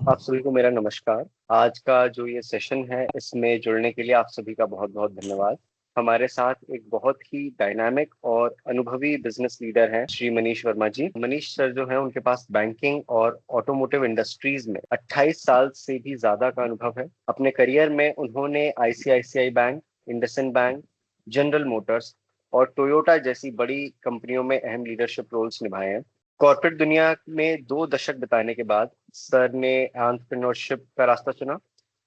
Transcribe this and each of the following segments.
आप सभी को मेरा नमस्कार। आज का जो ये सेशन है इसमें जुड़ने के लिए आप सभी का बहुत बहुत धन्यवाद। हमारे साथ एक बहुत ही डायनामिक और अनुभवी बिजनेस लीडर हैं श्री मनीष वर्मा जी। मनीष सर जो है उनके पास बैंकिंग और ऑटोमोटिव इंडस्ट्रीज में 28 साल से भी ज्यादा का अनुभव है। अपने करियर में उन्होंने ICICI bank, IndusInd bank, general Motors और टोयोटा जैसी बड़ी कंपनियों में अहम लीडरशिप रोल्स निभाए हैं। कॉर्पोरेट दुनिया में 2 दशक बिताने के बाद सर ने एंटरप्रेन्योरशिप का रास्ता चुना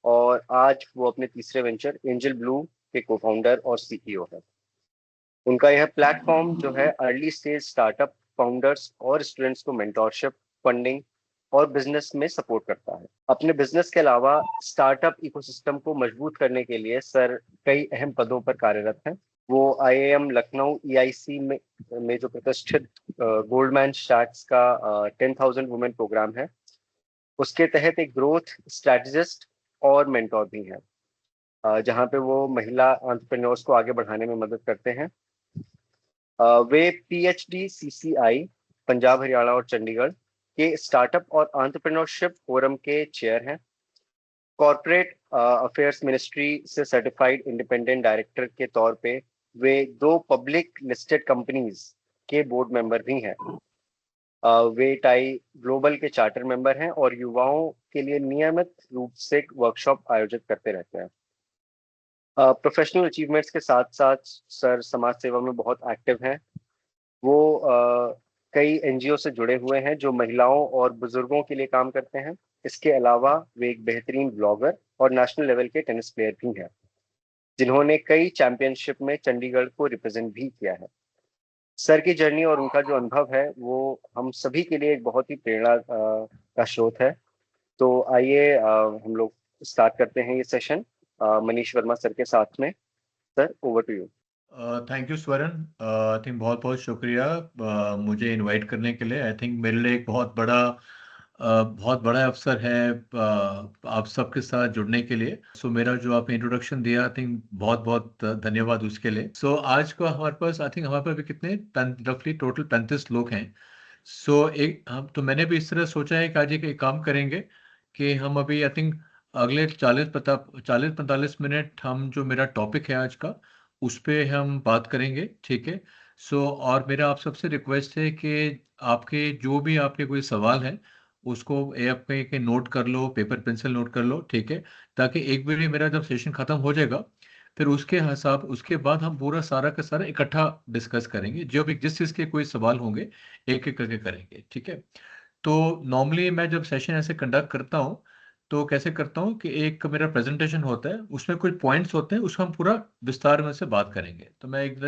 और आज वो अपने तीसरे वेंचर एंजल ब्लू के को-फाउंडर और सीईओ है। उनका यह प्लेटफॉर्म जो है अर्ली स्टेज स्टार्टअप फाउंडर्स और स्टूडेंट्स को मेंटोरशिप, फंडिंग और बिजनेस में सपोर्ट करता है। अपने बिजनेस के अलावा स्टार्टअप इकोसिस्टम को मजबूत करने के लिए सर कई अहम पदों पर कार्यरत हैं। वो आईआईएम लखनऊ ईआईसी में जो प्रतिष्ठित गोल्डमैन सैक्स का 10,000 वुमेन प्रोग्राम है, उसके तहत एक ग्रोथ स्ट्रेटजिस्ट और मेंटोर भी हैं, जहाँ पे वो महिला एंटरप्रेन्योर्स को आगे बढ़ाने में मदद करते हैं। वे पीएचडी सीसीआई पंजाब, हरियाणा और चंडीगढ़ के स्टार्टअप और एंटरप्रेन्योरशिप फोरम के चेयर हैं। कॉर्पोरेट अफेयर्स मिनिस्ट्री से सर्टिफाइड इंडिपेंडेंट डायरेक्टर के तौर पे वे 2 पब्लिक लिस्टेड कंपनीज के बोर्ड मेंबर भी हैं। वे टाई ग्लोबल के चार्टर मेंबर हैं और युवाओं के लिए नियमित रूप से वर्कशॉप आयोजित करते रहते हैं। प्रोफेशनल अचीवमेंट्स के साथ साथ सर समाज सेवा में बहुत एक्टिव हैं। वो कई एनजीओ से जुड़े हुए हैं जो महिलाओं और बुजुर्गों के लिए काम करते हैं। इसके अलावा वे एक बेहतरीन ब्लॉगर और नेशनल लेवल के टेनिस प्लेयर भी हैं, जिन्होंने कई चैंपियनशिप में चंडीगढ़ को रिप्रेजेंट भी किया है। सर की जर्नी और उनका जो अनुभव है वो हम सभी के लिए एक बहुत ही प्रेरणा का स्रोत है। तो आइए हम लोग स्टार्ट करते हैं ये सेशन मनीष वर्मा सर के साथ में। Sir, over to you. Thank you Swaran. I think बहुत बहुत शुक्रिया मुझे इनवाइट करने के लिए। आई थिंक मेरे लिए एक बहुत बड़ा अवसर है आप सबके साथ जुड़ने के लिए। सो मेरा जो आपने इंट्रोडक्शन दिया, आई थिंक बहुत बहुत धन्यवाद उसके लिए। सो आज का हमारे पास, आई थिंक हमारे पास भी कितने रफली टोटल 35 लोग हैं। सो एक हम तो मैंने भी इस तरह सोचा है कि आज एक काम करेंगे कि हम अभी आई थिंक अगले 40-45 मिनट हम जो मेरा टॉपिक है आज का उस पे हम बात करेंगे, ठीक है। सो और मेरा आप सबसे रिक्वेस्ट है कि आपके जो भी आपके कोई सवाल है उसको आप के नोट कर लो, पेपर पेंसिल नोट कर लो, ठीक है। ताकि एक बार मेरा जब सेशन खत्म हो जाएगा फिर उसके बाद हम पूरा सारा का सारा इकट्ठा डिस्कस करेंगे। जो भी जिस चीज़ के कोई सवाल होंगे एक एक करके करेंगे, ठीक है। तो नॉर्मली मैं जब सेशन ऐसे कंडक्ट करता हूँ तो कैसे करता हूँ कि एक मेरा प्रेजेंटेशन होता है, उसमें कुछ पॉइंट्स होते हैं, उसको हम पूरा विस्तार में से बात करेंगे। तो मैं एक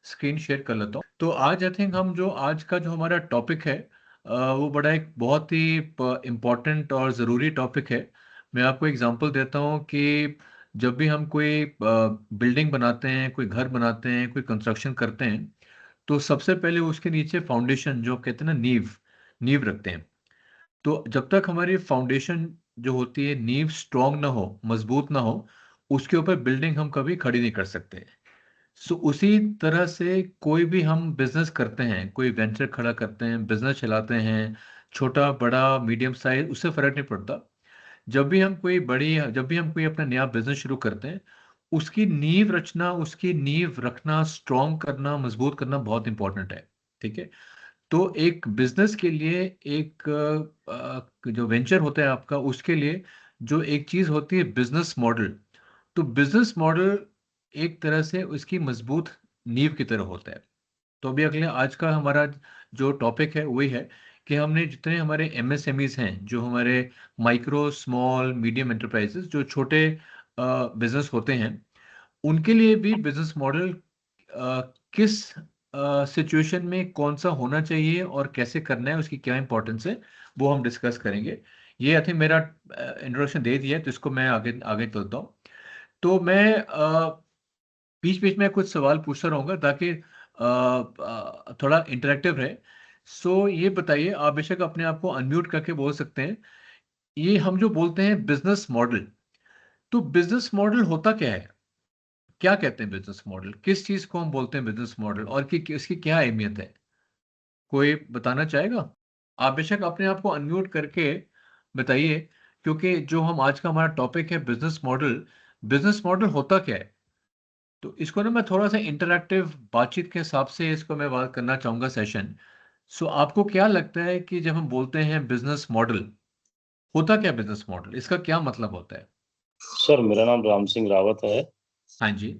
स्क्रीन शेयर कर लेता हूँ। तो आज आई थिंक हम जो आज का जो हमारा टॉपिक है वो बड़ा एक बहुत ही इम्पोर्टेंट और ज़रूरी टॉपिक है। मैं आपको एग्जांपल देता हूँ कि जब भी हम कोई बिल्डिंग बनाते हैं, कोई घर बनाते हैं, कोई कंस्ट्रक्शन करते हैं, तो सबसे पहले उसके नीचे फाउंडेशन जो कहते हैं ना, नींव नींव रखते हैं। तो जब तक हमारी फाउंडेशन जो होती है, नींव स्ट्रांग ना हो, मजबूत ना हो, उसके ऊपर बिल्डिंग हम कभी खड़ी नहीं कर सकते। सो उसी तरह से कोई भी हम बिजनेस करते हैं, कोई वेंचर खड़ा करते हैं, बिजनेस चलाते हैं, छोटा बड़ा मीडियम साइज, उससे फर्क नहीं पड़ता। जब भी हम कोई अपना नया बिजनेस शुरू करते हैं, उसकी नींव रचना, उसकी नींव रखना, स्ट्रांग करना, मजबूत करना बहुत इंपॉर्टेंट है, ठीक है। तो एक बिजनेस के लिए एक जो वेंचर होता है आपका, उसके लिए जो एक चीज होती है बिजनेस मॉडल। तो बिजनेस मॉडल एक तरह से उसकी मजबूत नींव की तरह होता है। तो अभी अगले आज का हमारा जो टॉपिक है वही है कि हमने जितने हमारे एमएसएमईज हैं, जो हमारे माइक्रो स्मॉल मीडियम एंटरप्राइजेस, जो छोटे बिजनेस होते हैं, उनके लिए भी बिजनेस मॉडल किस सिचुएशन में कौन सा होना चाहिए और कैसे करना है, उसकी क्या इंपॉर्टेंस है, वो हम डिस्कस करेंगे। ये आई थिंक मेरा इंट्रोडक्शन दे दिया है, तो इसको मैं आगे आगे चलता हूँ। तो मैं बीच बीच में कुछ सवाल पूछता रहूंगा ताकि थोड़ा इंटरेक्टिव रहे। सो ये बताइए, आप बेशक अपने आप को अनम्यूट करके बोल सकते हैं। ये हम जो बोलते हैं बिजनेस मॉडल, तो बिजनेस मॉडल होता क्या है? क्या कहते हैं बिजनेस मॉडल? किस चीज को हम बोलते हैं बिजनेस मॉडल, और इसकी क्या अहमियत है? कोई बताना चाहेगा? आप बेशक अपने आप को अनम्यूट करके बताइए, क्योंकि जो हम आज का हमारा टॉपिक है बिजनेस मॉडल होता क्या है, तो इसको ना मैं थोड़ा सा इंटरैक्टिव बातचीत के हिसाब से इसको मैं बात करना चाहूंगा सेशन। सो आपको क्या लगता है कि जब हम बोलते हैं बिजनेस मॉडल, होता क्या बिजनेस मॉडल, इसका क्या मतलब होता है? सर, मेरा नाम राम सिंह रावत है हाँ जी,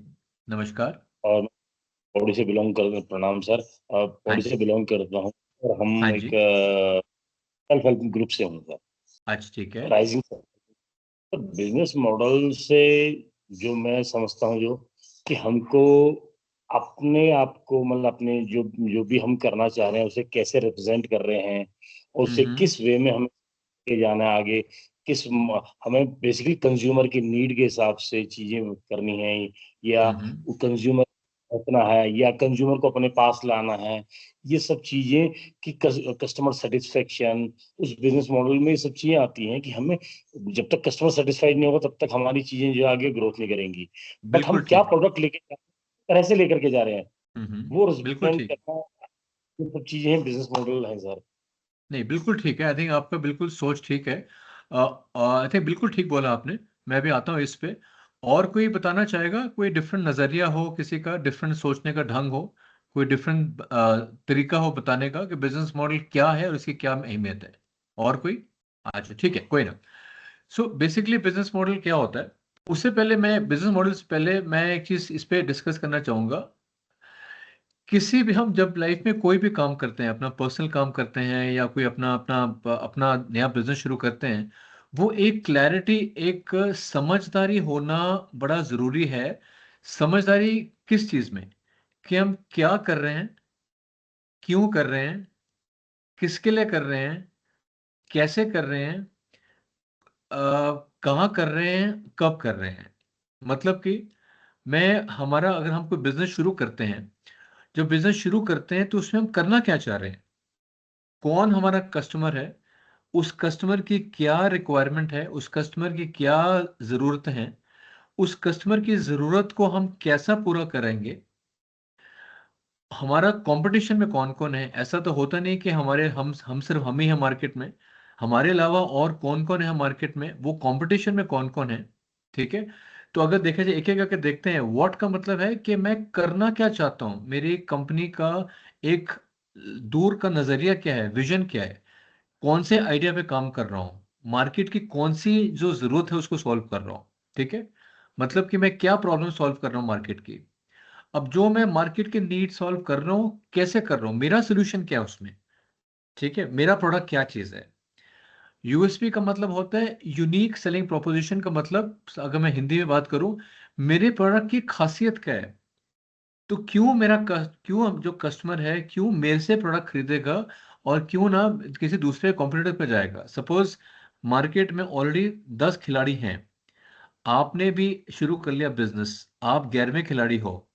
नमस्कार। और मैं पौड़ी से बिलोंग कर प्रणाम सर। हाँ पौड़ी जी। से बिलोंग करता हूँ और हाँ हम एक जी। सेल्फ हेल्प ग्रुप से हूँ सर, अच्छा, ठीक है। Rising sir. बिजनेस मॉडल से जो मैं समझता हूँ, जो कि हमको अपने आप को, मतलब अपने जो जो भी हम करना चाह रहे हैं उसे कैसे रिप्रेजेंट कर रहे हैं और उसे हम्म। किस वे में हमें लेके जाना है आगे, हमें बेसिकली कंज्यूमर की नीड के हिसाब से चीजें करनी है, या हम्म। कंज्यूमर रखना है या कंज्यूमर को अपने पास लाना है। ये सब चीजें कि कस्टमर सेटिस्फेक्शन, उस बिजनेस मॉडल में ये सब चीजें आती हैं कि हमें जब तक कस्टमर सेटिस्फाइड नहीं होगा तब तक हमारी चीजें जो आगे ग्रोथ नहीं करेंगी। बट हम बिल्कुल क्या ठीक है। प्रोडक्ट लेके तरह से लेकर के जा रहे हैं वो बिल्कुल रिप्रेजेंट ठीक। करना, ये सब चीजें बिजनेस मॉडल है सर। नहीं, बिल्कुल ठीक है, आई थिंक आपका बिल्कुल सोच ठीक है। आई थिंक बिल्कुल ठीक बोला आपने। मैं भी आता हूँ इस पे। और कोई बताना चाहेगा, कोई डिफरेंट नज़रिया हो, किसी का डिफरेंट सोचने का ढंग हो, कोई डिफरेंट तरीका हो बताने का कि बिजनेस मॉडल क्या है और इसकी क्या अहमियत है? और कोई? अच्छा, ठीक है, कोई ना। सो बेसिकली बिजनेस मॉडल क्या होता है, उससे पहले मैं बिजनेस मॉडल से पहले मैं एक चीज़ इस पे डिस्कस करना चाहूँगा। किसी भी हम जब लाइफ में कोई भी काम करते हैं, अपना पर्सनल काम करते हैं या कोई अपना अपना अपना नया बिजनेस शुरू करते हैं, वो एक क्लैरिटी, एक समझदारी होना बड़ा ज़रूरी है। समझदारी किस चीज़ में, कि हम क्या कर रहे हैं, क्यों कर रहे हैं, किसके लिए कर रहे हैं, कैसे कर रहे हैं, कहाँ कर रहे हैं, कब कर रहे हैं। मतलब कि मैं हमारा अगर हम कोई बिजनेस शुरू करते हैं, जब बिजनेस शुरू करते हैं तो उसमें हम करना क्या चाह रहे हैं, कौन हमारा कस्टमर है, उस कस्टमर की क्या रिक्वायरमेंट है, उस कस्टमर की क्या ज़रूरतें हैं, उस कस्टमर की ज़रूरत को हम कैसा पूरा करेंगे, हमारा कंपटीशन में कौन कौन है। ऐसा तो होता नहीं कि हमारे हम सिर्फ हम ही हैं मार्केट में, हमारे अलावा और कौन कौन है मार्केट में, वो कंपटीशन में कौन कौन है। ठीक है। तो अगर देखा जाए एक एक करके देखते हैं, व्हाट का मतलब है कि मैं करना क्या चाहता हूँ, मेरी कंपनी का एक दूर का नजरिया क्या है, विजन क्या है, कौन से आइडिया पे काम कर रहा हूँ, मार्केट की कौन सी जो जरूरत है उसको सॉल्व कर रहा हूँ। ठीक है। मतलब कि मैं क्या प्रॉब्लम सॉल्व कर रहा हूँ मार्केट की। अब जो मैं मार्केट के नीड सॉल्व कर रहा हूँ, कैसे कर रहा हूँ, मेरा सोल्यूशन क्या है उसमें। ठीक है, मेरा प्रोडक्ट क्या चीज़ है। यूएसपी का मतलब होता है यूनिक सेलिंग प्रोपोजिशन का मतलब, अगर मैं हिंदी में बात करूं, मेरे प्रोडक्ट की खासियत क्या है। तो क्यों जो कस्टमर है क्यों मेरे से प्रोडक्ट खरीदेगा, और क्यों ना किसी दूसरे कॉम्पिटिटर पे जाएगा। सपोज मार्केट में ऑलरेडी 10 खिलाड़ी हैं, आपने भी शुरू कर लिया बिजनेस, आप 11वें खिलाड़ी हो,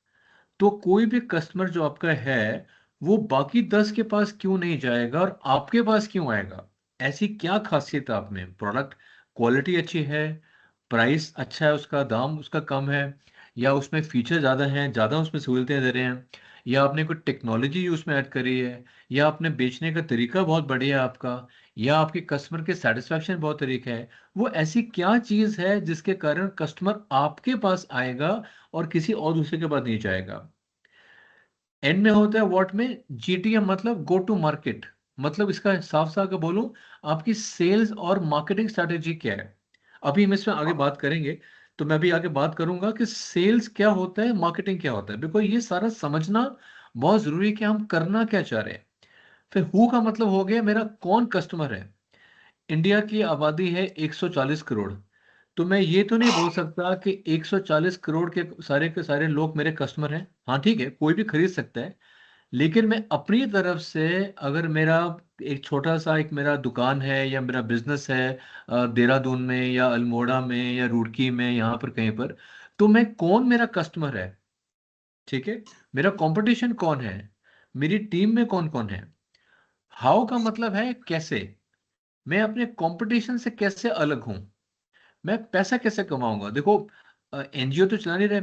तो कोई भी कस्टमर जो आपका है वो बाकी 10 के पास क्यों नहीं जाएगा और आपके पास क्यों आएगा। ऐसी क्या खासियत है आप में, प्रोडक्ट क्वालिटी अच्छी है, प्राइस अच्छा है, उसका दाम उसका कम है, या उसमें फीचर ज़्यादा हैं, ज़्यादा उसमें सहूलतें दे रहे हैं, या आपने कोई टेक्नोलॉजी उसमें ऐड करी है, या आपने बेचने का तरीका बहुत बढ़िया है आपका, या आपके कस्टमर के सेटिस्फैक्शन बहुत तरीका है। वो ऐसी क्या चीज़ है जिसके कारण कस्टमर आपके पास आएगा और किसी और दूसरे के पास नहीं जाएगा। एंड में होता है व्हाट में, जीटीएम मतलब गो टू मार्केट। मतलब इसका साफ साफ का बोलूं, आपकी सेल्स और मार्केटिंग स्ट्रैटेजी क्या है। अभी हम इसमें आगे बात करेंगे, तो मैं भी आगे बात करूंगा कि सेल्स क्या होता है, मार्केटिंग क्या होता है, बिकॉज ये सारा समझना बहुत जरूरी है कि हम करना क्या चाह रहे हैं। फिर हु का मतलब हो गया मेरा कौन कस्टमर है। इंडिया की आबादी है 140 करोड़, तो मैं ये तो नहीं बोल सकता कि 140 करोड़ के सारे लोग मेरे कस्टमर हैं। हाँ ठीक है, कोई भी खरीद सकता है, लेकिन मैं अपनी तरफ से, अगर मेरा एक छोटा सा एक मेरा दुकान है या मेरा बिजनेस है देहरादून में या अल्मोड़ा में या रुड़की में, यहाँ पर कहीं पर, तो मैं कौन मेरा कस्टमर है। ठीक है। मेरा कंपटीशन कौन है, मेरी टीम में कौन कौन है। हाउ का मतलब है कैसे, मैं अपने कंपटीशन से कैसे अलग हूं, मैं पैसा कैसे कमाऊंगा। देखो, एनजीओ तो चला नहीं रहे,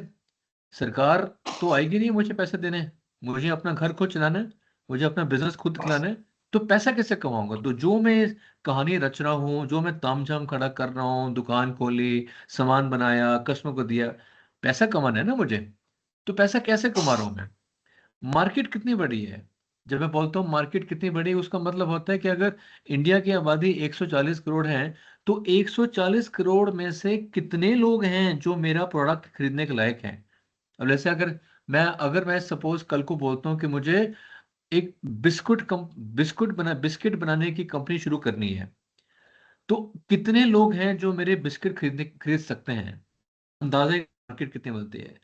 सरकार तो आएगी नहीं मुझे पैसे देने, मुझे अपना घर खुद चलाना है, मुझे अपना बिजनेस खुद चलाना है, तो पैसा कैसे कमाऊंगा? तो जो मैं कहानी रच रहा हूँ, जो मैं तामझाम खड़ा कर रहा हूँ, दुकान खोली, सामान बनाया, कस्टमर को दिया, पैसा कमाना है ना मुझे। तो पैसा कैसे कमा रहा हूँ मैं? मार्केट कितनी बड़ी है? जब मैं बोलता हूँ मार्केट कितनी बड़ी है, उसका मतलब होता है कि अगर इंडिया की आबादी 140 करोड़ है, तो 140 करोड़ में से कितने लोग हैं जो मेरा प्रोडक्ट खरीदने के लायक हैं। अब जैसे अगर मैं सपोज कल को बोलता हूँ कि मुझे एक बिस्किट बनाने की कंपनी शुरू करनी है, तो कितने लोग हैं जो मेरे बिस्किट खरीद सकते हैं? अंदाजा मार्केट कितनी मिलती है।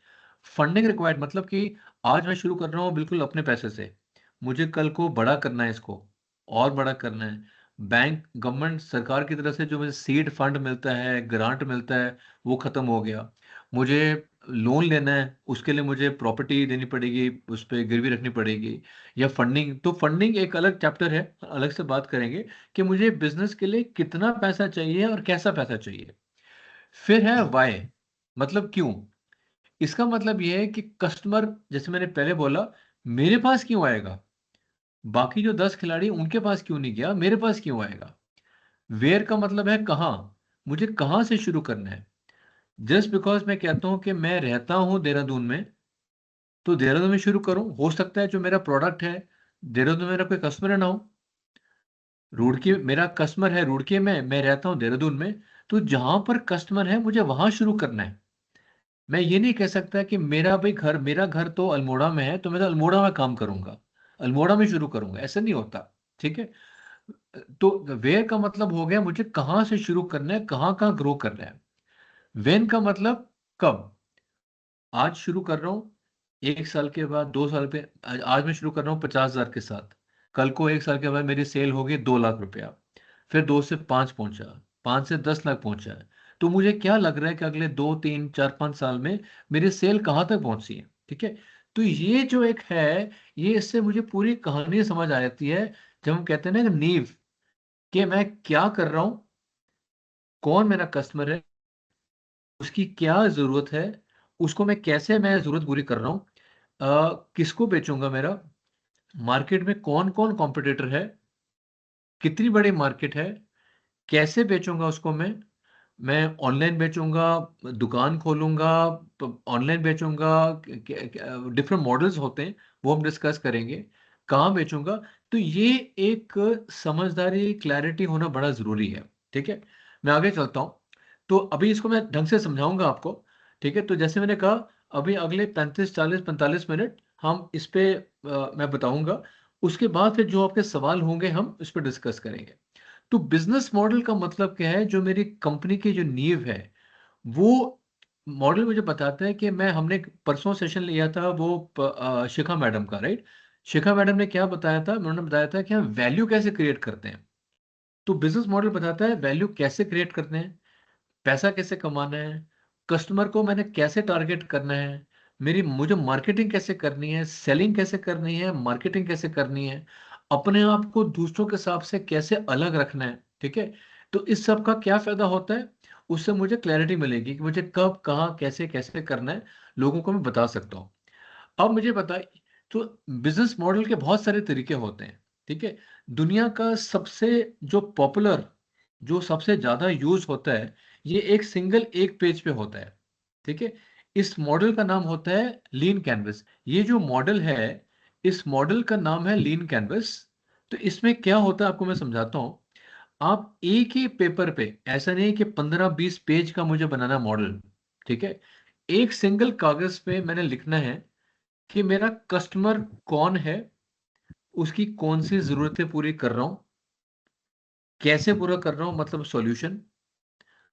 फंडिंग रिक्वायर्ड, मतलब कि आज मैं शुरू कर रहा हूँ बिल्कुल अपने पैसे से, मुझे कल को बड़ा करना है, इसको और बड़ा करना है। बैंक, गवर्नमेंट, सरकार की तरफ से जो मुझे सीड फंड मिलता है, ग्रांट मिलता है, वो खत्म हो गया। मुझे लोन लेना है, उसके लिए मुझे प्रॉपर्टी देनी पड़ेगी, उस पर गिरवी रखनी पड़ेगी, या फंडिंग। तो फंडिंग एक अलग चैप्टर है, अलग से बात करेंगे कि मुझे बिजनेस के लिए कितना पैसा चाहिए और कैसा पैसा चाहिए। फिर है वाई, मतलब क्यों। इसका मतलब यह है कि कस्टमर, जैसे मैंने पहले बोला, मेरे पास क्यों आएगा? बाकी जो 10 खिलाड़ी उनके पास क्यों नहीं गया, मेरे पास क्यों आएगा? वेयर का मतलब है कहाँ, मुझे कहाँ से शुरू करना है। जस्ट बिकॉज मैं कहता हूं कि मैं रहता हूं देहरादून में, तो देहरादून में शुरू करूं, हो सकता है जो मेरा प्रोडक्ट है देहरादून में मेरा कोई कस्टमर ना हो। रुड़की मेरा कस्टमर है, रुड़की में, मैं रहता हूं देहरादून में, तो जहां पर कस्टमर है मुझे वहां शुरू करना है। मैं ये नहीं कह सकता कि मेरा घर तो अल्मोड़ा में है, तो मैं तो अल्मोड़ा में काम करूंगा, अल्मोड़ा में शुरू करूंगा, ऐसा नहीं होता। ठीक है। तो वेयर का मतलब हो गया मुझे कहाँ से शुरू करना है, कहाँ कहाँ ग्रो करना है। वेन का मतलब कब। आज शुरू कर रहा हूँ, 1 साल के बाद, 2 साल पे, आज मैं शुरू कर रहा हूँ 50,000 के साथ, कल को 1 साल के बाद मेरी सेल होगी 2 लाख रुपया, फिर 2 से 5 पहुंचा, 5 से 10 लाख पहुंचा है। तो मुझे क्या लग रहा है कि अगले 2 3 4 5 साल में मेरी सेल कहाँ तक पहुंची है। ठीक है। तो ये जो एक है, ये इससे मुझे पूरी कहानी समझ आ जाती है। जब हम कहते हैं ना कि नींव, कि मैं क्या कर रहा हूँ, कौन मेरा कस्टमर है, उसकी क्या जरूरत है, उसको मैं जरूरत पूरी कर रहा हूँ, किसको बेचूंगा, मेरा मार्केट में कौन कौन कॉम्पिटिटर है, कितनी बड़ी मार्केट है, कैसे बेचूंगा उसको मैं ऑनलाइन बेचूंगा, दुकान खोलूंगा, ऑनलाइन बेचूंगा, डिफरेंट मॉडल्स होते हैं, वो हम डिस्कस करेंगे, कहाँ बेचूंगा। तो ये एक समझदारी, क्लैरिटी होना बड़ा जरूरी है। ठीक है। मैं आगे चलता हूँ, तो अभी इसको मैं ढंग से समझाऊंगा आपको। ठीक है। तो जैसे मैंने कहा, अभी अगले 35 40 45 मिनट हम इस पे मैं बताऊंगा। उसके बाद फिर जो आपके सवाल होंगे हम इस पर डिस्कस करेंगे। तो बिजनेस मॉडल का मतलब क्या है? जो मेरी कंपनी की जो नींव है, वो मॉडल मुझे बताता है कि हमने परसों सेशन लिया था वो शिखा मैडम का, राइट। शिखा मैडम ने क्या बताया था? उन्होंने बताया था कि हम वैल्यू कैसे क्रिएट करते हैं। तो बिजनेस मॉडल बताता है वैल्यू कैसे क्रिएट करते हैं, पैसा कैसे कमाना है, कस्टमर को मैंने कैसे टारगेट करना है, मुझे मार्केटिंग कैसे करनी है, सेलिंग कैसे करनी है, मार्केटिंग कैसे करनी है, अपने आप को दूसरों के हिसाब से कैसे अलग रखना है। ठीक है। तो इस सब का क्या फायदा होता है? उससे मुझे क्लैरिटी मिलेगी कि मुझे कब, कहाँ, कैसे कैसे करना है, लोगों को मैं बता सकता हूँ। अब मुझे बताइए, तो बिजनेस मॉडल के बहुत सारे तरीके होते हैं। ठीक है। दुनिया का सबसे जो पॉपुलर, जो सबसे ज्यादा यूज होता है, ये एक पेज पे होता है। ठीक है। इस मॉडल का नाम होता है लीन कैनवस। ये जो मॉडल है, इस मॉडल का नाम है लीन कैनवस। तो इसमें क्या होता है आपको मैं समझाता हूं। आप एक ही पेपर पे, ऐसा नहीं कि 15 20 पेज का मुझे बनाना मॉडल। ठीक है। एक सिंगल कागज पे मैंने लिखना है कि मेरा कस्टमर कौन है, उसकी कौन सी जरूरतें पूरी कर रहा हूं, कैसे पूरा कर रहा हूं, मतलब सॉल्यूशन,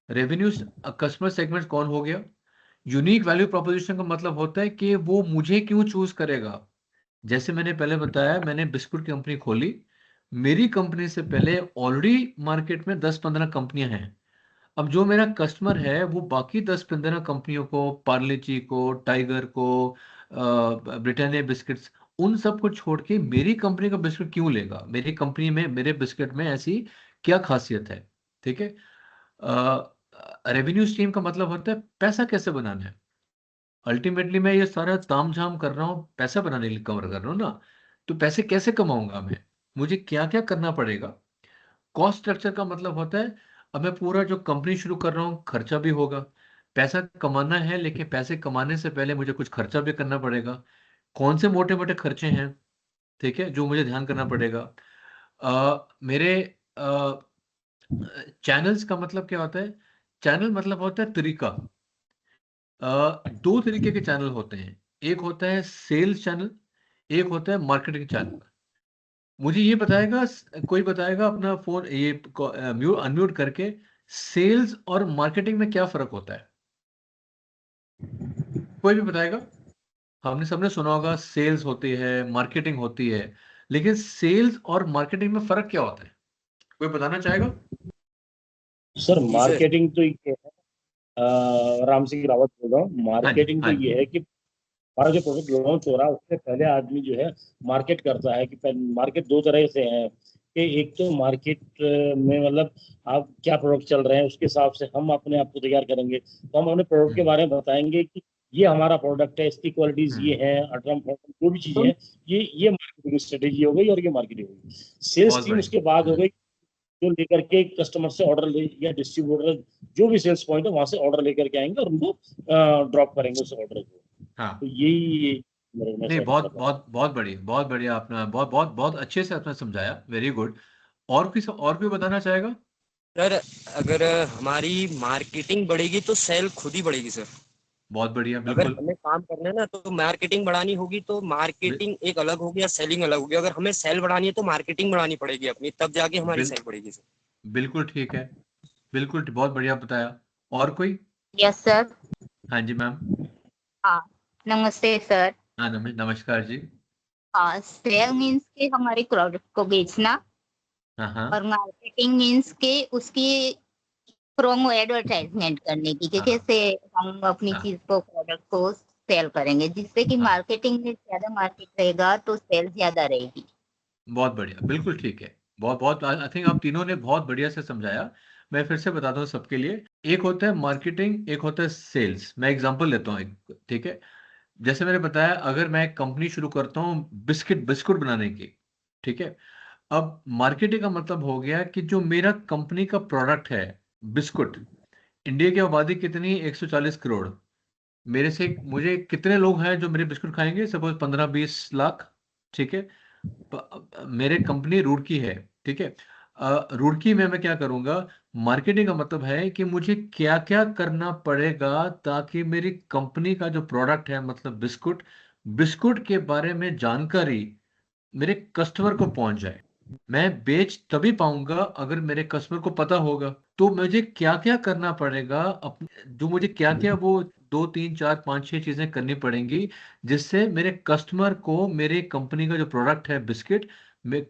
रेवेन्यू, कस्टमर सेगमेंट कौन हो गया, यूनिक वैल्यू प्रोपोजिशन का मतलब होता है कि वो मुझे क्यों चूज करेगा। जैसे मैंने पहले बताया, मैंने बिस्कुट की कंपनी खोली, मेरी कंपनी से पहले ऑलरेडी मार्केट में 10 15 कंपनियां हैं। अब जो मेरा कस्टमर है वो बाकी 10 15 कंपनियों को, पार्ले जी को, टाइगर को, ब्रिटानिया बिस्किट्स, उन सब को छोड़ के मेरी कंपनी का बिस्किट क्यों लेगा? मेरी कंपनी में, मेरे बिस्किट में ऐसी क्या खासियत है? ठीक है। रेवेन्यू स्ट्रीम का मतलब होता है पैसा कैसे बनाना है। अल्टीमेटली मैं ये सारा ताम झाम कर रहा हूँ, पैसा बनाने के लिए कवर कर रहा हूँ ना। तो पैसे कैसे कमाऊंगा मैं? मुझे क्या क्या करना पड़ेगा। कॉस्ट स्ट्रक्चर का मतलब होता है अब मैं पूरा जो कंपनी शुरू कर रहा हूँ, खर्चा भी होगा, पैसा कमाना है, लेकिन पैसे कमाने से पहले मुझे कुछ खर्चा भी करना पड़ेगा। कौन से मोटे मोटे खर्चे हैं, ठीक है, जो मुझे ध्यान करना पड़ेगा। मेरे चैनल्स का मतलब क्या होता है, चैनल मतलब होता है तरीका। दो तरीके के चैनल होते हैं, एक होता है सेल्स चैनल, एक होता है मार्केटिंग चैनल। मुझे ये बताएगा, कोई बताएगा अपना फोन ये म्यूट अनम्यूट करके, सेल्स और मार्केटिंग में क्या फर्क होता है? कोई भी बताएगा? हमने सबने सुना होगा सेल्स होती है, मार्केटिंग होती है, लेकिन सेल्स और मार्केटिंग में फर्क क्या होता है? कोई बताना चाहेगा? सर जी सर। मार्केटिंग तो ये है, राम सिंह रावत बोल रहा हूँ। हाँ जी, मार्केटिंग तो हाँ जी, ये है कि हमारा जो प्रोडक्ट लॉन्च हो रहा है उससे पहले आदमी जो है मार्केट करता है। कि मार्केट दो तरह से है कि एक तो मार्केट में मतलब आप क्या प्रोडक्ट चल रहे हैं उसके हिसाब से हम अपने आप को तैयार करेंगे। तो हम अपने प्रोडक्ट के हम्म, बारे में बताएंगे कि ये हमारा प्रोडक्ट है, इसकी क्वालिटीज ये हम्म, है, अल्ट्रा जो भी चीजें हैं, ये मार्केटिंग स्ट्रेटेजी हो गई और ये मार्केटिंग हो गई। सेल्स बहुत टीम बढ़िया। उसके बाद हो गई, जो लेकर के कस्टमर से ऑर्डर ले या डिस्ट्रीब्यूटर जो भी सेल्स पॉइंट है वहां से ऑर्डर लेकर के आएंगे और उनको ड्रॉप करेंगे उस ऑर्डर को। तो हाँ, यही मैं नहीं, सेटअप कर बहुत रहा हूँ। बहुत बहुत बढ़िया, बहुत बढ़िया, आपने बहुत बहुत बहुत अच्छे से आपने समझाया, वेरी गुड। और कोई बताना चाहेगा? सर अगर हमारी मार्केटिंग बढ़ेगी तो सेल खुद ही बढ़ेगी सर। बहुत बढ़िया, अगर बिल्कुल। हमें काम करना है ना तो मार्केटिंग बढ़ानी होगी, तो बि, मार्केटिंग एक अलग होगी या सेलिंग अलग होगी। अगर हमें सेल बढ़ानी है तो मार्केटिंग बढ़ानी पड़ेगी अपनी, तब जाके हमारी बिल, सेल बढ़ेगी सर। बिल्कुल ठीक है, बिल्कुल बहुत बढ़िया बताया। और कोई? Yes sir. हाँ जी मैम। हाँ, नमस्ते सर। हाँ, नमस्कार जी। हाँ, सेल मीन्स के हमारे प्रोडक्ट को बेचना, हाँ, हाँ, और मार्केटिंग मीन्स के उसकी प्रोमो एडवर्टाइजमेंट करने की, कि हाँ, कैसे हम अपनी हाँ, चीज को प्रोडक्ट को सेल करेंगे, जिससे कि हाँ, मार्केटिंग में ज्यादा मार्केट रहेगा तो सेल ज्यादा रहेगी। बहुत बढ़िया, बिल्कुल ठीक है। बहुत बहुत आई थिंक आप तीनों ने बहुत बढ़िया से समझाया। मैं फिर से बताता हूँ सबके लिए। एक होता है मार्केटिंग, एक होता है सेल्स। मैं एग्जांपल लेता हूँ एक, ठीक है। जैसे मैंने बताया, अगर मैं एक कंपनी शुरू करता हूँ बिस्कुट बनाने की, ठीक है। अब मार्केटिंग का मतलब हो गया कि जो मेरा कंपनी का प्रोडक्ट है, बिस्कुट। इंडिया की आबादी कितनी है? 140 करोड़। मेरे से मुझे कितने लोग हैं जो मेरे बिस्कुट खाएंगे? सपोज 15-20 लाख, ठीक है। मेरे कंपनी रुड़की है, ठीक है। रुड़की में मैं क्या करूंगा? मार्केटिंग का मतलब है कि मुझे क्या क्या करना पड़ेगा ताकि मेरी कंपनी का जो प्रोडक्ट है, मतलब बिस्कुट, बिस्कुट के बारे में जानकारी मेरे कस्टमर को पहुंच जाए। मैं बेच तभी पाऊंगा अगर मेरे कस्टमर को पता होगा। तो मुझे क्या क्या करना पड़ेगा, जो मुझे क्या क्या वो 2 3 4 5 6 चीजें करनी पड़ेंगी, जिससे मेरे कस्टमर को मेरे कंपनी का जो प्रोडक्ट है बिस्किट,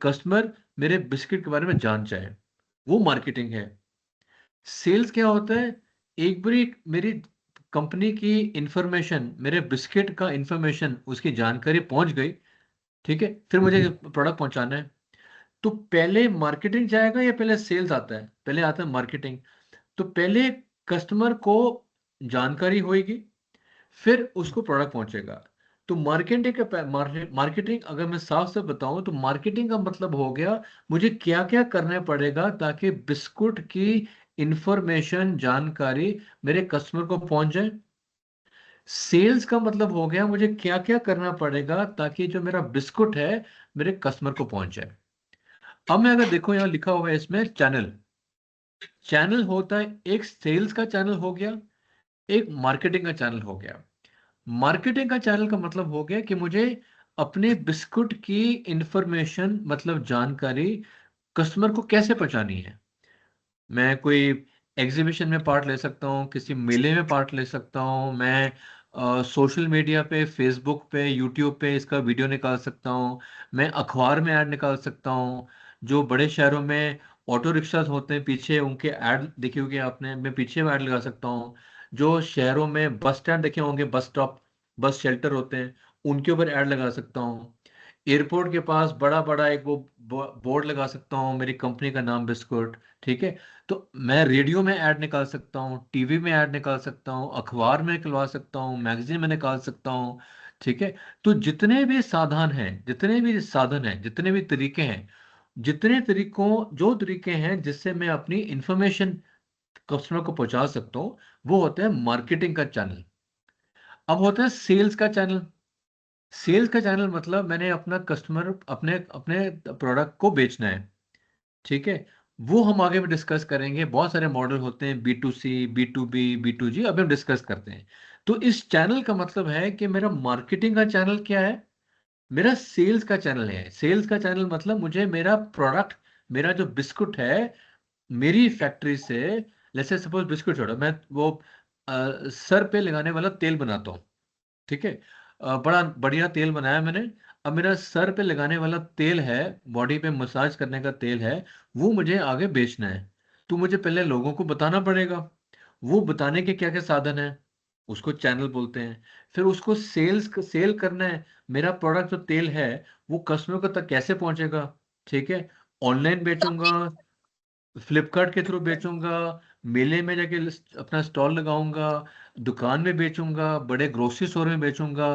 कस्टमर मेरे बिस्किट के बारे में जान जाए। वो मार्केटिंग है। सेल्स क्या होता है? एक बारी मेरी कंपनी की इंफॉर्मेशन, मेरे बिस्किट का इंफॉर्मेशन, उसकी जानकारी पहुंच गई, ठीक है, फिर मुझे प्रोडक्ट पहुंचाना है। तो पहले मार्केटिंग जाएगा या पहले सेल्स आता है? पहले आता है मार्केटिंग। तो पहले कस्टमर को जानकारी होगी, फिर उसको प्रोडक्ट पहुंचेगा। तो मार्केटिंग अगर मैं साफ से बताऊं तो मार्केटिंग का मतलब हो गया मुझे क्या क्या करना पड़ेगा ताकि बिस्कुट की इंफॉर्मेशन, जानकारी मेरे कस्टमर को पहुंच जाए। सेल्स का मतलब हो गया मुझे क्या क्या करना पड़ेगा ताकि जो मेरा बिस्कुट है मेरे कस्टमर को पहुंच जाए। अब मैं अगर देखो, यहाँ लिखा हुआ है इसमें चैनल। चैनल होता है, एक सेल्स का चैनल हो गया, एक मार्केटिंग का चैनल हो गया। मार्केटिंग का चैनल का मतलब हो गया कि मुझे अपने बिस्कुट की इंफॉर्मेशन, मतलब जानकारी, कस्टमर को कैसे पहुंचानी है। मैं कोई एग्जीबिशन में पार्ट ले सकता हूँ, किसी मेले में पार्ट ले सकता हूँ, मैं सोशल मीडिया पे, फेसबुक पे, यूट्यूब पे इसका वीडियो निकाल सकता हूँ, मैं अखबार में ऐड निकाल सकता हूँ। जो बड़े शहरों में ऑटो रिक्शाज होते हैं, पीछे उनके ऐड देखे होंगे आपने, मैं पीछे ऐड लगा सकता हूँ। जो शहरों में बस स्टैंड देखे होंगे, बस स्टॉप, बस शेल्टर होते हैं, उनके ऊपर ऐड लगा सकता हूँ। एयरपोर्ट के पास बड़ा बड़ा एक वो बोर्ड लगा सकता हूँ, मेरी कंपनी का नाम बिस्कुट, ठीक है। तो मैं रेडियो में ऐड निकाल सकता हूँ, टीवी में ऐड निकाल सकता हूँ, अखबार में निकलवा सकता हूँ, मैगजीन में निकाल सकता हूँ, ठीक है। तो जितने भी साधन हैं, जितने भी तरीके हैं, जो तरीके हैं जिससे मैं अपनी इंफॉर्मेशन कस्टमर को पहुंचा सकता हूँ, वो होता है मार्केटिंग का चैनल। अब होता है सेल्स का चैनल। सेल्स का चैनल मतलब मैंने अपना कस्टमर अपने अपने प्रोडक्ट को बेचना है, ठीक है। वो हम आगे में डिस्कस करेंगे। बहुत सारे मॉडल होते हैं, B2C, B2B, B2G, अभी हम डिस्कस करते हैं। तो इस चैनल का मतलब है कि मेरा मार्केटिंग का चैनल क्या है, मेरा सेल्स का चैनल है। सेल्स का चैनल मतलब मुझे मेरा प्रोडक्ट, मेरा जो बिस्कुट है मेरी फैक्ट्री से, जैसे सपोज बिस्कुट छोड़ो, मैं वो सर पे लगाने वाला तेल बनाता हूँ, ठीक है। बड़ा बढ़िया तेल बनाया मैंने। अब मेरा सर पे लगाने वाला तेल है, बॉडी पे मसाज करने का तेल है, वो मुझे आगे बेचना है। तो मुझे पहले लोगों को बताना पड़ेगा। वो बताने के क्या क्या साधन है, उसको चैनल बोलते हैं। फिर उसको सेल करना है। मेरा प्रोडक्ट जो तेल है वो कस्टमर को तक कैसे पहुंचेगा, ठीक है। ऑनलाइन बेचूंगा, फ्लिपकार्ट के थ्रू बेचूंगा, मेले में जाके अपना स्टॉल लगाऊंगा, दुकान में बेचूंगा, बड़े ग्रोसरी स्टोर में बेचूंगा,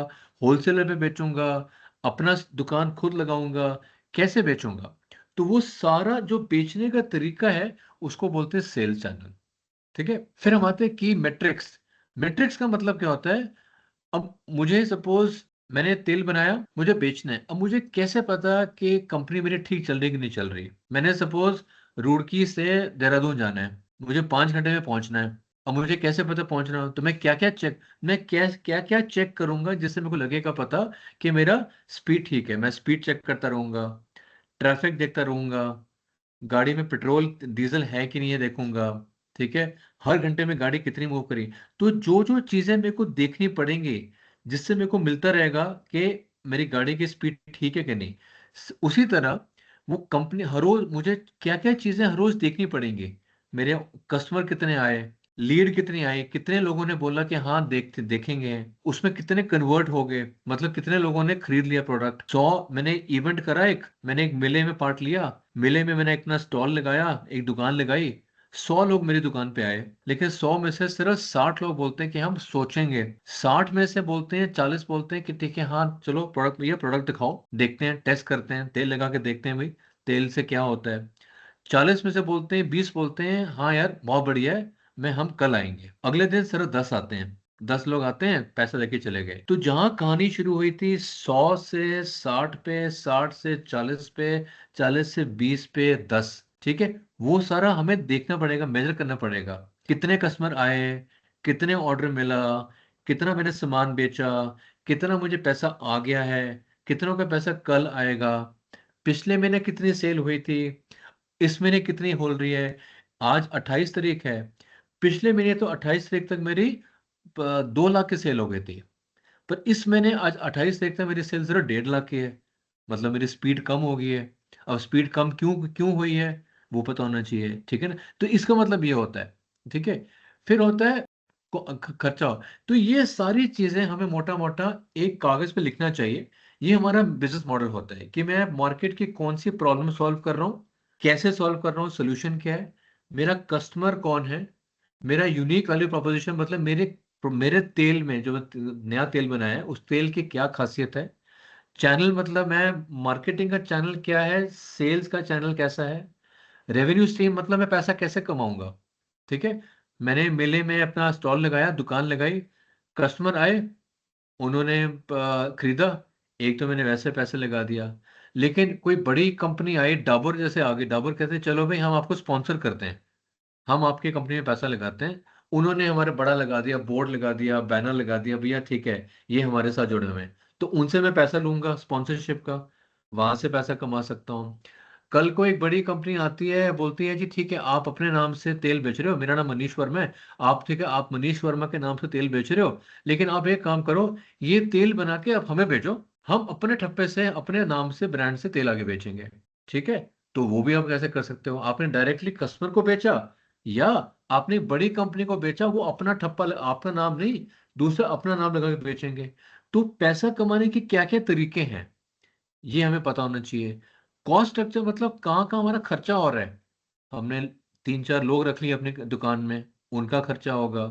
होलसेलर में बेचूंगा, अपना दुकान खुद लगाऊंगा, कैसे बेचूंगा। तो वो सारा जो बेचने का तरीका है उसको बोलते हैं सेल्स चैनल, ठीक है। फिर हम आते हैं की मैट्रिक्स। मैट्रिक्स का मतलब क्या होता है, अब मुझे सपोज मैंने तेल बनाया, मुझे बेचना है। अब मुझे कैसे पता कि कंपनी मेरी ठीक चल रही है कि नहीं चल रही। मैंने सपोज रुड़की से देहरादून जाना है, मुझे 5 घंटे में पहुंचना है। अब मुझे कैसे पता पहुंचना है, तो मैं क्या क्या चेक करूंगा जिससे मेरे को लगेगा पता कि मेरा स्पीड ठीक है। मैं स्पीड चेक करता रहूंगा, ट्रैफिक देखता रहूंगा, गाड़ी में पेट्रोल डीजल है कि नहीं है देखूंगा, ठीक है। हर घंटे में गाड़ी कितनी मूव करी। तो जो जो चीजें मेरे को देखनी पड़ेंगी जिससे मेरे को मिलता रहेगा कि मेरी गाड़ी की स्पीड ठीक है कि नहीं, उसी तरह वो कंपनी हर रोज मुझे क्या क्या चीजें हर रोज देखनी पड़ेंगी। मेरे कस्टमर कितने आए, लीड कितनी आई, कितने लोगों ने बोला कि हाँ देखेंगे, उसमें कितने कन्वर्ट हो गए, मतलब कितने लोगों ने खरीद लिया प्रोडक्ट। 100 मैंने इवेंट करा, मैंने एक मेले में पार्ट लिया, मेले में मैंने अपना स्टॉल लगाया, एक दुकान लगाई, 100 लोग मेरी दुकान पे आए, लेकिन 100 में से सिर्फ 60 लोग बोलते हैं कि हम सोचेंगे। 60 में से बोलते हैं, 40 बोलते हैं कि ठीक है हाँ चलो प्रोडक्ट, भैया प्रोडक्ट दिखाओ, देखते हैं, टेस्ट करते हैं, तेल लगा के देखते हैं भाई तेल से क्या होता है। 40 में से बोलते हैं, 20 बोलते हैं हाँ यार बहुत बढ़िया है, हम कल आएंगे। अगले दिन सिर्फ 10 आते हैं, 10 लोग आते हैं, पैसा लेके चले गए। तो जहां कहानी शुरू हुई थी 100 से 60 पे, 60 से 40 पे, 40 से 20 पे 10, ठीक है। वो सारा हमें देखना पड़ेगा, मेजर करना पड़ेगा। कितने कस्टमर आए, कितने ऑर्डर मिला, कितना मैंने सामान बेचा, कितना मुझे पैसा आ गया है, कितनों का पैसा कल आएगा, पिछले महीने कितनी सेल हुई थी, इस महीने कितनी हो रही है। आज 28 तारीख है, पिछले महीने तो 28 तारीख तक मेरी 2 लाख की सेल हो गई थी, पर इस महीने आज 28 तारीख तक मेरी सेल सिर्फ 1.5 लाख की है। मतलब मेरी स्पीड कम हो गई है। अब स्पीड कम क्यों क्यों हुई है वो पता होना चाहिए, ठीक है ना। तो इसका मतलब ये होता है, ठीक है। फिर होता है खर्चा। तो ये सारी चीजें हमें मोटा मोटा एक कागज पे लिखना चाहिए। ये हमारा बिजनेस मॉडल होता है कि मैं मार्केट की कौन सी प्रॉब्लम सॉल्व कर रहा हूँ, कैसे सॉल्व कर रहा हूँ, सोल्यूशन क्या है, मेरा कस्टमर कौन है, मेरा यूनिक वैल्यू प्रोपोजिशन मतलब मेरे तेल में जो नया तेल बनाया है उस तेल की क्या खासियत है। चैनल मतलब मैं मार्केटिंग का चैनल क्या है, सेल्स का चैनल कैसा है, रेवेन्यू स्ट्रीम मतलब मैं पैसा कैसे कमाऊंगा, ठीक है। मैंने मेले में अपना स्टॉल लगाया, दुकान लगाई, कस्टमर आए, उन्होंने खरीदा, एक तो मैंने वैसे पैसे लगा दिया। लेकिन कोई बड़ी कंपनी आई, डाबर जैसे आ गई, डाबर कहते हैं चलो भाई हम आपको स्पॉन्सर करते हैं, हम आपकी कंपनी में पैसा लगाते हैं। उन्होंने हमारे बड़ा लगा दिया, बोर्ड लगा दिया, बैनर लगा दिया, भैया ठीक है ये हमारे साथ जुड़े हुए हैं। तो उनसे मैं पैसा लूंगा स्पॉन्सरशिप का, वहां से पैसा कमा सकता हूँ। कल को एक बड़ी कंपनी आती है, बोलती है जी ठीक है आप अपने नाम से तेल बेच रहे हो, मेरा नाम मनीष वर्मा है, आप ठीक है आप मनीष वर्मा के नाम से तेल बेच रहे हो, लेकिन आप एक काम करो, ये तेल बना के आप हमें भेजो, हम अपने ठप्पे से अपने नाम से ब्रांड से तेल आगे बेचेंगे, ठीक है। तो वो भी आप कैसे कर सकते हो, आपने डायरेक्टली कस्टमर को बेचा, या आपने बड़ी कंपनी को बेचा, वो अपना ठप्पा आपका नाम नहीं, दूसरा अपना नाम लगा के बेचेंगे। तो पैसा कमाने के क्या क्या तरीके हैं ये हमें पता होना चाहिए। कॉस्ट स्ट्रक्चर मतलब कहाँ कहाँ हमारा खर्चा हो रहा है। हमने 3-4 लोग रख लिए अपने दुकान में, उनका खर्चा होगा।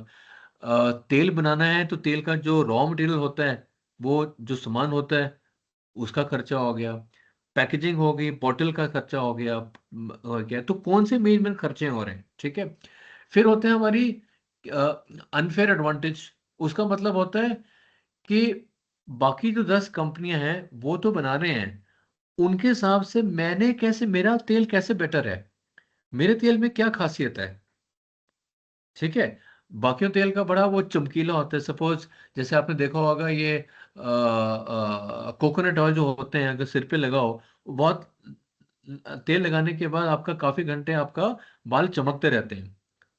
तेल बनाना है तो तेल का जो रॉ मटेरियल होता है, वो जो सामान होता है उसका खर्चा हो गया। पैकेजिंग हो गई, बॉटल का खर्चा हो गया, तो कौन से मेन खर्चे हो रहे हैं, ठीक है। फिर होते हैं हमारी अनफेयर एडवांटेज। उसका मतलब होता है कि बाकी जो 10 कंपनियां हैं वो तो बना रहे हैं, उनके हिसाब से मेरा तेल कैसे बेटर है, मेरे तेल में क्या खासियत है, ठीक है। बाकियों तेल का बड़ा वो चमकीला होता है। सपोज जैसे आपने देखा होगा ये कोकोनट ऑयल जो होते हैं, अगर सिर पे लगाओ, बहुत तेल लगाने के बाद आपका काफी घंटे आपका बाल चमकते रहते हैं,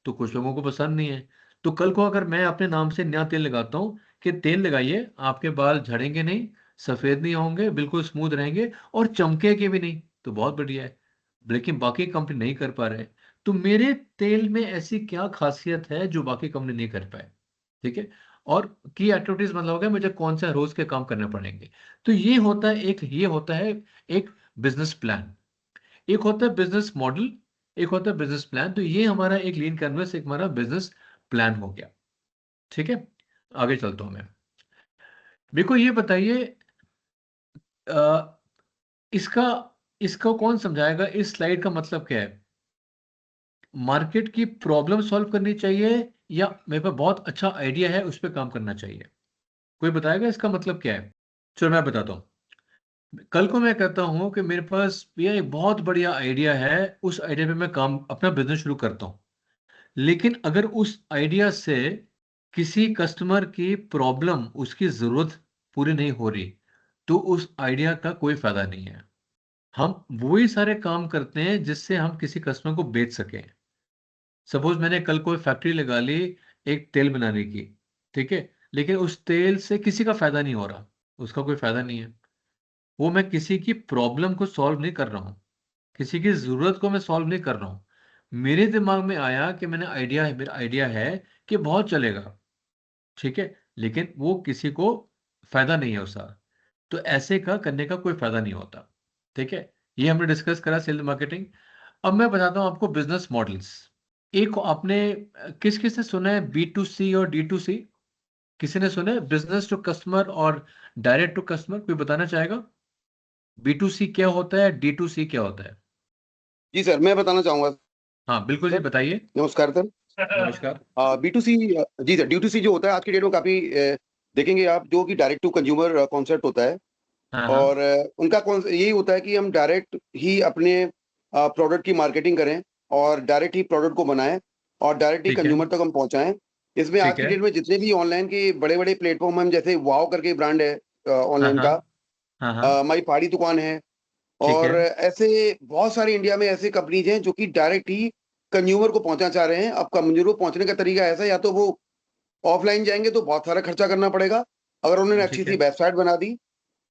तो कुछ लोगों को पसंद नहीं है। तो कल को अगर मैं अपने नाम से नया तेल लगाता हूँ कि तेल लगाइए, आपके बाल झड़ेंगे नहीं, सफेद नहीं होंगे, बिल्कुल स्मूथ रहेंगे और चमकेंगे भी नहीं, तो बहुत बढ़िया है। लेकिन बाकी कंपनी नहीं कर पा रहे, तो मेरे तेल में ऐसी क्या खासियत है जो बाकी कंपनी नहीं कर पाए, ठीक है। और की एक्टिविटीज मतलब हो गया मुझे कौन सा रोज के काम करने पड़ेंगे। तो ये होता है एक बिजनेस प्लान, एक होता है बिजनेस मॉडल, एक होता है बिजनेस प्लान। तो ये हमारा एक लीन कैनवस, एक हमारा बिजनेस प्लान हो गया, ठीक है। आगे चलता हूं मैं। मेरे को ये बताइए, अ, इसका इसको कौन समझाएगा, इस स्लाइड का मतलब क्या है। मार्केट की प्रॉब्लम सॉल्व करनी चाहिए या मेरे पास बहुत अच्छा आइडिया है उस पर काम करना चाहिए, कोई बताएगा इसका मतलब क्या है। चलो मैं बताता हूँ। कल को मैं कहता हूँ कि मेरे पास ये एक बहुत बढ़िया आइडिया है, उस आइडिया पे मैं काम अपना बिजनेस शुरू करता हूँ। लेकिन अगर उस आइडिया से किसी कस्टमर की प्रॉब्लम, उसकी जरूरत पूरी नहीं हो रही, तो उस आइडिया का कोई फायदा नहीं है। हम वही सारे काम करते हैं जिससे हम किसी कस्टमर को बेच सकें। सपोज मैंने कल कोई फैक्ट्री लगा ली एक तेल बनाने की, ठीक है, लेकिन उस तेल से किसी का फायदा नहीं हो रहा, उसका कोई फायदा नहीं है। वो मैं किसी की प्रॉब्लम को सॉल्व नहीं कर रहा हूँ, किसी की जरूरत को मैं सॉल्व नहीं कर रहा हूँ। मेरे दिमाग में आया कि मेरा आइडिया है कि बहुत चलेगा, ठीक है, लेकिन वो किसी को फायदा नहीं है उसका, तो ऐसे का करने का कोई फायदा नहीं होता, ठीक है। ये हमने डिस्कस करा सेल्स मार्केटिंग। अब मैं बताता हूँ आपको बिजनेस मॉडल्स। एक आपने किस किस ने सुना है B2C और D2C, किसी ने सुना है बिजनेस टू कस्टमर और डायरेक्ट टू कस्टमर, कोई बताना चाहेगा B2C क्या होता है, D2C क्या होता है। जी सर, मैं बताना चाहूंगा हाँ बिल्कुल जी, सर। बताइए। नमस्कार सर। नमस्कार। B2C, जी सर, D2C जो होता है आज की डेट में काफी देखेंगे आप, जो कि डायरेक्ट टू कंज्यूमर कॉन्सेप्ट होता है। हाँ हाँ। और उनका यही होता है कि हम डायरेक्ट ही अपने प्रोडक्ट की मार्केटिंग करें और डायरेक्ट ही प्रोडक्ट को बनाएं और डायरेक्ट ही ठीक है। कंज्यूमर तक हम पहुंचाएं। इसमें आज ठीक की है। डेट में जितने भी ऑनलाइन के बड़े बड़े प्लेटफॉर्म हैं, जैसे वाओ करके ब्रांड है हाँ ऑनलाइन हाँ। का, हाँ हाँ। माई पहाड़ी दुकान है, ठीक है। और ऐसे बहुत सारे इंडिया में ऐसे कंपनीज हैं जो कि डायरेक्ट ही कंज्यूमर को पहुंचना चाह रहे हैं। अब कंज्यूमर को पहुंचने का तरीका ऐसा है, या तो वो ऑफलाइन जाएंगे तो बहुत सारा खर्चा करना पड़ेगा, अगर उन्होंने अच्छी ठीक सी है। वेबसाइट बना दी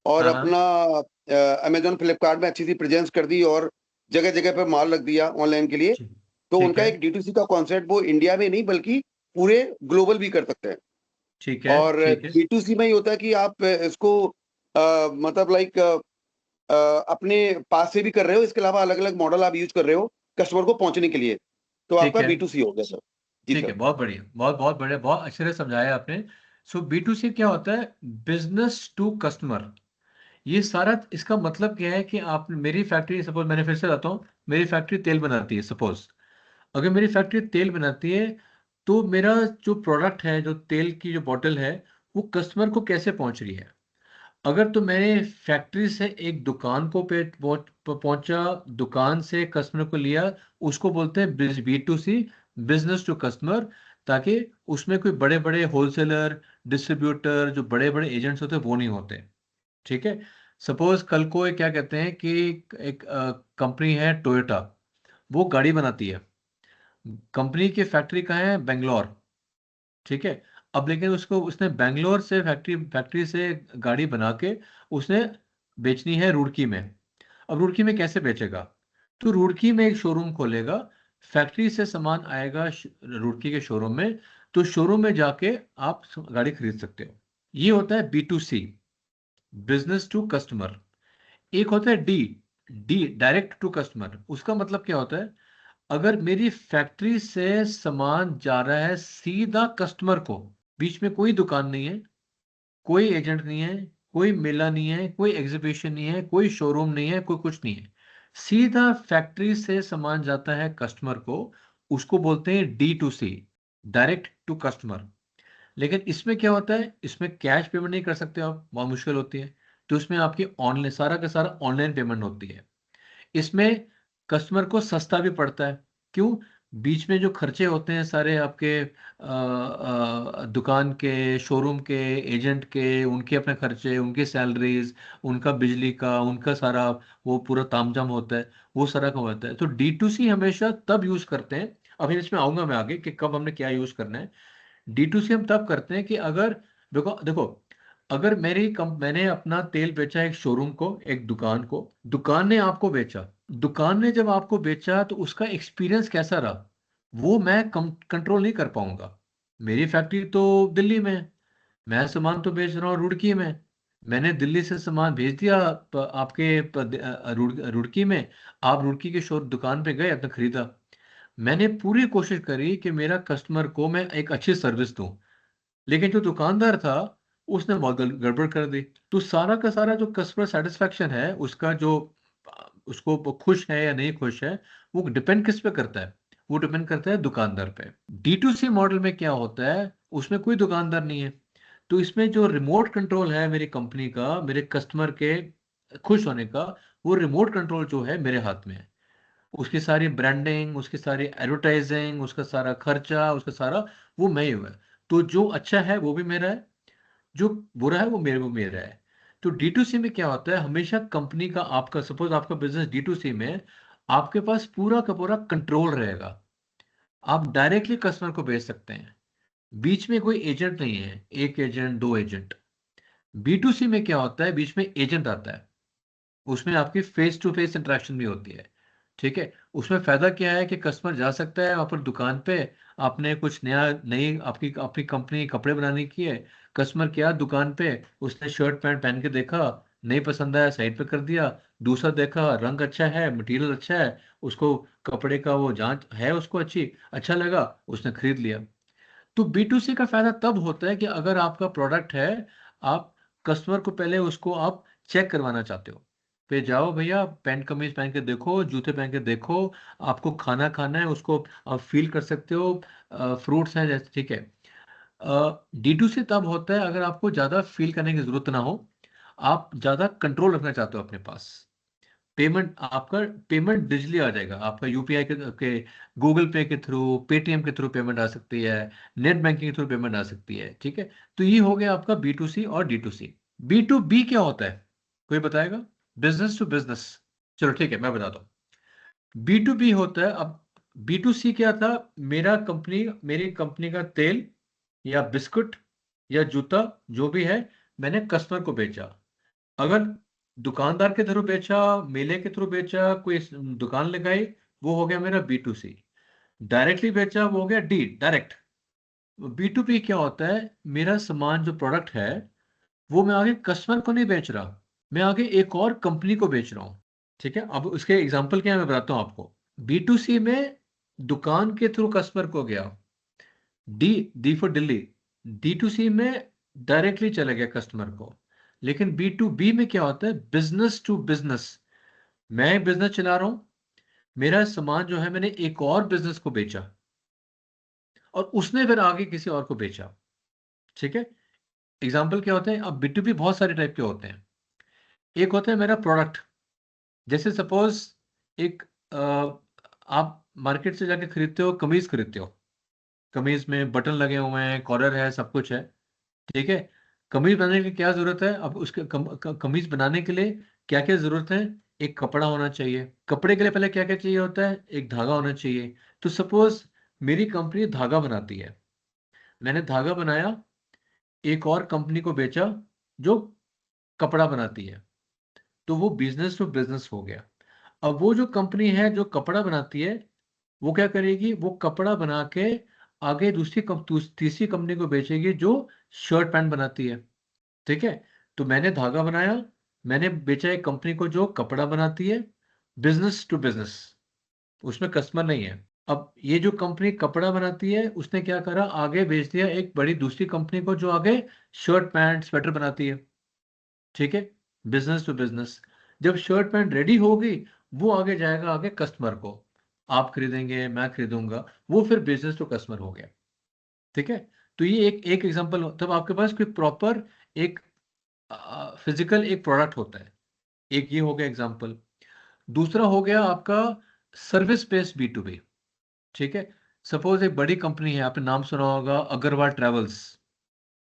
और हाँ हाँ। अपना अमेजोन फ्लिपकार्ट में अच्छी सी प्रेजेंस कर दी और जगह जगह पर माल रख दिया ऑनलाइन के लिए, ठीक। तो ठीक उनका है। एक D2C का कॉन्सेप्ट वो इंडिया में नहीं बल्कि पूरे ग्लोबल भी कर सकते हैं। ठीक है। और ठीक है। B2C में ही होता है कि आप इसको मतलब लाइक अपने पास से भी कर रहे हो, इसके अलावा अलग अलग मॉडल आप यूज कर रहे हो कस्टमर को पहुंचने के लिए, तो ठीक आपका है। B2C हो गया सर। जी ठीक है, सर। बहुत बढ़िया, बहुत बहुत बढ़िया, बहुत अच्छे से समझाया आपने। सो B2C क्या होता है, बिजनेस टू कस्टमर। ये सारा इसका मतलब क्या है कि आप मेरी फैक्ट्री, सपोज मैंने फिर से बताता हूँ, मेरी फैक्ट्री तेल बनाती है सपोज। अगर मेरी फैक्ट्री तेल बनाती है, तो मेरा जो प्रोडक्ट है, जो तेल की जो बॉटल है, वो कस्टमर को कैसे पहुंच रही है। अगर तो मैंने फैक्ट्री से एक दुकान को पहुंचा, दुकान से कस्टमर को लिया, उसको बोलते हैं B2C, बिजनेस टू कस्टमर। ताकि उसमें कोई बड़े बड़े होलसेलर, डिस्ट्रीब्यूटर, जो बड़े बड़े एजेंट्स होते हैं वो नहीं होते, ठीक है। सपोज कल को क्या कहते हैं कि एक कंपनी है टोयोटा, वो गाड़ी बनाती है, कंपनी की फैक्ट्री कहाँ है, बेंगलोर, ठीक है। अब लेकिन उसको उसने बैंगलोर से फैक्ट्री से गाड़ी बना के उसने बेचनी है रुड़की में। अब रुड़की में कैसे बेचेगा, तो रुड़की में एक शोरूम खोलेगा, फैक्ट्री से सामान आएगा रुड़की के शोरूम में, तो शोरूम में जाके आप गाड़ी खरीद सकते हो। ये होता है B2C, बिजनेस टू कस्टमर। एक होता है D D direct to customer. उसका मतलब क्या होता है, अगर मेरी फैक्ट्री से सामान जा रहा है सीधा कस्टमर को, बीच में कोई दुकान नहीं है, कोई एजेंट नहीं है, कोई मेला नहीं है, कोई एग्जीबिशन नहीं है, कोई शोरूम नहीं है, कोई कुछ नहीं है। सीधा फैक्ट्री से सामान जाता है कस्टमर को, उसको बोलते हैं D2C, डायरेक्ट टू कस्टमर। लेकिन इसमें क्या होता है, इसमें कैश पेमेंट नहीं कर सकते आप, बहुत मुश्किल होती है। तो इसमें आपकी ऑनलाइन, सारा का सारा ऑनलाइन पेमेंट होती है। इसमें कस्टमर को सस्ता भी पड़ता है। क्यों? बीच में जो खर्चे होते हैं सारे आपके दुकान के, शोरूम के, एजेंट के, उनके अपने खर्चे, उनकी सैलरीज, उनका बिजली का, उनका सारा वो पूरा तामझाम होता है, वो सारा कम होता है। तो D2C हमेशा तब यूज करते हैं, अभी इसमें आऊंगा मैं आगे कि कब हमने क्या यूज करना है। D2C हम तब करते हैं कि अगर, देखो देखो, अगर मैंने अपना तेल बेचा एक शोरूम को, एक दुकान को, दुकान ने आपको बेचा, दुकान ने जब आपको बेचा तो उसका एक्सपीरियंस कैसा रहा, वो मैं कंट्रोल नहीं कर पाऊंगा। मेरी फैक्ट्री तो दिल्ली में है, मैं सामान तो बेच रहा हूँ रुड़की में। मैंने दिल्ली से सामान भेज दिया आपके रुड़की में। आप रुड़की के शोर दुकान पे गए, आपने खरीदा। मैंने पूरी कोशिश करी कि मेरा कस्टमर को मैं एक अच्छी सर्विस दूं, लेकिन जो दुकानदार था उसने बहुत गड़बड़ कर दी। तो सारा का सारा जो कस्टमर सेटिस्फेक्शन है उसका, जो उसको वो खुश है या नहीं खुश है, वो डिपेंड किस पे करता है? वो डिपेंड करता है दुकानदार पे। D2C मॉडल में क्या होता है, उसमें कोई दुकानदार नहीं है। तो इसमें जो रिमोट कंट्रोल है मेरी कंपनी का, मेरे कस्टमर के खुश होने का, वो रिमोट कंट्रोल जो है मेरे हाथ में है। उसकी सारी ब्रांडिंग, उसकी सारी एडवर्टाइजिंग, उसका सारा खर्चा, उसका सारा, वो मैं ही हुआ है। तो जो अच्छा है वो भी मेरा है, जो बुरा है वो मेरा है। तो D2C में क्या होता है, हमेशा कंपनी का, आपका सपोज आपका बिजनेस D2C में, आपके पास पूरा का पूरा कंट्रोल रहेगा। आप डायरेक्टली कस्टमर को भेज सकते हैं, बीच में कोई एजेंट नहीं है, एक एजेंट, दो एजेंट। B2C में क्या होता है, बीच में एजेंट आता है, उसमें आपकी फेस टू फेस इंटरेक्शन भी होती है। ठीक है, उसमें फायदा क्या है कि कस्टमर जा सकता है वहां पर दुकान पे, आपने कुछ नया, नई आपकी अपनी कंपनी कपड़े बनाने की है, कस्टमर क्या दुकान पे, उसने शर्ट पैंट पहन के देखा, नहीं पसंद आया, साइड पे कर दिया। दूसरा देखा, रंग अच्छा है, मटेरियल अच्छा है, उसको कपड़े का वो जांच है उसको अच्छी, अच्छा लगा, उसने खरीद लिया। तो B2C का फायदा तब होता है कि अगर आपका प्रोडक्ट है, आप कस्टमर को पहले उसको आप चेक करवाना चाहते हो, पे जाओ भैया, पैंट कमीज पहन के देखो, जूते पहन के देखो, आपको खाना खाना है उसको आप फील कर सकते हो, फ्रूट्स हैं जैसे, ठीक है। D2C तब होता है अगर आपको ज्यादा फील करने की जरूरत ना हो, आप ज्यादा कंट्रोल रखना चाहते हो अपने पास। पेमेंट आपका, पेमेंट डिजिटली आ जाएगा आपका, यूपीआई के गूगल पे के थ्रू, पेटीएम के थ्रू पेमेंट आ सकती है, नेट बैंकिंग के थ्रू पेमेंट आ सकती है। ठीक है, तो ये हो गया आपका B2C और D2C। B2B क्या होता है, कोई बताएगा? Business to business. चलो ठीक है, मैं बताता हूँ। B2B होता है, अब B2C क्या था, मेरी कंपनी का तेल या बिस्कुट या जूता जो भी है, मैंने कस्टमर को बेचा। अगर दुकानदार के थ्रू बेचा, मेले के थ्रू बेचा, कोई दुकान लगाई, वो हो गया मेरा B2C। डायरेक्टली बेचा वो हो गया D, डायरेक्ट। B2B क्या होता है, मेरा सामान जो प्रोडक्ट है वो मैं आगे कस्टमर को नहीं बेच रहा, मैं आगे एक और कंपनी को बेच रहा हूँ। ठीक है, अब उसके एग्जांपल क्या है मैं बताता हूँ आपको। B2C में दुकान के थ्रू कस्टमर को गया, डी फॉर दिल्ली। D2C में डायरेक्टली चला गया कस्टमर को। लेकिन B2B में क्या होता है, बिजनेस टू बिजनेस। मैं बिजनेस चला रहा हूं, मेरा सामान जो है मैंने एक और बिजनेस को बेचा, और उसने फिर आगे किसी और को बेचा। ठीक है, एग्जाम्पल क्या होते हैं, अब B2B बहुत सारे टाइप के होते हैं। एक होता है मेरा प्रोडक्ट, जैसे सपोज एक आप मार्केट से जाके खरीदते हो, कमीज खरीदते हो, कमीज में बटन लगे हुए हैं, कॉलर है, सब कुछ है। ठीक है, कमीज बनाने की क्या जरूरत है, अब उसके कमीज बनाने के लिए क्या क्या जरूरत है, एक कपड़ा होना चाहिए, कपड़े के लिए पहले क्या क्या चाहिए होता है, एक धागा होना चाहिए। तो सपोज मेरी कंपनी धागा बनाती है, मैंने धागा बनाया, एक और कंपनी को बेचा जो कपड़ा बनाती है, तो वो बिजनेस टू बिजनेस हो गया। अब वो जो कंपनी है जो कपड़ा बनाती है, वो क्या करेगी, वो कपड़ा बना के आगे तीसरी कंपनी को बेचेगी जो शर्ट पैंट बनाती है। ठीक है, तो मैंने धागा बनाया, मैंने बेचा एक कंपनी को जो कपड़ा बनाती है, बिजनेस टू बिजनेस, उसमें कस्टमर नहीं है। अब ये जो कंपनी कपड़ा बनाती है उसने क्या करा, आगे बेच दिया एक बड़ी दूसरी कंपनी को जो आगे शर्ट पैंट स्वेटर बनाती है। ठीक है, बिजनेस टू बिजनेस। जब शर्ट पैंट रेडी होगी वो आगे जाएगा आगे कस्टमर को, आप खरीदेंगे, मैं खरीदूंगा, वो फिर बिजनेस टू कस्टमर हो गया। ठीक है, तो ये एक एग्जांपल। तब आपके पास कोई प्रॉपर एक फिजिकल एक प्रोडक्ट होता है, एक ये हो गया एग्जांपल। दूसरा हो गया आपका सर्विस बेस्ड B2B। ठीक है, सपोज एक बड़ी कंपनी है, आपने नाम सुना होगा अग्रवाल ट्रेवल्स,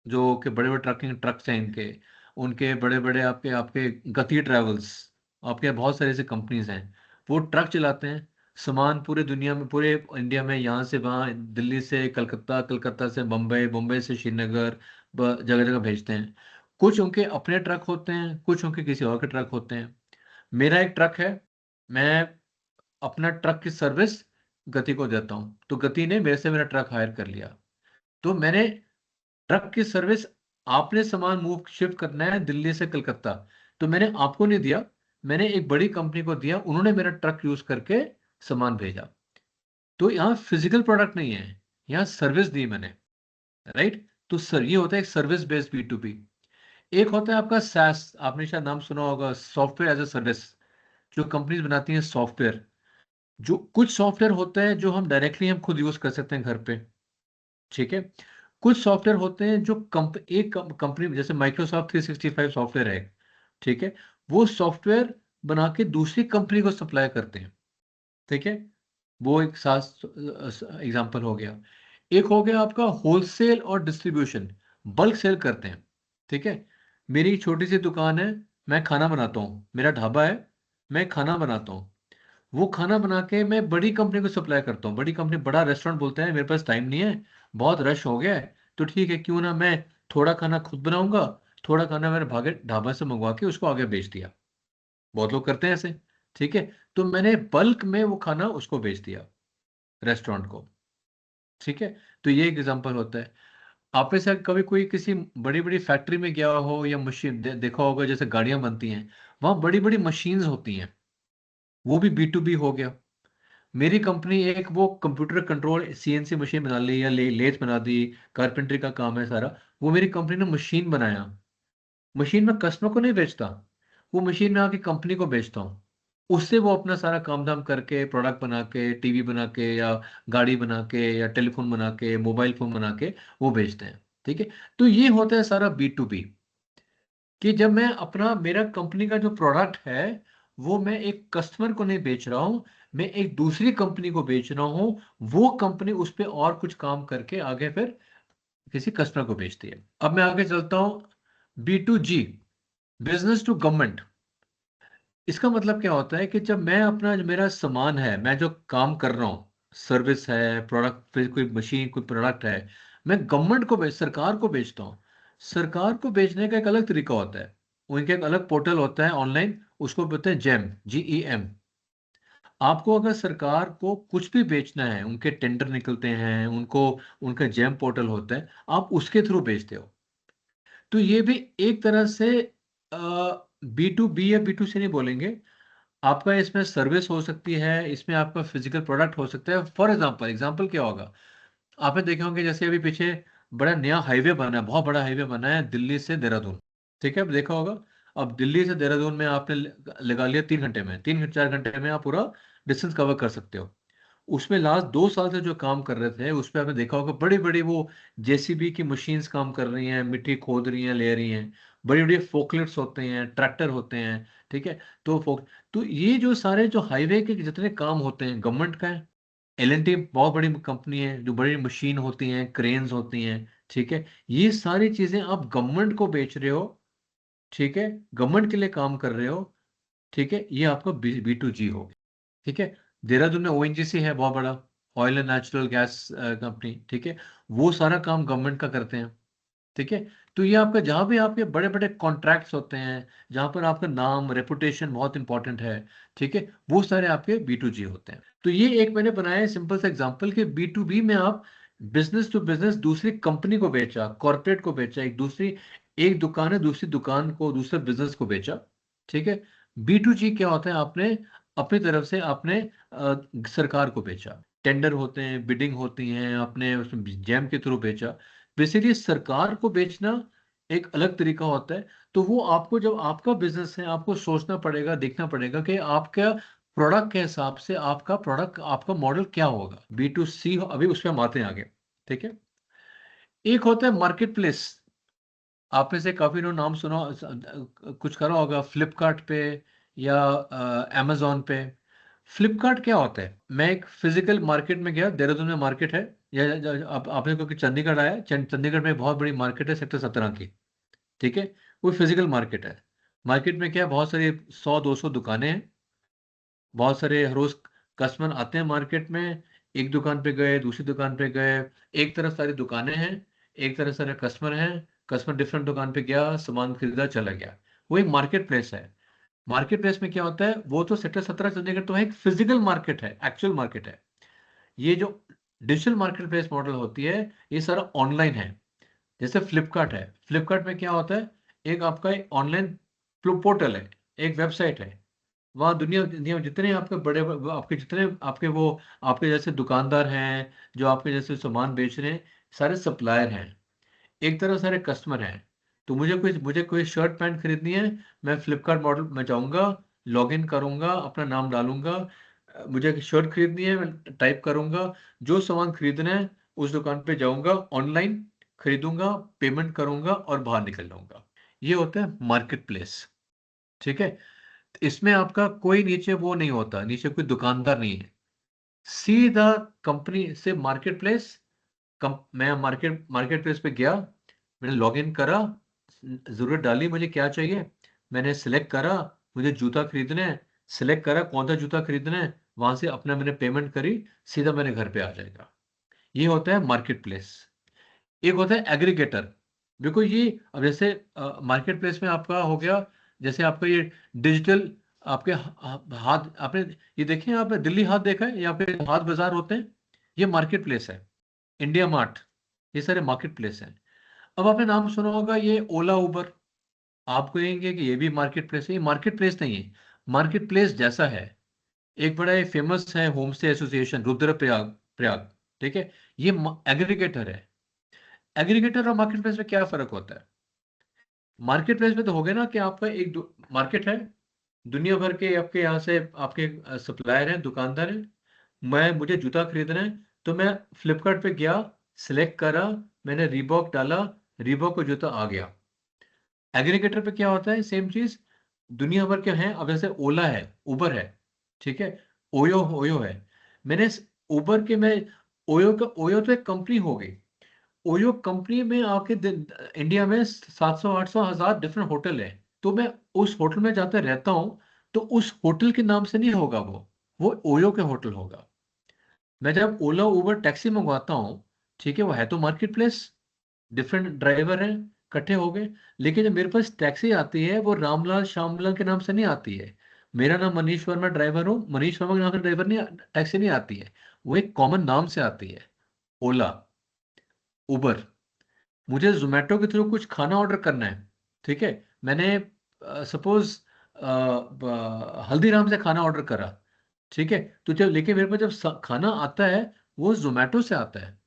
जो कि बड़े बड़े ट्रक्स हैं इनके, उनके बड़े बड़े आपके आपके गति ट्रेवल्स, आपके बहुत सारे ऐसे कंपनीज हैं, वो ट्रक चलाते हैं, सामान पूरे दुनिया में, पूरे इंडिया में, यहाँ से वहाँ, दिल्ली से कलकत्ता, कलकत्ता से बम्बई, बम्बई से श्रीनगर, जगह जगह भेजते हैं। कुछ उनके अपने ट्रक होते हैं, कुछ उनके किसी और के ट्रक होते हैं। मेरा एक ट्रक है, मैं अपना ट्रक की सर्विस गति को देता हूँ, तो गति ने मेरे से मेरा ट्रक हायर कर लिया। तो मैंने ट्रक की सर्विस, आपने सामान मूव शिफ्ट करना है दिल्ली से कलकत्ता, तो मैंने आपको नहीं दिया, मैंने एक बड़ी कंपनी को दिया, उन्होंने मेरा ट्रक यूज करके सामान भेजा। तो यहाँ फिजिकल प्रोडक्ट नहीं है, यहाँ सर्विस दी मैंने, राइट। तो सर ये होता है एक सर्विस बेस्ड B2B। एक होता है आपका SaaS, आपने शायद नाम सुना होगा, सॉफ्टवेयर एज ए सर्विस, जो कंपनीज बनाती हैं सॉफ्टवेयर। जो कुछ सॉफ्टवेयर होते हैं जो हम डायरेक्टली हम खुद यूज कर सकते हैं घर पे, ठीक है। कुछ सॉफ्टवेयर होते हैं जो एक कंपनी, जैसे माइक्रोसॉफ्ट 365 सॉफ्टवेयर है, ठीक है, वो सॉफ्टवेयर बना के दूसरी कंपनी को सप्लाई करते हैं। ठीक है, वो एक साथ एग्जांपल हो गया। एक हो गया आपका होलसेल और डिस्ट्रीब्यूशन, बल्क सेल करते हैं। ठीक है, मेरी छोटी सी दुकान है, मैं खाना बनाता हूँ, मेरा ढाबा है, मैं खाना बनाता हूँ, वो खाना बना के मैं बड़ी कंपनी को सप्लाई करता हूँ। बड़ी कंपनी, बड़ा रेस्टोरेंट बोलते हैं मेरे पास टाइम नहीं है, बहुत रश हो गया है, तो ठीक है, क्यों ना मैं थोड़ा खाना खुद बनाऊंगा, थोड़ा खाना मैंने भागे ढाबा से मंगवा के उसको आगे बेच दिया। बहुत लोग करते हैं ऐसे। ठीक है, तो मैंने बल्क में वो खाना उसको बेच दिया, रेस्टोरेंट को। ठीक है, तो ये एक एग्जांपल होता है। आप में से कभी कोई किसी बड़ी बड़ी फैक्ट्री में गया हो या मशीन देखा होगा, जैसे गाड़ियां बनती हैं, वहां बड़ी बड़ी मशीन्स होती हैं, वो भी B2B हो गया। मेरी कंपनी एक वो कंप्यूटर कंट्रोल CNC मशीन बना ली या लेथ बना दी, कारपेंटरी का काम है सारा, वो मेरी कंपनी ने मशीन बनाया। मशीन में कस्टमर को नहीं बेचता, वो मशीन में आके कंपनी को बेचता हूँ, उससे वो अपना सारा काम धाम करके प्रोडक्ट बना के, टीवी बना के, या गाड़ी बना के, या टेलीफोन बना के, मोबाइल फोन बना के वो बेचते हैं। ठीक है, तो ये होता है सारा B2B, कि जब मैं अपना, मेरा कंपनी का जो प्रोडक्ट है वो मैं एक कस्टमर को नहीं बेच रहा हूं, मैं एक दूसरी कंपनी को बेच रहा हूं, वो कंपनी उस पर और कुछ काम करके आगे फिर किसी कस्टमर को बेचती है। अब मैं आगे चलता हूं, B2G, बिजनेस टू गवर्नमेंट। इसका मतलब क्या होता है कि जब मैं अपना, जो मेरा सामान है, मैं जो काम कर रहा हूँ, सर्विस है, प्रोडक्ट, फिर कोई मशीन, कोई प्रोडक्ट है, मैं गवर्नमेंट को सरकार को बेचता हूँ। सरकार को बेचने का एक अलग तरीका होता है, उनके एक अलग पोर्टल होता है ऑनलाइन, उसको बोलते हैं जेम, GEM। आपको अगर सरकार को कुछ भी बेचना है, उनके टेंडर निकलते हैं, उनको, उनका जेम पोर्टल होता है, आप उसके थ्रू बेचते हो। तो ये भी एक तरह से B2B या B2C नहीं बोलेंगे, आपका इसमें सर्विस हो सकती है, इसमें आपका फिजिकल प्रोडक्ट हो सकता है। फॉर एग्जांपल, एग्जांपल क्या होगा, आपने देखे होंगे जैसे अभी पीछे बड़ा नया हाईवे बना है, बहुत बड़ा हाईवे बना है दिल्ली से देहरादून। ठीक है, अब देखा होगा, अब दिल्ली से देहरादून में आपने लगा लिया 3 घंटे में, 3 4 घंटे में आप पूरा डिस्टेंस कवर कर सकते हो। उसमें लास्ट 2 साल से जो काम कर रहे थे, उस पर आपने देखा होगा बड़ी बड़ी वो JCB की मशीन्स काम कर रही हैं, मिट्टी खोद रही हैं, ले रही हैं, बड़ी बड़ी फोकलिफ्ट्स होते हैं, ट्रैक्टर होते हैं। ठीक है, तो ये जो सारे जो हाईवे के जितने काम होते हैं गवर्नमेंट का है। L&T बहुत बड़ी कंपनी है, जो बड़ी मशीन होती हैं, क्रेन्स होती हैं। ठीक है, ये सारी चीजें आप गवर्नमेंट को बेच रहे हो। ठीक है, गवर्नमेंट के लिए काम कर रहे हो। ठीक है, ये आपका B2G हो गया। ठीक है, देहरादून में ONGC है, बहुत बड़ा oil and natural gas company. ठीक है, वो सारा काम गवर्नमेंट का करते हैं। ठीक है, तो ये आपका, जहां भी आपके बड़े बड़े कॉन्ट्रैक्ट्स होते हैं, जहां पर आपका नाम, रेपुटेशन बहुत इंपॉर्टेंट है, ठीक है, वो सारे आपके B2G होते हैं। तो ये एक मैंने बनाया सिंपल सा एग्जांपल कि B2B में आप बिजनेस टू बिजनेस दूसरी कंपनी को बेचा, कॉर्पोरेट को बेचा, एक दुकान है दूसरी दुकान को, दूसरे बिजनेस को बेचा। ठीक है, B2G क्या होता है, आपने अपनी तरफ से आपने सरकार को बेचा, टेंडर होते हैं, बिडिंग होती हैं, आपने उसमें जेम के थ्रू बेचा। बेसिकली सरकार को बेचना एक अलग तरीका होता है। तो वो आपको, जब आपका बिजनेस है, आपको सोचना पड़ेगा, देखना पड़ेगा कि आपका प्रोडक्ट के हिसाब से आपका प्रोडक्ट, आपका मॉडल क्या होगा। B2C, अभी उस पर हम आते हैं आगे, ठीक है। एक होता है मार्केट प्लेस। आप में से काफी लोग नाम सुना, कुछ करा होगा फ्लिपकार्ट पे या अमेजोन पे। फ्लिपकार्ट क्या होता है? मैं एक फिजिकल मार्केट में गया, देहरादून में मार्केट है, या आपने क्योंकि चंडीगढ़ आया, चंडीगढ़ में बहुत बड़ी मार्केट है सेक्टर 17 की, ठीक है। वो फिजिकल मार्केट है। मार्केट में क्या है, बहुत सारी 100-200 दुकानें हैं, बहुत सारे हर रोज कस्टमर आते हैं मार्केट में। एक दुकान पे गए, दूसरी दुकान पे गए, एक तरफ सारी दुकानें हैं, एक तरफ सारे कस्टमर हैं। कस्टमर डिफरेंट दुकान पे गया, सामान खरीदा, चला गया। वो एक मार्केट प्लेस है। मार्केट प्लेस में क्या होता है, वो तो सेक्टर 17 चंडीगढ़ तो है, एक फिजिकल मार्केट है, एक्चुअल मार्केट है। ये जो डिजिटल मार्केट प्लेस मॉडल होती है, ये सारा ऑनलाइन है। जैसे फ्लिपकार्ट है, फ्लिपकार्ट में क्या होता है, एक आपका ऑनलाइन पोर्टल है, एक वेबसाइट है। वहाँ दुनिया दुनिया में जितने आपके बड़े, आपके जितने आपके वो आपके जैसे दुकानदार हैं, जो आपके जैसे सामान बेच रहे हैं, सारे सप्लायर हैं, एक तरह सारे कस्टमर हैं। तो मुझे कोई शर्ट पैंट खरीदनी है, मैं फ्लिपकार्ट मॉडल में जाऊंगा, लॉगिन करूंगा, अपना नाम डालूंगा, मुझे शर्ट खरीदनी है, मैं टाइप करूंगा, जो सामान खरीदना है उस दुकान पे जाऊंगा, ऑनलाइन खरीदूंगा, पेमेंट करूंगा और बाहर निकल जाऊंगा। ये होता है मार्केट प्लेस, ठीक है। इसमें आपका कोई नीचे वो नहीं होता, नीचे कोई दुकानदार नहीं है, सीधा कंपनी से मार्केट प्लेस। मैं मार्केट प्लेस पे गया, मैंने लॉगिन करा, जरूरत डाली मुझे क्या चाहिए, मैंने सिलेक्ट करा, मुझे जूता खरीदना है, सिलेक्ट करा कौन सा जूता खरीदना है, वहां से अपना मैंने पेमेंट करी, सीधा मेरे घर पे आ जाएगा। ये होता है मार्केट प्लेस। एक होता है एग्रीगेटर। देखो ये, अब जैसे मार्केट प्लेस में आपका हो गया, जैसे आपका ये डिजिटल, आपके हाथ, आपने ये देखे हैं, आपने दिल्ली हाट देखा है, यहाँ पे हाट बाजार होते हैं, ये मार्केट प्लेस है। इंडिया मार्ट, ये सारे मार्केट प्लेस हैं। अब आपने नाम सुना होगा ये ओला उबर, आप कहेंगे कि ये भी मार्केट प्लेस है। ये मार्केट प्लेस नहीं है, मार्केट प्लेस जैसा है। एक बड़ा ये फेमस है home stay association, Rudraprayag, Prayag, ठीक है। ये एग्रीगेटर है। एग्रीगेटर और मार्केट प्लेस में क्या फर्क होता है? मार्केट प्लेस में तो हो गया ना कि आपका एक मार्केट है, दुनिया भर के आपके यहाँ से आपके सप्लायर हैं, दुकानदार हैं। मुझे जूता खरीदना है, तो मैं फ्लिपकार्ट पे गया, सिलेक्ट करा, मैंने रीबॉक डाला, रीबॉक का जूता आ गया। एग्रीगेटर पे क्या होता है, सेम चीज, दुनिया भर के हैं। अब जैसे ओला है, उबर है, ठीक है, ओयो ओयो है। मैंने उबर के मैं ओयो का, ओयो तो एक कंपनी हो गई। ओयो कंपनी में आपके इंडिया में 700-800 1000 डिफरेंट होटल है। तो मैं उस होटल में जाते रहता हूँ, तो उस होटल के नाम से नहीं होगा, वो ओयो के होटल होगा। मैं जब ओला उबर टैक्सी मंगवाता हूँ, ठीक है, वो है तो मार्केट प्लेस, डिफरेंट ड्राइवर हैं, इकट्ठे हो गए। लेकिन जब मेरे पास टैक्सी आती है, वो रामलाल श्यामलाल के नाम से नहीं आती है। मेरा नाम मनीष वर्मा, ड्राइवर हूँ, मनीष वर्मा के नाम से ड्राइवर नहीं, टैक्सी नहीं आती है। वो एक कॉमन नाम से आती है, ओला, उबर। मुझे जोमेटो के थ्रू कुछ खाना ऑर्डर करना है, ठीक है, मैंने सपोज हल्दीराम से खाना ऑर्डर करा, ठीक है। तो जब लेके मेरे पास जब खाना आता है, वो जोमेटो से आता है,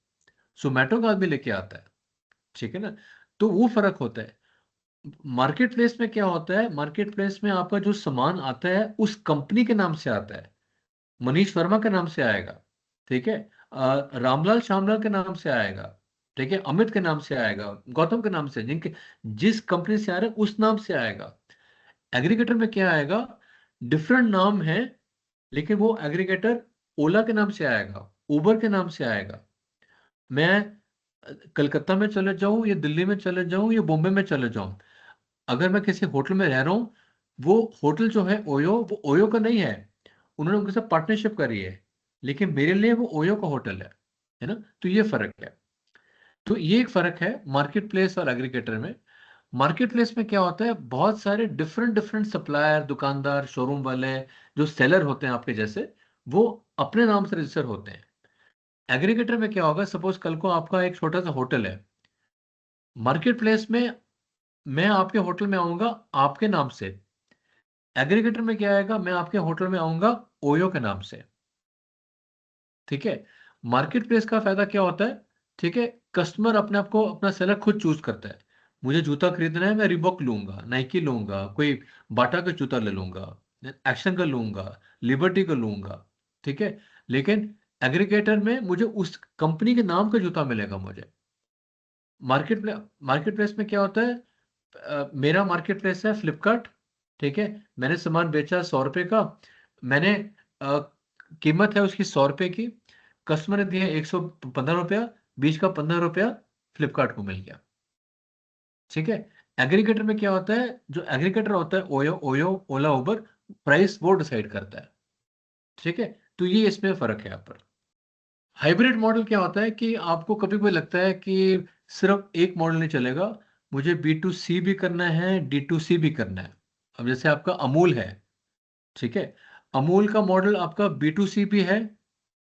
जोमेटो का आदमी लेके आता है, ठीक है ना। तो वो फर्क होता है। मार्केट प्लेस में क्या होता है, मार्केट प्लेस में आपका जो सामान आता है उस कंपनी के नाम से आता है, मनीष वर्मा के नाम से आएगा, ठीक है, रामलाल श्यामलाल के नाम से आएगा, ठीक है, अमित के नाम से आएगा, गौतम के नाम से, जिनके जिस कंपनी से आ रहे हैं उस नाम से आएगा। एग्रीगेटर में क्या आएगा, डिफरेंट नाम है, लेकिन वो एग्रीगेटर ओला के नाम से आएगा, उबर के नाम से आएगा। मैं कलकत्ता में चले जाऊं या दिल्ली में चले जाऊं या बॉम्बे में चले जाऊं, अगर मैं किसी होटल में रह रहा हूँ, वो होटल जो है ओयो, वो ओयो का नहीं है, उन्होंने उनके साथ पार्टनरशिप करी है, लेकिन मेरे लिए वो ओयो का होटल है ना। तो ये फर्क है। तो ये एक फर्क है मार्केट प्लेस और एग्रीगेटर में। मार्केट प्लेस में क्या होता है, बहुत सारे डिफरेंट डिफरेंट सप्लायर, दुकानदार, शोरूम वाले, जो सेलर होते हैं आपके जैसे, वो अपने नाम से रजिस्टर होते हैं। एग्रीगेटर में क्या होगा, सपोज कल को आपका एक छोटा सा होटल है, मार्केट प्लेस में मैं आपके होटल में आऊंगा आपके नाम से, एग्रीगेटर में क्या आएगा, मैं आपके होटल में आऊंगा ओयो के नाम से, ठीक है। मार्केट प्लेस का फायदा क्या होता है, ठीक है, कस्टमर अपने आप को, अपना सेलर खुद चूज करता है। मुझे जूता खरीदना है, मैं रिबॉक लूंगा, नाइकी लूंगा, कोई बाटा का जूता ले लूंगा, एक्शन का लूंगा, लिबर्टी का लूंगा, ठीक है। लेकिन एग्रीगेटर में मुझे उस कंपनी के नाम का जूता मिलेगा मुझे। मार्केट प्लेस में क्या होता है, मेरा मार्केट प्लेस है फ्लिपकार्ट, ठीक है। मैंने सामान बेचा 100 रुपए का, मैंने कीमत है उसकी 100 रुपए की, कस्टमर ने दिया 115 रुपया, बीच का 15 रुपया फ्लिपकार्ट को मिल गया, ठीक है। एग्रीगेटर में क्या होता है, जो एग्रीगेटर होता है ओयो ओयो ओला उबर, प्राइस वो डिसाइड करता है, ठीक है। तो ये इसमें फर्क है यहाँ पर। हाइब्रिड मॉडल क्या होता है कि आपको कभी कभी लगता है कि सिर्फ एक मॉडल नहीं चलेगा, मुझे B2C भी करना है, D2C भी करना है। अब जैसे आपका अमूल है, ठीक है, अमूल का मॉडल आपका B2C भी है,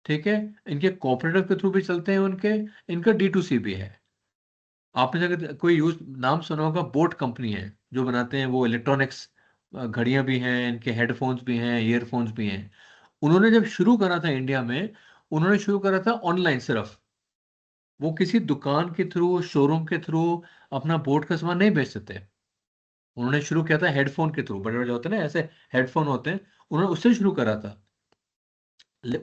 ठीक है, इनके कोऑपरेटिव के थ्रू भी चलते हैं उनके, इनका D2C भी है। आपने अगर कोई यूज नाम सुना होगा, बोट कंपनी है जो बनाते हैं वो इलेक्ट्रॉनिक्स, घड़ियां भी हैं, इनके हेडफोन्स भी हैं, ईयरफोन्स भी हैं। उन्होंने जब शुरू करा था इंडिया में, उन्होंने शुरू करा था ऑनलाइन सिर्फ, वो किसी दुकान के थ्रू, शोरूम के थ्रू अपना बोट का सामान नहीं बेचते थे। उन्होंने शुरू किया था हेडफोन के थ्रू, बड़े बड़े जो होते हैं ना ऐसे हेडफोन होते हैं, उन्होंने उससे शुरू करा था।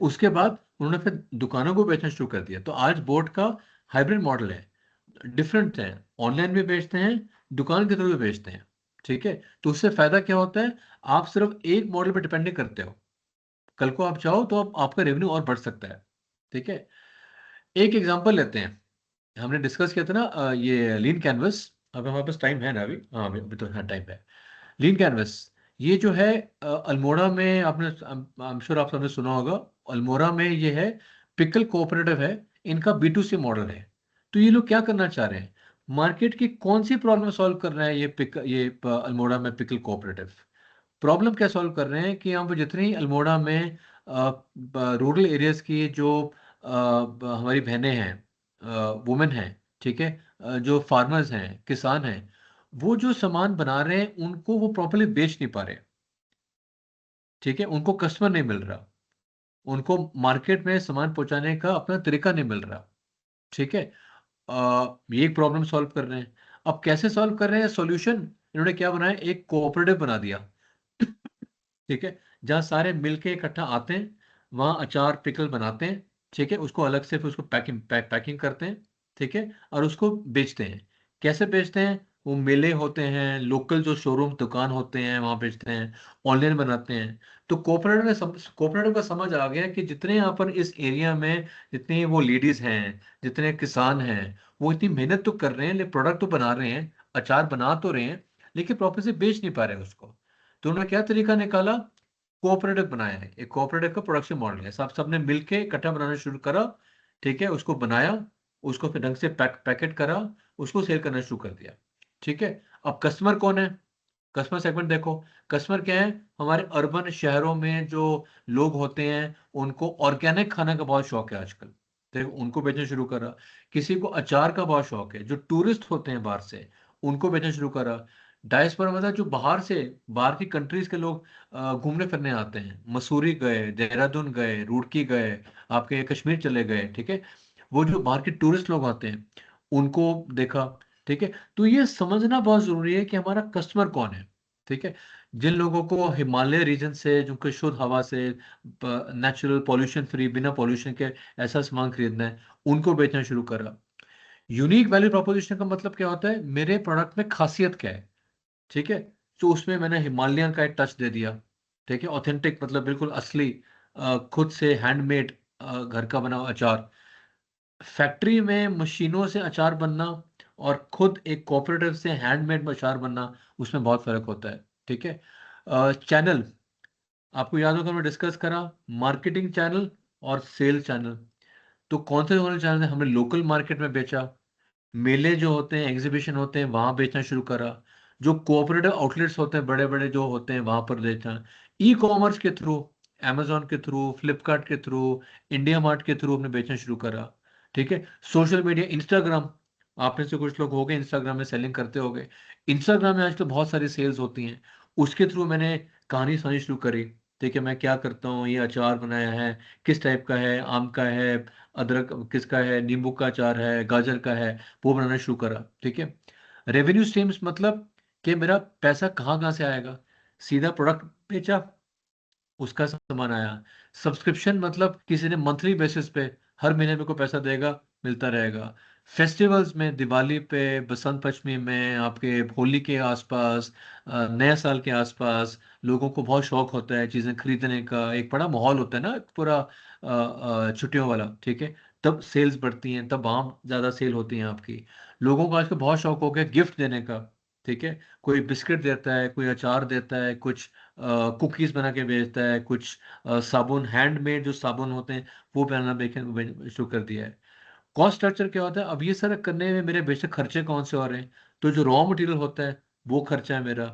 उसके बाद उन्होंने फिर दुकानों को बेचना शुरू कर दिया। तो आज बोट का हाइब्रिड मॉडल है, डिफरेंट है, ऑनलाइन भी बेचते हैं, दुकान के थ्रू भी बेचते हैं, ठीक है। तो उससे फायदा क्या होता है, आप सिर्फ एक मॉडल पर डिपेंड नहीं करते हो, कल को आप चाहो तो आपका रेवेन्यू और बढ़ सकता है, ठीक है। एक एग्जांपल लेते हैं, हमने डिस्कस किया था ना ये लीन कैनवस। अब हमारे पास टाइम है ना अभी, हाँ अभी तो हाँ टाइम है। लीन कैनवस ये जो है अल्मोड़ा में, आपने आई एम श्योर आप सबने सुना होगा, अल्मोड़ा में ये है, पिकल कोऑपरेटिव है, इनका B2C मॉडल है। तो ये लोग क्या करना चाह रहे हैं, मार्केट की कौन सी प्रॉब्लम सॉल्व कर रहे हैं, ये अल्मोड़ा में पिकल कोऑपरेटिव प्रॉब्लम क्या सॉल्व कर रहे हैं कि यहाँ पर जितनी अल्मोड़ा में रूरल एरियाज की जो हमारी बहनें हैं, वुमेन हैं, ठीक है, जो फार्मर्स हैं, किसान हैं, वो जो सामान बना रहे हैं उनको वो प्रॉपर्ली बेच नहीं पा रहे, ठीक है, उनको कस्टमर नहीं मिल रहा, उनको मार्केट में सामान पहुंचाने का अपना तरीका नहीं मिल रहा, ठीक है। ये एक प्रॉब्लम सॉल्व कर रहे हैं। अब कैसे सॉल्व कर रहे हैं, सॉल्यूशन इन्होंने क्या बनाया, एक कोऑपरेटिव बना दिया, ठीक है, जहाँ सारे मिलके इकट्ठा आते हैं, वहाँ अचार पिकल बनाते हैं, ठीक है, उसको अलग से फिर उसको पैकिंग करते हैं, ठीक है, और उसको बेचते हैं। कैसे बेचते हैं, वो मेले होते हैं, लोकल जो शोरूम दुकान होते हैं वहाँ बेचते हैं, ऑनलाइन बनाते हैं। तो कोऑपरेटिव का समझ आ गया कि जितने यहाँ पर इस एरिया में जितनी वो लेडीज हैं, जितने किसान हैं, वो इतनी मेहनत तो कर रहे हैं, लेकिन प्रोडक्ट तो बना रहे हैं, अचार बना तो रहे हैं, लेकिन प्रॉपर से बेच नहीं पा रहे हैं उसको। तो उन्होंने क्या तरीका निकाला, कोऑपरेटिव बनाया है, एक कोऑपरेटिव का प्रोडक्शन मॉडल है, सबने मिलके इकट्ठा बनाना शुरू करा, ठीक है, उसको बनाया, उसको फिर ढंग से पैकेट करा, उसको सेल करना शुरू कर दिया, ठीक है। अब कस्टमर कौन है, कस्टमर सेगमेंट देखो, कस्टमर क्या है, हमारे अर्बन शहरों में जो लोग होते हैं उनको ऑर्गेनिक खाने का बहुत शौक है आजकल, तो उनको बेचना शुरू करा। किसी को अचार का बहुत शौक है, जो टूरिस्ट होते हैं बाहर से, उनको बेचना शुरू करा। डायस्पोरा मतलब जो बाहर से, बाहर की कंट्रीज के लोग घूमने फिरने आते हैं, मसूरी गए, देहरादून गए, रुड़की गए, आपके कश्मीर चले गए, ठीक है, वो जो बाहर के टूरिस्ट लोग आते हैं उनको देखा, ठीक है। तो ये समझना बहुत जरूरी है कि हमारा कस्टमर कौन है, ठीक है। जिन लोगों को हिमालय रीजन से, जो शुद्ध हवा से, नेचुरल पॉल्यूशन फ्री, बिना पॉल्यूशन के ऐसा सामान खरीदना है, उनको बेचना शुरू करा। यूनिक वैल्यू प्रोपोजिशन का मतलब क्या होता है, मेरे प्रोडक्ट में खासियत क्या है, ठीक है। तो उसमें मैंने हिमालयन का एक टच दे दिया, ठीक है, ऑथेंटिक मतलब बिल्कुल असली, खुद से हैंडमेड, घर का बना हुआ अचार। फैक्ट्री में मशीनों से अचार बनना और खुद एक कोऑपरेटिव से हैंडमेड अचार बनना, उसमें बहुत फर्क होता है, ठीक है। चैनल, आपको याद होगा मैं डिस्कस करा, मार्केटिंग चैनल और सेल चैनल। तो कौन से चैनल है, हमने लोकल मार्केट में बेचा, मेले जो होते हैं, एग्जीबिशन होते हैं, वहां बेचना शुरू करा, जो कोऑपरेटिव आउटलेट्स होते हैं बड़े बड़े जो होते हैं वहां पर बेचना, ई कॉमर्स के थ्रू, amazon के थ्रू, फ्लिपकार्ट के थ्रू, इंडिया मार्ट के थ्रू हमने बेचना शुरू करा, ठीक है। सोशल मीडिया, इंस्टाग्राम, आप में से कुछ लोग हो गए इंस्टाग्राम में सेलिंग करते हो गए, इंस्टाग्राम में आजकल बहुत सारी सेल्स होती हैं, उसके थ्रू मैंने कहानी सुनानी शुरू करी, ठीक है, मैं क्या करता हूँ, ये अचार बनाया है, किस टाइप का है, आम का है, अदरक किसका है, नींबू का अचार है, गाजर का है, वो बनाना शुरू करा, ठीक है। रेवेन्यू स्ट्रीम्स मतलब कि मेरा पैसा कहाँ कहाँ से आएगा, सीधा प्रोडक्ट बेचा उसका सामान आया। सब्सक्रिप्शन मतलब किसी ने मंथली बेसिस पे हर महीने मेरे को पैसा देगा, मिलता रहेगा। फेस्टिवल्स में, दिवाली पे, बसंत पंचमी में, आपके होली के आसपास, नया साल के आसपास लोगों को बहुत शौक होता है चीज़ें खरीदने का, एक बड़ा माहौल होता है ना पूरा छुट्टियों वाला, ठीक है। तब सेल्स बढ़ती हैं, तब वहाँ ज़्यादा सेल होती हैं आपकी। लोगों को आजकल बहुत शौक हो गया गिफ्ट देने का, ठीक है। कोई बिस्किट देता है, कोई अचार देता है, कुछ कुकीज बना के बेचता है, कुछ साबुन, हैंडमेड जो साबुन होते हैं वो बनाना शुरू कर दिया है। कॉस्ट स्ट्रक्चर क्या होता है, अब ये सारा करने में मेरे बेशक खर्चे कौन से हो रहे हैं, तो जो रॉ मटेरियल होता है वो खर्चा है मेरा,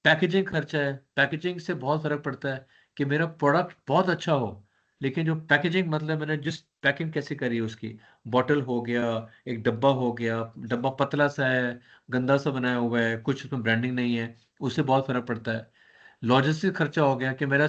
पैकेजिंग खर्चा है, पैकेजिंग से बहुत फर्क पड़ता है कि मेरा प्रोडक्ट बहुत अच्छा हो, लेकिन जो पैकेजिंग मतलब मैंने जिस पैकिंग कैसे करी है उसकी, बॉटल हो गया, एक डब्बा हो गया, डब्बा पतला सा है, गंदा सा बनाया हुआ है, कुछ उसमें ब्रांडिंग नहीं है, उससे बहुत फर्क पड़ता है। लॉजिस्टिक खर्चा हो गया कि मेरा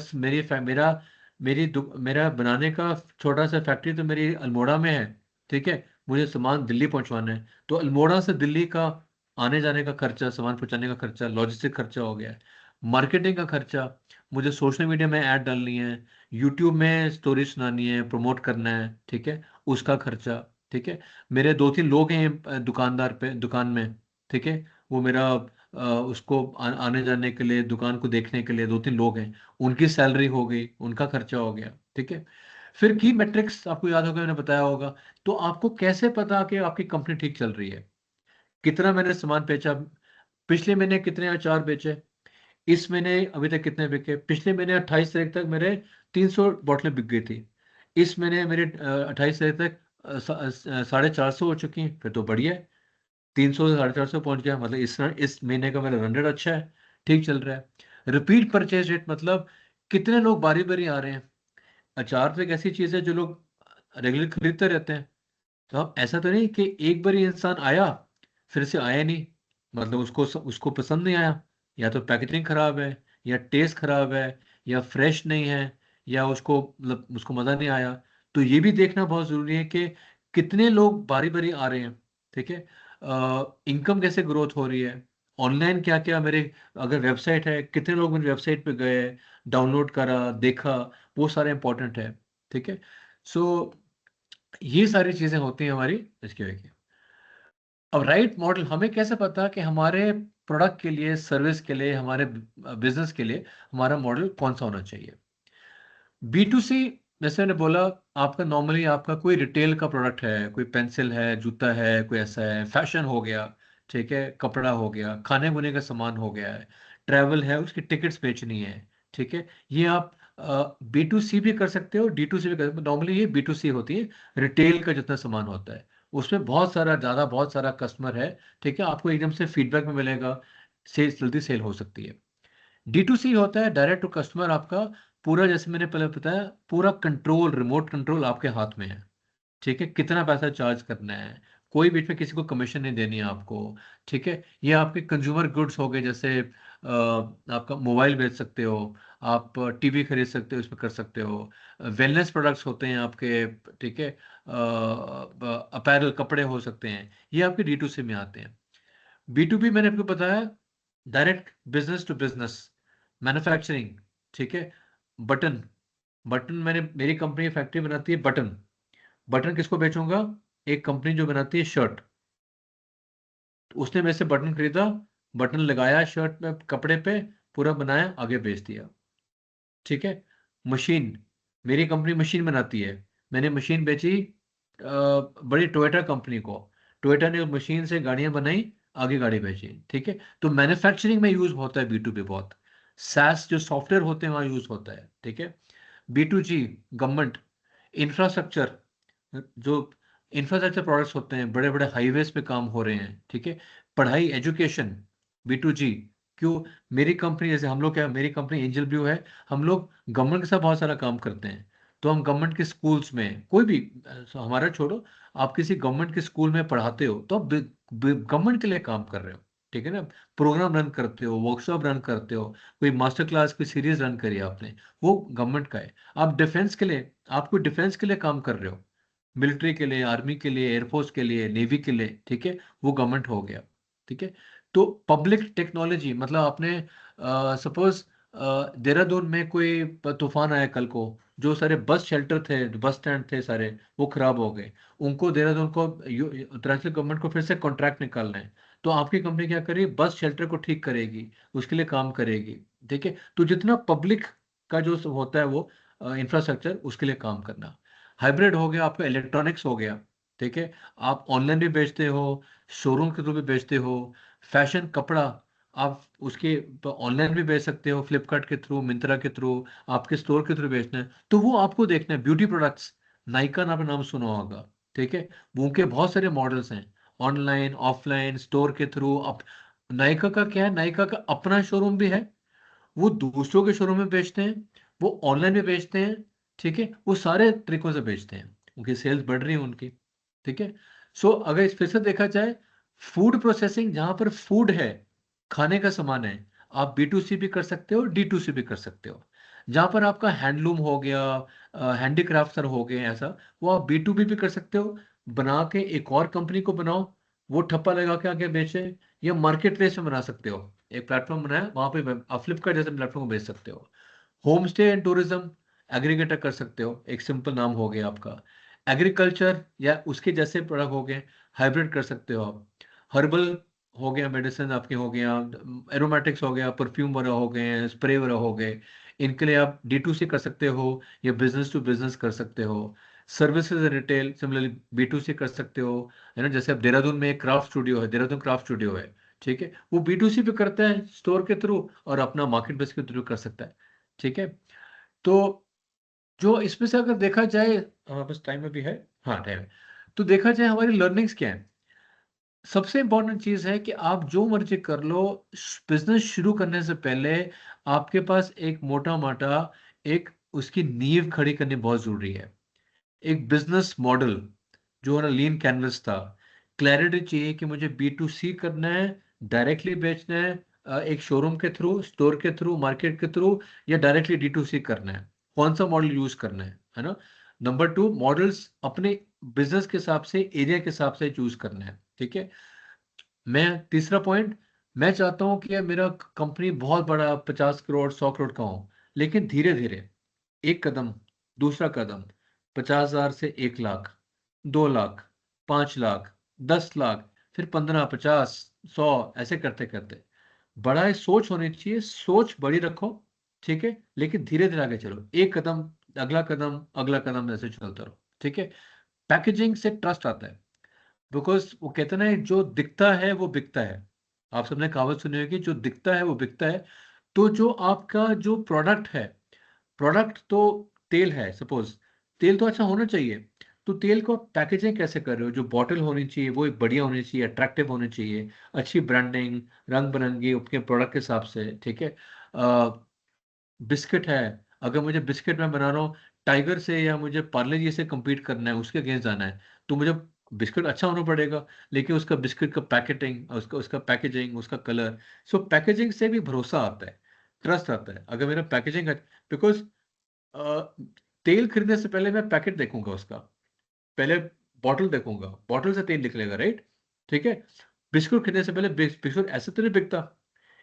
बनाने का छोटा सा फैक्ट्री तो मेरी अल्मोड़ा में है, ठीक है। मुझे सामान दिल्ली पहुंचवाना है, तो अल्मोड़ा से दिल्ली का आने जाने का खर्चा, सामान पहुंचाने का खर्चा, लॉजिस्टिक खर्चा हो गया है। मार्केटिंग का खर्चा, मुझे सोशल मीडिया में ऐड डालनी है, यूट्यूब में स्टोरी सुनानी है, प्रमोट करना है, ठीक है, उसका खर्चा, ठीक है। मेरे 2-3 लोग हैं दुकानदार पे दुकान में, ठीक है। वो मेरा उसको आने जाने के लिए, दुकान को देखने के लिए 2-3 लोग हैं, उनकी सैलरी हो गई, उनका खर्चा हो गया, ठीक है। फिर की मैट्रिक्स आपको याद होगा, मैंने बताया होगा। तो आपको कैसे पता कि आपकी कंपनी ठीक चल रही है, कितना मैंने सामान बेचा, पिछले महीने कितने अचार बेचे, इस महीने अभी तक कितने बिके, पिछले महीने 28 तारीख तक मेरे 300 बोतलें बिक गई थी, इस महीने मेरे 28 तारीख तक 450 हो चुकी हैं, फिर तो बढ़िया है। 300 से 450 पहुंच गया, मतलब इस महीने का मेरा रन रेट अच्छा है, ठीक चल रहा है। रिपीट परचेज रेट मतलब कितने लोग बारी बारी आ रहे हैं। अचार तो एक ऐसी चीज है जो लोग रेगुलर खरीदते रहते हैं, तो अब ऐसा तो नहीं कि एक बार ही इंसान आया फिर से आया नहीं, मतलब उसको उसको पसंद नहीं आया, या तो पैकेजिंग खराब है, या टेस्ट खराब है, या फ्रेश नहीं है, या उसको मतलब उसको मज़ा नहीं आया। तो ये भी देखना बहुत ज़रूरी है कि कितने लोग बारी बारी आ रहे हैं, ठीक है। इनकम कैसे ग्रोथ हो रही है, ऑनलाइन क्या क्या मेरे, अगर वेबसाइट है कितने लोग मेरी वेबसाइट पे गए, डाउनलोड करा, देखा, वो सारे इंपॉर्टेंट है, ठीक है। सो ये सारी चीजें होती हैं हमारी इसकी वजह की। अब राइट मॉडल हमें कैसे पता कि हमारे प्रोडक्ट के लिए, सर्विस के लिए, हमारे बिजनेस के लिए हमारा मॉडल कौन सा होना चाहिए। बी टू सी, जैसे मैंने बोला, आपका नॉर्मली आपका कोई रिटेल का प्रोडक्ट है, कोई पेंसिल है, जूता है, कोई ऐसा है, फैशन हो गया, ठीक है, कपड़ा हो गया, खाने बुने का सामान हो गया है, ट्रैवल है, उसकी टिकट्स बेचनी है, ठीक है। ये आप बी टू सी भी कर सकते हो, डी टू सी भी कर सकते हो। नॉर्मली ये बी टू सी होती है, रिटेल का जितना सामान होता है उसमें बहुत सारा कस्टमर है, ठीक है, आपको एकदम से फीडबैक में मिलेगा, सेल जल्दी सेल हो सकती है। डी टू सी होता है डायरेक्ट टू कस्टमर, आपका पूरा, जैसे मैंने पहले बताया, पूरा कंट्रोल, रिमोट कंट्रोल आपके हाथ में है, ठीक है। कितना पैसा चार्ज करना है, कोई बीच में किसी को कमीशन नहीं देनी है आपको, ठीक है। ये आपके कंज्यूमर गुड्स हो गए, जैसे आपका मोबाइल बेच सकते हो, आप टीवी खरीद सकते हो, इसमें कर सकते हो। वेलनेस प्रोडक्ट्स होते हैं आपके, ठीक है, अपैरल कपड़े हो सकते हैं, ये आपके डी टू सी में आते हैं। बी टू बी मैंने आपको बताया, direct business to business, manufacturing, ठीक है। बटन, मैंने, मेरी कंपनी फैक्ट्री बनाती है बटन। बटन किसको बेचूंगा, एक कंपनी जो बनाती है शर्ट, तो उसने मेरे से बटन खरीदा, बटन लगाया शर्ट में, कपड़े पे पूरा बनाया, आगे बेच दिया, ठीक है। मशीन, मेरी कंपनी मशीन बनाती है, मैंने मशीन बेची बड़ी टोयोटा कंपनी को, टोयोटा ने मशीन से गाड़ियां बनाई, आगे गाड़ी बेची, ठीक है। तो मैन्युफैक्चरिंग में यूज होता है बी टू बी बहुत, सैस जो सॉफ्टवेयर होते हैं वहां यूज होता है, ठीक है। B to G, government, infrastructure, जो इंफ्रास्ट्रक्चर प्रोडक्ट्स होते हैं, बड़े बड़े हाईवेज पे काम हो रहे हैं, ठीक है। पढ़ाई, एजुकेशन, बी टू जी। क्यों, मेरी कंपनी, जैसे हम लोग क्या, मेरी कंपनी एंजल ब्लू है, हम लोग गवर्नमेंट के साथ बहुत सारा काम करते हैं, तो हम गवर्नमेंट के स्कूल्स में, कोई भी हमारा छोड़ो, आप किसी गवर्नमेंट के स्कूल में पढ़ाते हो तो आप गवर्नमेंट के लिए काम कर रहे हो, ठीक है ना। प्रोग्राम रन करते हो, वर्कशॉप रन करते हो, कोई मास्टर क्लास की सीरीज रन करी आपने, वो गवर्नमेंट का है। आप डिफेंस के लिए, आपको डिफेंस के लिए काम कर रहे हो, मिलिट्री के लिए, आर्मी के लिए, एयरफोर्स के लिए, नेवी के लिए, ठीक है, वो गवर्नमेंट हो गया। ठीक है। तो पब्लिक टेक्नोलॉजी मतलब आपने सपोज देहरादून में कोई तूफान आया कल को, जो सारे बस शेल्टर थे, बस स्टैंड थे सारे, वो खराब हो गए, उनको देहरादून को उत्तरांचल गवर्नमेंट को फिर से कॉन्ट्रैक्ट निकालना है, तो आपकी कंपनी क्या करेगी, बस शेल्टर को ठीक करेगी, उसके लिए काम करेगी। ठीक है, तो जितना पब्लिक का जो होता है वो इंफ्रास्ट्रक्चर, उसके लिए काम करना। हाइब्रिड हो गया, आपका इलेक्ट्रॉनिक्स हो गया। ठीक है, आप ऑनलाइन भी बेचते हो, शोरूम के थ्रू भी बेचते हो, फैशन कपड़ा आप उसके ऑनलाइन भी बेच सकते हो, फ्लिपकार्ट के थ्रू, मिंत्रा के थ्रू, आपके स्टोर के थ्रू बेचना है, तो वो आपको देखना है। ब्यूटी प्रोडक्ट्स, नायका आपने नाम सुना होगा। ठीक है, वो उनके बहुत सारे मॉडल्स हैं, ऑनलाइन ऑफलाइन स्टोर के थ्रू। अब नायका का क्या है, नायका का अपना शोरूम भी है, वो दूसरों के शोरूम में बेचते हैं, वो ऑनलाइन भी बेचते हैं। ठीक है, वो सारे तरीकों से बेचते हैं, उनकी सेल्स बढ़ रही है उनकी। ठीक है, सो अगर इस फिर से देखा जाए, फूड प्रोसेसिंग, जहां पर फूड है, खाने का सामान है, आप B2C भी कर सकते हो, D2C भी कर सकते हो। जहां पर आपका हैंडलूम हो गया, हैंडीक्राफ्ट सर हो गए, ऐसा वो आप B2B भी कर सकते हो, बना के एक और कंपनी को बनाओ, वो ठप्पा लगा के आगे बेचे, या मार्केट प्लेस में बना सकते हो, एक प्लेटफॉर्म बनाया, वहां पे आप फ्लिपकार्ट जैसे प्लेटफॉर्म बेच सकते हो। Home stay and tourism aggregator कर सकते हो, एक सिंपल नाम हो गया आपका। एग्रीकल्चर या उसके जैसे प्रोडक्ट हो गए, हाइब्रिड कर सकते हो आप। हर्बल हो गया, मेडिसिन आपके हो गया, एरोमेटिक्स हो गया, परफ्यूम वगैरह हो गए, स्प्रे वगैरह हो गए, इनके लिए आप D2C कर सकते हो, या बिजनेस टू बिजनेस कर सकते हो। सर्विसेज रिटेल सिमिलरली B2C कर सकते हो, है ना। जैसे अब देहरादून में एक क्राफ्ट स्टूडियो है, देहरादून क्राफ्ट स्टूडियो है, ठीक है, वो B2C भी करता है स्टोर के थ्रू, और अपना मार्केट बेस के थ्रू कर सकता है। ठीक है, तो जो इसमें से अगर देखा जाए, हमारे पास टाइम अभी है, हाँ टाइम है, तो देखा जाए हमारी लर्निंग्स क्या है। सबसे इंपॉर्टेंट चीज है कि आप जो मर्जी कर लो, बिजनेस शुरू करने से पहले आपके पास एक मोटा माटा एक उसकी नींव खड़ी करनी बहुत जरूरी है। एक बिजनेस मॉडल जो है ना, लीन कैनवस था, क्लैरिटी चाहिए कि मुझे B2C करना है, डायरेक्टली बेचना है, एक शोरूम के थ्रू, स्टोर के थ्रू, मार्केट के थ्रू, या डायरेक्टली D2C करना है, कौन सा मॉडल यूज करना है ना। नंबर 2, मॉडल्स अपने बिजनेस के हिसाब से, एरिया के हिसाब से चूज करना है। ठीक है, मैं तीसरा पॉइंट, मैं चाहता हूं कि मेरा कंपनी बहुत बड़ा 50 करोड़ 100 करोड़ का हो, लेकिन धीरे धीरे, एक कदम, दूसरा कदम, 50,000 से 1 लाख, 2 लाख, 5 लाख, 10 लाख, फिर 15, 50, 100, ऐसे करते करते बड़ा एक सोच होनी चाहिए, सोच बड़ी रखो। ठीक है, लेकिन धीरे धीरे आगे चलो, एक कदम, अगला कदम, अगला कदम, ऐसे चलते रहो। ठीक है, पैकेजिंग से ट्रस्ट आता है, बिकॉज वो कहते हैं ना, जो दिखता है वो बिकता है। आप सबने कहावत सुनी होगी, जो दिखता है वो बिकता है। तो जो आपका जो प्रोडक्ट है, प्रोडक्ट तो तेल है सपोज, तेल तो अच्छा होना चाहिए, तो तेल को पैकेजिंग कैसे कर रहे हो, जो बॉटल होनी चाहिए वो एक बढ़िया होनी चाहिए, अट्रैक्टिव होनी चाहिए, अच्छी ब्रांडिंग, रंग बिरंगी उसके प्रोडक्ट के हिसाब से। ठीक है, बिस्किट है, अगर मुझे बिस्किट में बना रहा हूँ टाइगर से, या मुझे पार्ले जी से compete करना है, उसके अगेंस्ट जाना है, तो मुझे बिस्किट अच्छा होना पड़ेगा, लेकिन उसका बिस्किट का पैकेटिंग, उसका उसका पैकेजिंग, उसका कलर, सो पैकेजिंग से भी भरोसा आता है, ट्रस्ट आता है। अगर मेरा पैकेजिंग, बिकॉज तेल खरीदने से पहले मैं पैकेट देखूंगा उसका, पहले बॉटल देखूंगा, बॉटल से तेल निकलेगा, राइट। ठीक है, बिस्कुट खरीदने से पहले बिस्कुट ऐसे तो नहीं बिकता,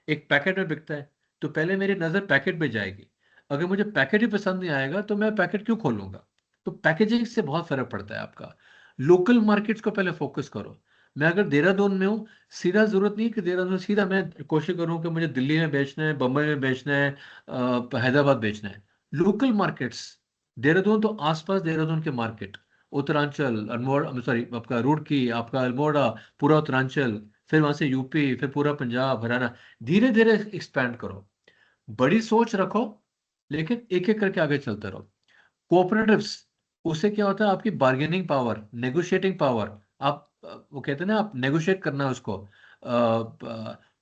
एक पैकेट में बिकता है, तो पहले मेरी नज़र पैकेट पे जाएगी। अगर मुझे पैकेट ही पसंद नहीं आएगा तो मैं पैकेट क्यों खोलूंगा। तो पैकेजिंग से बहुत फर्क पड़ता है आपका। लोकल मार्केट्स को पहले फोकस करो। मैं अगर देहरादून में हूँ, सीधा जरूरत नहीं कि देहरादून, सीधा मैं कोशिश करूँ कि मुझे दिल्ली में बेचना है, बम्बई में बेचना है, हैदराबाद बेचना है। लोकल मार्केट्स, देहरादून तो आसपास देहरादून के मार्केट, उत्तरांचल, अल्मोड़ा, सॉरी आपका रुड़की, आपका अल्मोड़ा, पूरा उत्तरांचल, फिर वहां से यूपी, फिर पूरा पंजाब, हरियाणा, धीरे धीरे एक्सपैंड करो। बड़ी सोच रखो, लेकिन एक एक करके आगे चलते रहो। कोऑपरेटिव्स, उससे क्या होता है, आपकी बार्गेनिंग पावर, नेगोशिएटिंग पावर, आप वो कहते हैं ना, आप नेगोशिएट करना है उसको,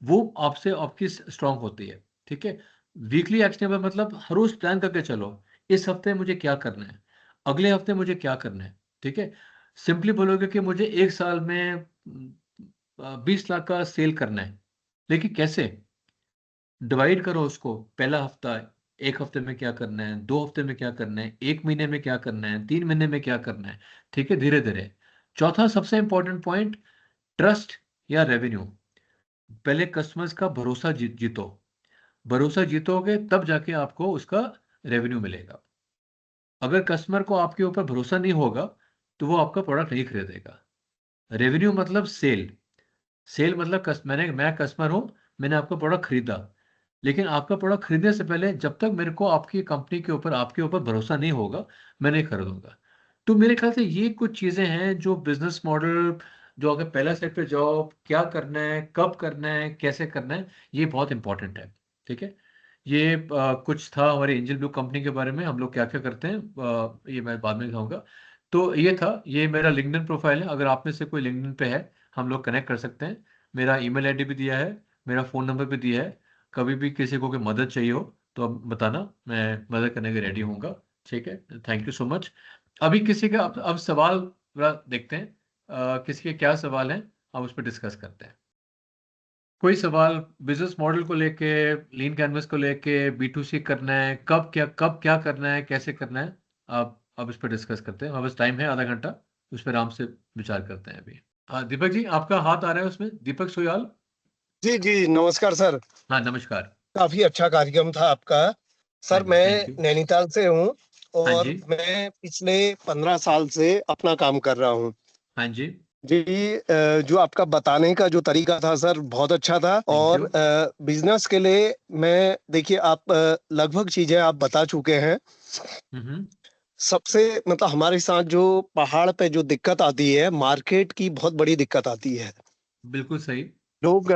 वो आपसे आपकी स्ट्रांग होती है। ठीक है, वीकली एक्शनेबल मतलब हर रोज प्लान करके चलो, इस हफ्ते मुझे क्या करना है, अगले हफ्ते मुझे क्या करना है। ठीक है, सिंपली बोलोगे कि मुझे एक साल में 20 लाख का सेल करना है, लेकिन कैसे, डिवाइड करो उसको, पहला हफ्ता, एक हफ्ते में क्या करना है, 2 हफ्ते में क्या करना है, एक महीने में क्या करना है, 3 महीने में क्या करना है। ठीक है, धीरे धीरे। चौथा सबसे इंपॉर्टेंट पॉइंट, ट्रस्ट या रेवेन्यू। पहले कस्टमर्स का भरोसा जीतो। भरोसा जीतोगे तब जाके आपको उसका रेवेन्यू मिलेगा। अगर कस्टमर को आपके ऊपर भरोसा नहीं होगा तो वो आपका प्रोडक्ट नहीं खरीदेगा। रेवेन्यू मतलब सेल। सेल मतलब मैं कस्टमर हूं, मैंने आपका प्रोडक्ट खरीदा, लेकिन आपका प्रोडक्ट खरीदने से पहले जब तक मेरे को आपकी कंपनी के ऊपर आपके ऊपर भरोसा नहीं होगा मैं नहीं खरीदूंगा। तो मेरे ख्याल से ये कुछ चीजें हैं जो बिजनेस मॉडल, जो अगर पहला सेट पे जाओ, क्या करना है, कब करना है, कैसे करना है, ये बहुत इंपॉर्टेंट है। ठीक है, ये कुछ था हमारे एंजल ब्लू कंपनी के बारे में, हम लोग क्या क्या करते हैं, ये मैं बाद में कहूँगा। तो ये था, ये मेरा लिंक्डइन प्रोफाइल है, अगर आप में से कोई लिंक्डइन पे है हम लोग कनेक्ट कर सकते हैं। मेरा ईमेल आईडी भी दिया है, मेरा फ़ोन नंबर भी दिया है। कभी भी किसी को कोई मदद चाहिए हो तो अब बताना, मैं मदद करने के रेडी होऊंगा। ठीक है, थैंक यू सो मच। अभी किसी का अब सवाल थोड़ा देखते हैं, किसी के क्या सवाल हैं, हम उस पर डिस्कस करते हैं। कोई सवाल बिजनेस मॉडल को लेके, लीन कैनवस को लेके, B2C करना है, कब क्या करना है, कैसे करना है, आप अब इस पर डिस्कस करते हैं। हमारे पास टाइम है आधा घंटा, उस पर आराम से विचार करते हैं अभी। दीपक जी आपका हाथ आ रहा है उसमें, दीपक सोयाल। जी जी नमस्कार सर। हाँ नमस्कार। काफी अच्छा कार्यक्रम था आपका हाँ सर। जी, थैंक मैं यू। नैनीताल से हूँ हाँ और जी। मैं पिछले 15 साल से अपना काम कर रहा हूँ। हाँ जी, जी जो आपका बताने का जो तरीका था सर बहुत अच्छा था। थैंक और यू। बिजनेस के लिए मैं देखिए आप लगभग चीजें आप बता चुके हैं। हम्म। सबसे मतलब हमारे साथ जो पहाड़ पे जो दिक्कत आती है, मार्केट की बहुत बड़ी दिक्कत आती है। बिल्कुल सही। लोग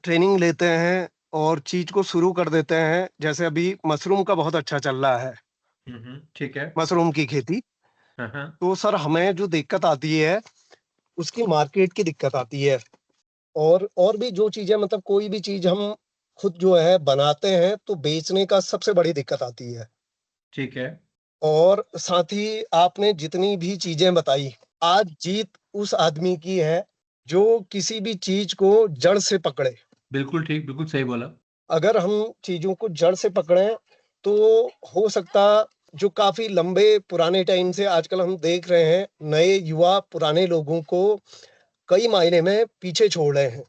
ट्रेनिंग लेते हैं और चीज को शुरू कर देते हैं। जैसे अभी मशरूम का बहुत अच्छा चल रहा है, ठीक है। मशरूम की खेती। हाँ हाँ। तो सर हमें जो दिक्कत आती है उसकी मार्केट की दिक्कत आती है। और भी जो चीजें मतलब कोई भी चीज हम खुद जो है बनाते हैं तो बेचने का सबसे बड़ी दिक्कत आती है। ठीक है। और साथ ही आपने जितनी भी चीजें बताई, आज जीत उस आदमी की है जो किसी भी चीज को जड़ से पकड़े। बिल्कुल ठीक, बिल्कुल सही बोला। अगर हम चीजों को जड़ से पकड़ें तो हो सकता, जो काफी लंबे पुराने टाइम से आजकल हम देख रहे हैं, नए युवा पुराने लोगों को कई मायने में पीछे छोड़ रहे हैं।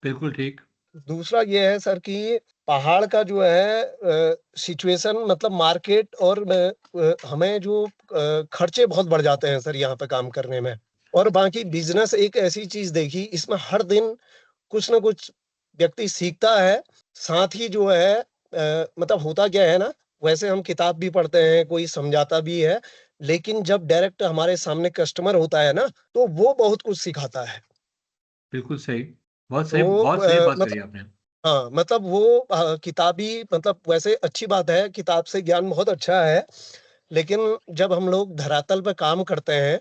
बिल्कुल ठीक। दूसरा ये है सर कि पहाड़ का जो है सिचुएशन, मतलब मार्केट और हमें जो खर्चे बहुत बढ़ जाते हैं सर यहाँ पे काम करने में। और बाकी बिजनेस एक ऐसी चीज देखी, इसमें हर दिन कुछ ना कुछ व्यक्ति सीखता है। साथ ही जो है मतलब होता क्या है ना, वैसे हम किताब भी पढ़ते हैं, कोई समझाता भी है, लेकिन जब डायरेक्ट हमारे सामने कस्टमर होता है ना, तो वो बहुत कुछ सिखाता है। बिल्कुल सही। बहुत सही, तो बहुत सही बात करी मतलब आपने। हाँ, मतलब वो किताबी मतलब वैसे अच्छी बात है, किताब से ज्ञान बहुत अच्छा है, लेकिन जब हम लोग धरातल पे काम करते हैं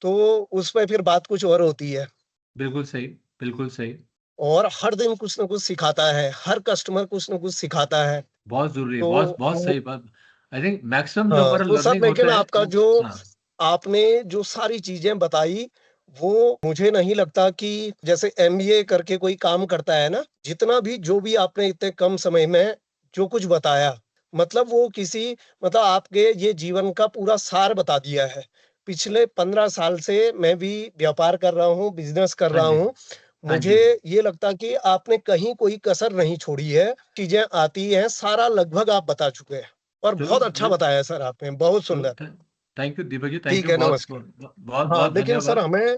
तो उस पे फिर बात कुछ और होती है। बिल्कुल सही, बिल्कुल सही। और हर दिन कुछ ना कुछ सिखाता है, हर कस्टमर कुछ ना कुछ सिखाता है। बहुत जरूरी है, तो बहुत बहुत सही बात। आई थिंक मैक्सिमम जो हाँ, हमारा तो सर लर्निंग लेकिन होता है आपका वो। जो हाँ। आपने जो सारी चीजें बताई, वो मुझे नहीं लगता कि जैसे एमबीए करके कोई काम करता है ना, जितना भी जो भी आपने इतने कम समय में जो कुछ बताया, मतलब वो किसी मतलब आपके ये जीवन का पूरा सार बता दिया है। पिछले 15 साल से मैं भी व्यापार कर रहा हूँ, बिजनेस कर हाँ रहा जी। हूँ। हाँ मुझे जी। ये लगता कि आपने कहीं कोई कसर नहीं छोड़ी है। चीजें आती हैं, सारा लगभग आप बता चुके हैं और चलो बहुत अच्छा बताया सर आपने, बहुत चलो सुंदर। Thank you Deepak ji, thank ठीक यू, है, बहुत नमस्कार। बहुत बहुत हाँ, बहुत लेकिन सर धन्यवाद। हमें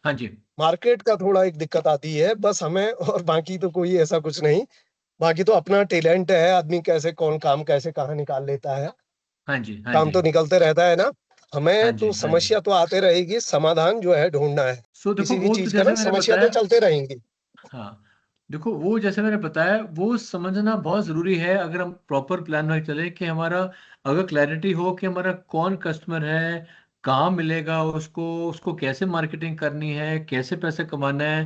हाँ जी। मार्केट का थोड़ा एक दिक्कत आती है बस हमें, और बाकी तो कोई ऐसा कुछ नहीं। बाकी तो अपना टैलेंट है, आदमी कैसे कौन काम कैसे कहाँ निकाल लेता है। हाँ जी। हाँ काम जी। तो निकलते रहता है ना। हाँ हमें जी। तो हाँ जी। समस्या तो आते रहेगी, समाधान जो है ढूंढना है। सो देखो किसी भी वो तो चीज का ना, जैसे मैंने समस्या तो बताया। चलते रहेंगी। हाँ, देखो वो जैसे मैंने बताया वो समझना बहुत ज़रूरी है, अगर हम प्रॉपर प्लान में चले कि हमारा, अगर क्लैरिटी हो कि हमारा कौन कस्टमर है, कहाँ मिलेगा उसको, उसको कैसे मार्केटिंग करनी है, कैसे पैसे कमाना है,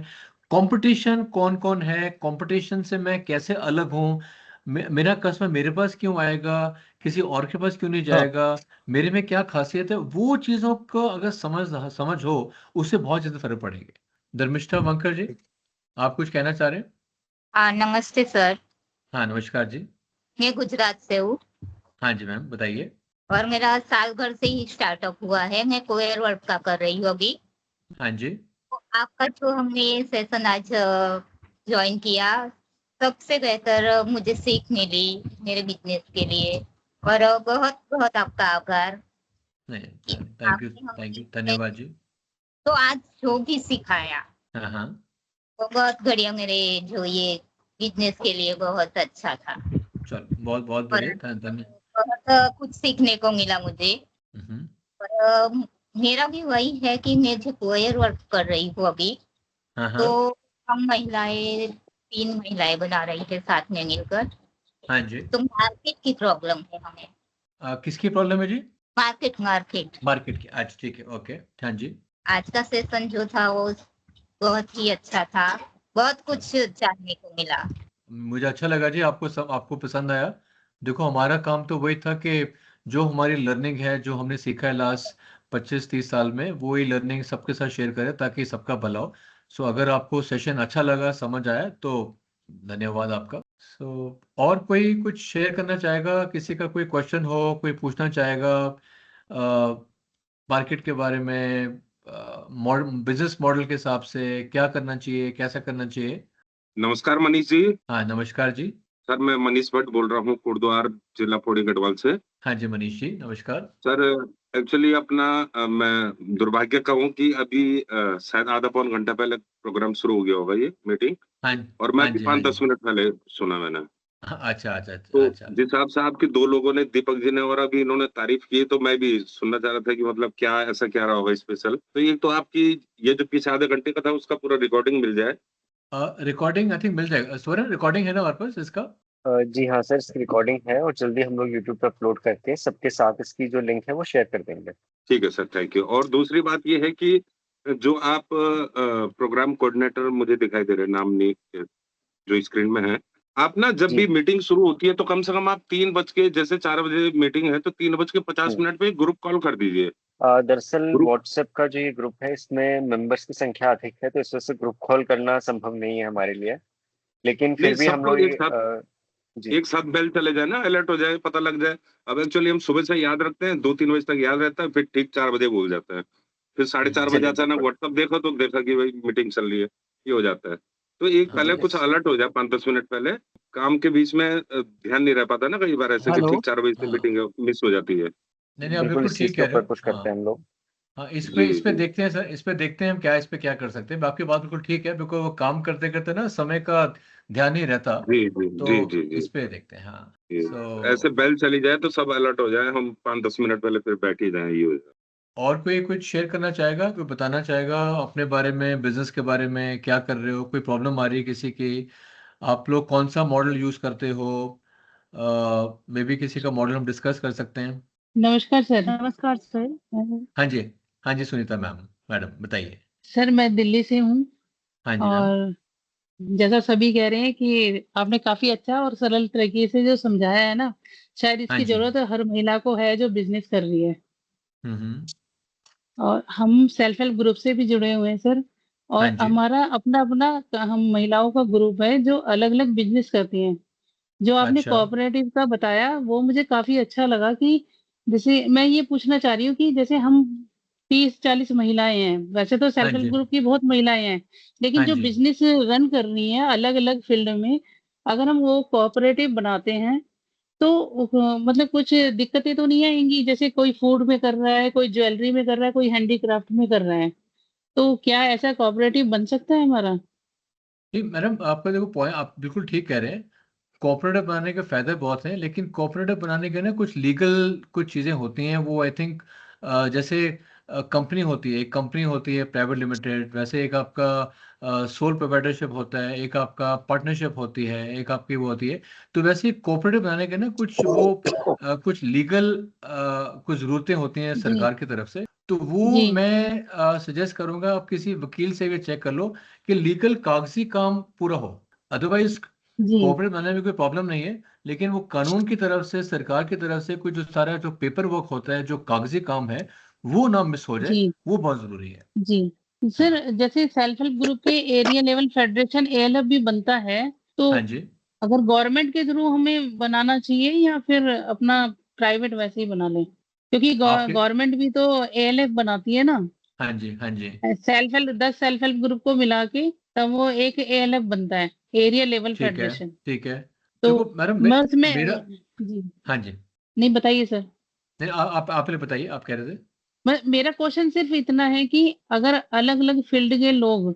कंपटीशन कौन कौन है, कंपटीशन से मैं कैसे अलग हूँ, मेरा कस्टमर मेरे पास क्यों आएगा, किसी और के पास क्यों नहीं हाँ, जाएगा, मेरे में क्या खासियत है, वो चीज़ों को अगर समझ हो, उससे बहुत ज़्यादा फर्क पड़ेगा। धर्मिष्ठा वंकर जी, आप कुछ कहना चाह रहे हैं? हाँ नमस्ते सर। हाँ नमस्कार जी। मैं गुजरात से हूँ हाँ जी मैम बताइए। और मेरा साल भर से ही स्टार्टअप हुआ है। मैं कोयर वर्क का कर रही हूँ अभी। हाँ जी। तो आपका जो हमने ये सेशन आज ज्वाइन किया। सबसे बेहतर मुझे सीख मिली मेरे बिजनेस के लिए, और बहुत बहुत आपका आभार नहीं, कि थैंक यू, आपने थैंक यू, हमें धन्यवाद जी। तो आज जो भी सिखाया हाँ हाँ, वो बहुत बढ़िया, मेरे जो ये बिजनेस के लिए बहुत अच्छा था, चलो बहुत बहुत और बढ़िया, धन्य। बहुत कुछ सीखने को मिला मुझे। हम्म, और मेरा भी वही है कि मैं जो कोयर वर्क कर रही हूँ अभी, हाँ तो हाँ, हम महिलाएं 3 महिलाएं बना रही थे साथ में मिलकर। हाँ जी। तो मार्केट की प्रॉब्लम है हमें, किसकी प्रॉब्लम है जी? Market market. मार्केट की, अच्छा ठीक है, ओके, हाँ जी। आज का सेशन जो था वो बहुत ही अच्छा था, बहुत चलो, कुछ जानने को मिला। मुझे अच्छा लगा जी, आपको सब आपको पसंद आया। देखो हमारा काम तो वही था कि जो हमारी लर्निंग है, जो हमने सीखा है लास्ट 25-30 साल में, वो ही लर्निंग सबके साथ शेयर करें ताकि सबका भला हो। सो अगर आपको सेशन अच्छा लगा, समझ आया, तो धन्यवाद आपका। सो और कोई कुछ शेयर करना चाहेगा? किसी का कोई क्वेश्चन हो, कोई पूछना चाहेगा मार्केट के बारे में, बिजनेस मॉडल के हिसाब से क्या करना चाहिए, कैसा करना चाहिए? नमस्कार मनीष जी। हाँ नमस्कार जी। सर मैं मनीष भट्ट बोल रहा हूँ कोटद्वार जिला पौड़ी गढ़वाल से। हाँ जी मनीष जी, नमस्कार। सर एक्चुअली अपना मैं दुर्भाग्य कहूँ कि अभी शायद आधा पौन घंटा पहले प्रोग्राम शुरू हो गया होगा ये मीटिंग, हाँ और मैं हाँ भी जी, हाँ पाँच जी। दस मिनट पहले सुना मैंने। अच्छा अच्छा तो अच्छा अच्छा। जिस हिसाब से आपके दो लोगों ने, दीपक जी ने और अभी इन्होंने तारीफ की, तो मैं भी सुनना चाह रहा था कि मतलब क्या ऐसा क्या रहा होगा स्पेशल। तो ये तो आपकी ये जो पीछे आधे घंटे का था उसका पूरा रिकॉर्डिंग मिल जाए। रिकॉर्डिंग आई थिंक मिल जाएगा, स्वरण रिकॉर्डिंग है ना हमारे पास इसका? जी हाँ सर, इसकी रिकॉर्डिंग है और जल्दी हम लोग यूट्यूब पे अपलोड करके सबके साथ इसकी जो लिंक है वो शेयर कर देंगे। ठीक है सर, थैंक यू। और दूसरी बात ये है कि जो आप प्रोग्राम कोऑर्डिनेटर मुझे दिखाई दे रहे, नाम नहीं जो स्क्रीन में है, आप ना जब जी। भी मीटिंग शुरू होती है तो कम से कम आप 3 बज के, जैसे 4 बजे मीटिंग है तो 3 बज के 50 हम्म। मिनट पे ग्रुप कॉल कर दीजिए। दरअसल ग्रुप व्हाट्सएप का जो ये ग्रुप है इसमें मेंबर्स की संख्या अधिक है, तो इस वजह से ग्रुप कॉल करना संभव नहीं है हमारे लिए, लेकिन नहीं, फिर भी हम सबको लोग एक साथ जी बेल चले जाए ना, अलर्ट हो जाए, पता लग जाए। अब एक्चुअली हम सुबह से याद रखते हैं, 2-3 बजे तक याद रहता है, फिर ठीक 4 बजे भूल जाते हैं। फिर 4:30 बजे चलिए अचानक बिल्कुल। व्हाट्सएप देखो तो देखा कि भाई मीटिंग चल रही है, ये हो जाता है। तो एक हाँ पहले कुछ अलर्ट हो जाए 5-10 मिनट पहले, काम के बीच में ध्यान नहीं रह पाता ना कई बार ऐसे कि हेलो। ठीक 4 बजे से हाँ, मीटिंग मिस हो जाती है। नहीं नहीं, आप बिल्कुल बिल्कुल इस चीज ठीक के कह रहे ऊपर हो। पुश करते हैं हाँ हम लोग। हाँ, जी, इस पे जी। देखते हैं सर, इस पे देखते हैं हम क्या इस पे क्या कर सकते हैं। आपकी बात बिल्कुल ठीक है, बिल्कुल वो काम करते करते ना समय का ध्यान नहीं रहता। जी, जी, तो जी, जी, जी, इस पे देखते हैं, हाँ। जी। ऐसे सो बेल चली जाए तो सब अलर्ट हो जाए, हम 5-10 मिनट पहले फिर बैठ ही जाएँ, ये हो जाए। और कोई कुछ शेयर करना चाहेगा, कोई बताना चाहेगा अपने बारे में, बिजनेस के बारे में, क्या कर रहे हो, कोई प्रॉब्लम आ रही है किसी की, आप लोग कौन सा मॉडल यूज करते हो? मे बी किसी का मॉडल हम डिस्कस कर सकते हैं। नमस्कार सर। नमस्कार सर। हाँ जी, हाँ जी सुनीता मैम, मैडम बताइए। सर मैं दिल्ली से हूँ, हाँ जी मैम। और जैसा सभी कह रहे हैं कि आपने काफी अच्छा और सरल तरीके से जो समझाया है ना, शायद हाँ इसकी जी। जरूरत हर महिला को है जो बिजनेस कर रही है। हम्म। और हम सेल्फ हेल्प ग्रुप से भी जुड़े हुए हैं सर, हाँ और जी। हमारा अपना अपना हम महिलाओं का ग्रुप है जो अलग अलग बिजनेस करती हैं। जो आपने अच्छा। कोऑपरेटिव का बताया वो मुझे काफी अच्छा लगा कि जैसे मैं ये पूछना चाह रही हूँ कि जैसे हम 30-40 महिलाएं हैं, वैसे तो हाँ सेल्फ हेल्प जी। ग्रुप की बहुत महिलाएं हैं, लेकिन हाँ जो जी। बिजनेस रन कर रही हैं अलग अलग फील्ड में, अगर हम वो कोऑपरेटिव बनाते हैं तो मतलब कुछ दिक्कतें तो नहीं आएंगी? जैसे कोई फूड में कर रहा है, कोई ज्वेलरी में कर रहा है, कोई हैंडीक्राफ्ट में कर रहा है, तो क्या ऐसा कोऑपरेटिव बन सकता है हमारा? नहीं मैडम, आपका देखो पॉइंट आप बिल्कुल ठीक कह रहे हैं। कोऑपरेटिव बनाने के फायदे बहुत हैं, लेकिन कोऑपरेटिव बनाने के ना कुछ लीगल कुछ चीज़ें होती हैं, वो आई थिंक जैसे कंपनी होती है, एक कंपनी होती है प्राइवेट लिमिटेड, वैसे एक आपका सोल प्रोप्राइटरशिप होता है, एक आपका पार्टनरशिप होती है, एक आपकी वो होती है। तो वैसे कोऑपरेटिव बनाने के ना कुछ वो कुछ लीगल कुछ ज़रूरतें होती हैं जी सरकार की तरफ से। तो वो जी मैं सजेस्ट करूंगा आप किसी वकील से भी चेक कर लो कि लीगल कागजी काम पूरा हो। अदरवाइज जी कोऑपरेट बनाने में कोई प्रॉब्लम नहीं है, लेकिन वो कानून की तरफ से, सरकार की तरफ से कुछ जो सारा जो पेपर वर्क होता है, जो कागजी काम है, वो ना मिस हो जाए, जी वो बहुत जरूरी है। जी सर, हाँ। जैसे सेल्फ हेल्प ग्रुप के एरिया लेवल फेडरेशन एएलएफ भी बनता है, तो हाँ जी। अगर गवर्नमेंट के थ्रू हमें बनाना चाहिए या फिर अपना प्राइवेट वैसे ही बना लें? क्योंकि आपके गवर्नमेंट भी तो एएलएफ बनाती है ना, हाँ जी, हाँ जी। Self help 10 self help group को मिला के तब वो एक ALF बनता है, एरिया लेवल ठीक है, फेडरेशन। ठीक है। तो देखो मैडम, मैं उसमें मेरा, जी हाँ जी, नहीं, बताइए सर। नहीं आप पहले बताइए, आप कह रहे थे। मेरा क्वेश्चन सिर्फ इतना है कि अगर अलग अलग फील्ड के लोग हाँ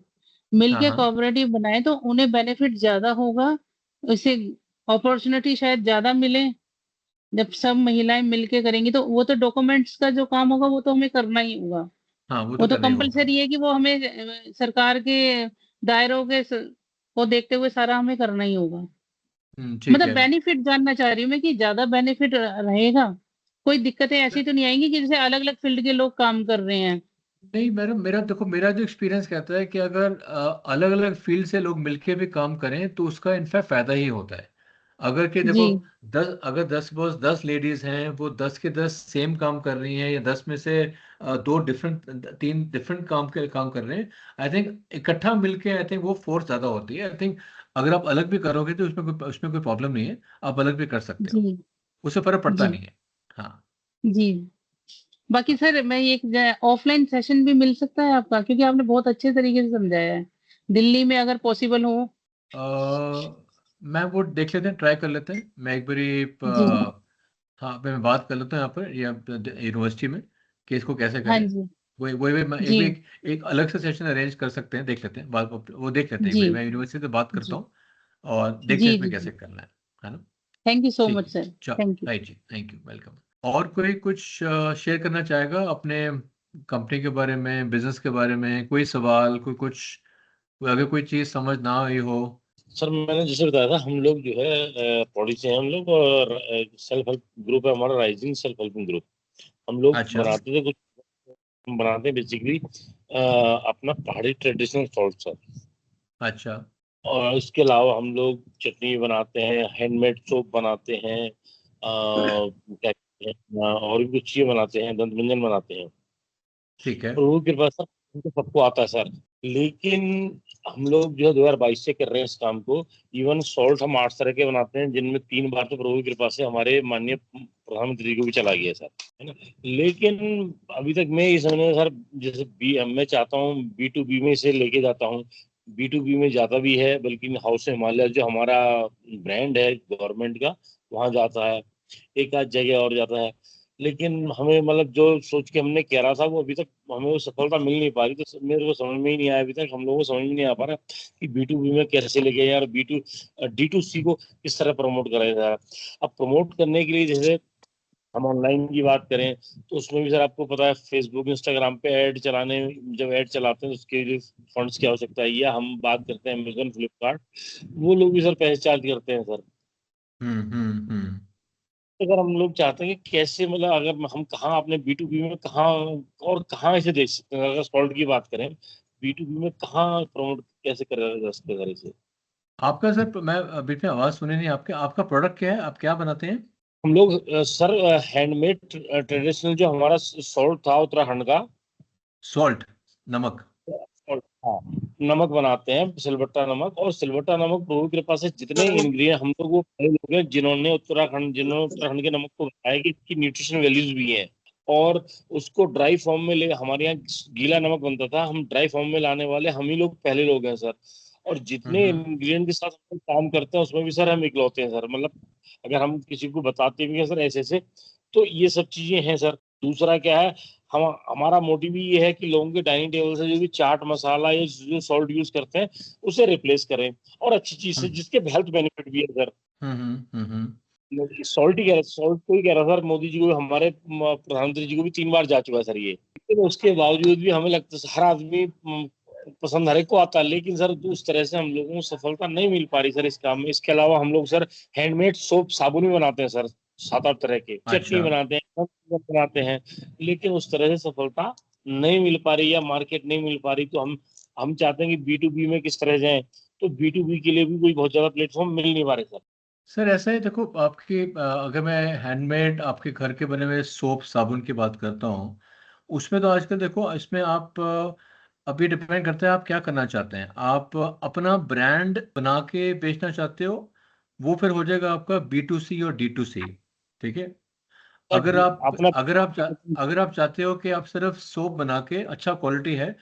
मिलके हाँ, कोऑपरेटिव बनाए तो उन्हें बेनिफिट ज्यादा होगा, उससे अपॉर्चुनिटी शायद ज्यादा मिले। जब सब महिलाएं मिलके करेंगी तो वो तो डॉक्यूमेंट्स का जो काम होगा वो तो हमें करना ही होगा। हाँ वो वो तो तो करना ही होगा। कंपलसरी है कि वो हमें सरकार के दायरों के को देखते हुए सारा हमें करना ही होगा। ठीक मतलब है। बेनिफिट जानना चाह रही हूँ मैं कि ज्यादा बेनिफिट रहेगा। कोई दिक्कतें ऐसी तो नहीं आएंगी कि जैसे अलग अलग फील्ड के लोग काम कर रहे हैं। नहीं मैडम, मेरा देखो, मेरा जो एक्सपीरियंस कहता है कि अगर अलग अलग फील्ड से लोग मिलके भी काम करें तो उसका इनफैक्ट फायदा ही होता है। अगर कि जी देखो, अगर 10 लेडीज हैं, वो 10 के 10 सेम काम कर रही हैं, या 10 में से दो डिफरेंट, 3 डिफरेंट काम कर रहे हैं, आई थिंक इकट्ठा मिलके आई थिंक वो फोर्स ज्यादा होती है। आई थिंक अगर आप अलग भी करोगे तो उसमें कोई प्रॉब्लम नहीं है, आप अलग भी कर सकते हो, जी उससे फर्क पड़ता जी नहीं है। हाँ। जी। बाकी सर मैं ये ऑफलाइन सेशन भी मिल सकता है आपका, क्योंकि आपने बहुत अच्छे तरीके से समझाया है, दिल्ली में अगर पॉसिबल हो। मैं वो देख लेते हैं, ट्राई कर लेते हैं, मैं एक बारी जी हाँ मैं बात कर लेता हूँ यहाँ पर या यूनिवर्सिटी में कि इसको कैसे हाँ करें। जी वही मैं जी एक अलग से सेशन अरेंज कर सकते हैं, देख लेते हैं बात, वो देख लेते हैं एक जी बारी, मैं यूनिवर्सिटी से बात करता जी हूँ और देखते जी हैं इसमें जी जी। कैसे करना है ना। थैंक यू सो ठीक मच है, सर। चलो थैंक यू। राइट जी, थैंक यू, वेलकम। और कोई कुछ शेयर करना चाहेगा अपने कंपनी के बारे में, बिजनेस के बारे में, कोई सवाल, कोई कुछ, अगर कोई चीज़ समझ ना आई हो। सर मैंने जैसे बताया था, हम लोग जो है पॉलिसी है हम लोग, और सेल्फ हेल्प ग्रुप है हमारा, राइजिंग सेल्फ हेल्पिंग ग्रुप। हम लोग अच्छा बनाते थे कुछ, हम बनाते हैं बेसिकली अपना पहाड़ी ट्रेडिशनल सॉल्ट सर। अच्छा। और इसके अलावा हम लोग चटनी बनाते हैं, हैंडमेड सोप बनाते हैं, क्या कहते हैं, और भी कुछ चीजें बनाते हैं, दंत मंजन बनाते हैं। ठीक है। और वो कृपा सर हमको सबको आता है सर। लेकिन हम लोग जो है 2022 से कर रहे हैं इस काम को। इवन सॉल्ट हम 8 तरह के बनाते हैं, जिनमें 3 बार तो प्रभु की कृपा से हमारे माननीय प्रधानमंत्री को भी चला गया सर, है ना। लेकिन अभी तक मैं ये समझ सर, जैसे मैं चाहता हूँ B2B में इसे लेके जाता हूँ। B2B में जाता भी है, बल्कि हाउस हिमालय जो हमारा ब्रांड है गवर्नमेंट का, वहां जाता है, एक आध जगह और जाता है। लेकिन हमें मतलब जो सोच के हमने कह रहा था वो अभी तक हमें वो सफलता मिल नहीं पा रही। तो मेरे को समझ में ही नहीं आया अभी तक, हम लोगों को समझ में नहीं आ पा रहा कि B2B में कैसे लेके जाए, और D2C को किस तरह प्रमोट करा जाए। अब प्रमोट करने के लिए जैसे हम ऑनलाइन की बात करें तो उसमें भी सर आपको पता है, फेसबुक इंस्टाग्राम पे ऐड चलाने, जब ऐड चलाते हैं तो उसके लिए फंड्स की आवश्यकता है। या हम बात करते हैं अमेजन, फ्लिपकार्ट, वो लोग भी सर पैसे चार्ज करते हैं सर। हम्म। अगर हम लोग चाहते हैं कि कैसे, मतलब अगर हम कहाँ अपने B2B में कहाँ और कहाँ इसे देख सकते हैं, अगर सॉल्ट की बात करें B2B में कहाँ प्रमोट कैसे करा जा सकता है सर इसे। आपका सर, मैं बीच में आवाज सुनी नहीं आपके, आपका प्रोडक्ट क्या है, आप क्या बनाते हैं। हम लोग सर हैंडमेड ट्रेडिशनल जो हमारा सॉल्ट था उत्तराखंड का, सॉल्ट, नमक। और हाँ, नमक बनाते हैं, सिलबट्टा नमक। और सिलबट्टा नमक प्रभु की कृपा से जितने इंग्रेडिएंट, हम लोग वो पहले लोग हैं जिन्होंने उत्तराखंड के नमक को बताया कि इसकी न्यूट्रिशन वैल्यूज भी हैं। और उसको ड्राई फॉर्म में ले, हमारे यहाँ गीला नमक बनता था, हम ड्राई फॉर्म में लाने वाले हम ही लोग पहले लोग हैं सर। और जितने हम्म इंग्रेडिएंट के साथ हम लोग काम करते हैं उसमें भी सर हम इकलौते हैं सर। मतलब अगर हम किसी को बताते भी हैं सर ऐसे ऐसे, तो ये सब चीजें हैं सर। दूसरा क्या है, हम हमारा मोटिव भी ये है कि लोगों के डाइनिंग टेबल से जो भी चाट मसाला या जो सॉल्ट यूज करते हैं उसे रिप्लेस करें, और अच्छी चीज से हम्म जिसके हेल्थ बेनिफिट भी है सर। हम्म। सॉल्ट ही कह रहा, सॉल्ट को ही कह रहा सर, मोदी जी को, हमारे प्रधानमंत्री जी को भी 3 बार जा चुका है सर ये। लेकिन उसके बावजूद भी हमें लगता है हर आदमी पसंद हर एक को आता है, लेकिन सर उस तरह से हम लोगों को सफलता नहीं मिल पा रही सर इस काम में। इसके अलावा हम लोग सर हैंडमेड सोप साबुन भी बनाते हैं सर, 7-8 तरह के चटनी अच्छा बनाते हैं, बनाते हैं। लेकिन उस तरह से सफलता नहीं मिल पा रही या मार्केट नहीं मिल पा रही। तो हम चाहते हैं कि B2B में किस तरह जाएं। तो B2B के लिए भी कोई बहुत ज्यादा प्लेटफॉर्म मिल नहीं पा रहे सर। सर, ऐसा है देखो, आपकी अगर मैं हैंडमेड आपके घर के बने हुए सोप साबुन की बात करता हूँ, उसमें तो आजकल देखो, इसमें आप अभी डिपेंड करता है आप क्या करना चाहते हैं। आप अपना ब्रांड बना के बेचना चाहते हो, वो फिर हो जाएगा आपका B2C और D2C। ठीक है। अगर आप अपना अगर आप अगर आप चाहते हो कि आप सिर्फ सोप बना के, अच्छा क्वालिटी है,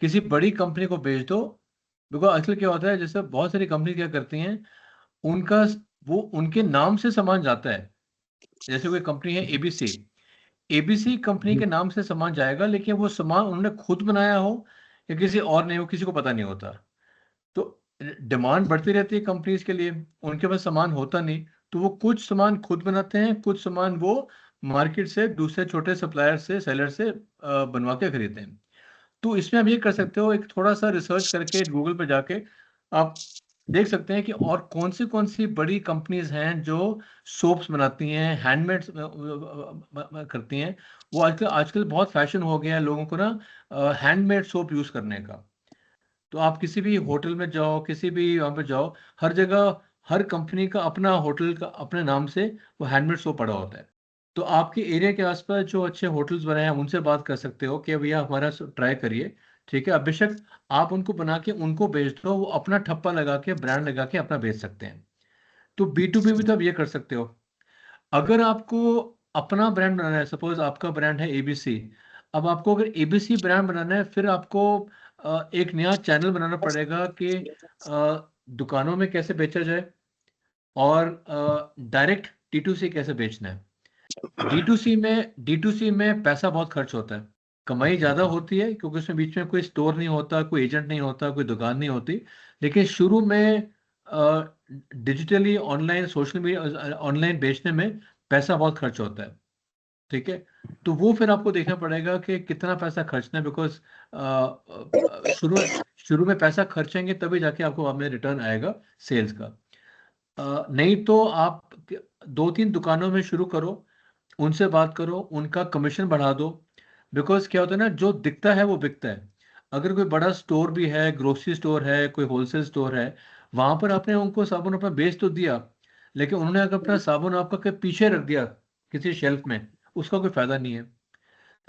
किसी बड़ी कंपनी को बेच दो, बिकॉज आजकल क्या होता है, जैसे बहुत सारी कंपनी क्या करती हैं, उनका वो उनके नाम से सामान जाता है। जैसे कोई कंपनी है एबीसी कंपनी के नाम से सामान जाएगा, लेकिन वो सामान उन्होंने खुद बनाया हो या किसी और ने हो, किसी को पता नहीं होता। तो डिमांड बढ़ती रहती है कंपनीज के लिए, उनके पास सामान होता नहीं, तो वो कुछ सामान खुद बनाते हैं, कुछ सामान वो मार्केट से दूसरे छोटे सप्लायर से, सेलर से बनवा के खरीदते हैं। तो इसमें आप ये कर सकते हो, एक थोड़ा सा रिसर्च करके गूगल पर जाके आप देख सकते हैं कि और कौन सी बड़ी कंपनीज हैं जो सोप्स बनाती हैं, हैंडमेड करती हैं। वो आजकल आजकल बहुत फैशन हो गया है लोगों को ना हैंडमेड सोप यूज करने का। तो आप किसी भी होटल में जाओ, किसी भी वहाँ पे जाओ, हर जगह हर कंपनी का अपना होटल का अपने नाम से वो हैंडमेड सोप पड़ा होता है। तो आपके एरिया के आसपास जो अच्छे होटल्स बने हैं, उनसे बात कर सकते हो कि भैया हमारा ट्राई करिए, ठीक है। अब बेशक आप उनको बना के उनको बेच दो, वो अपना ठप्पा लगा के, ब्रांड लगा के अपना बेच सकते हैं। तो B2B भी तो आप ये कर सकते हो। अगर आपको अपना ब्रांड बनाना है, सपोज आपका ब्रांड है ABC, अब आपको अगर ABC ब्रांड बनाना है, फिर आपको एक नया चैनल बनाना पड़ेगा कि दुकानों में कैसे बेचा जाए और डायरेक्ट D2C कैसे बेचना है। D2C में पैसा बहुत खर्च होता है, कमाई ज़्यादा होती है क्योंकि उसमें बीच में कोई स्टोर नहीं होता, कोई एजेंट नहीं होता, कोई दुकान नहीं होती। लेकिन शुरू में digitally online, social media online बेचने में पैसा बहुत खर्च होता है, ठीक है। तो वो फिर आपको देखना पड़ेगा कि कितना पैसा खर्चना है, बिकॉज शुरू में पैसा खर्चेंगे तभी जाके आपको बाद में रिटर्न आएगा सेल्स का। नहीं तो आप 2-3 दुकानों में शुरू करो, उनसे बात करो, उनका कमीशन बढ़ा दो। बिकॉज क्या होता है ना, जो दिखता है वो बिकता है। अगर कोई बड़ा स्टोर भी है, ग्रोसरी स्टोर है, कोई होलसेल स्टोर है, वहां पर आपने उनको साबुन अपना बेच तो दिया, लेकिन उन्होंने अगर अपना साबुन आपका के पीछे रख दिया किसी शेल्फ में, उसका कोई फायदा नहीं है।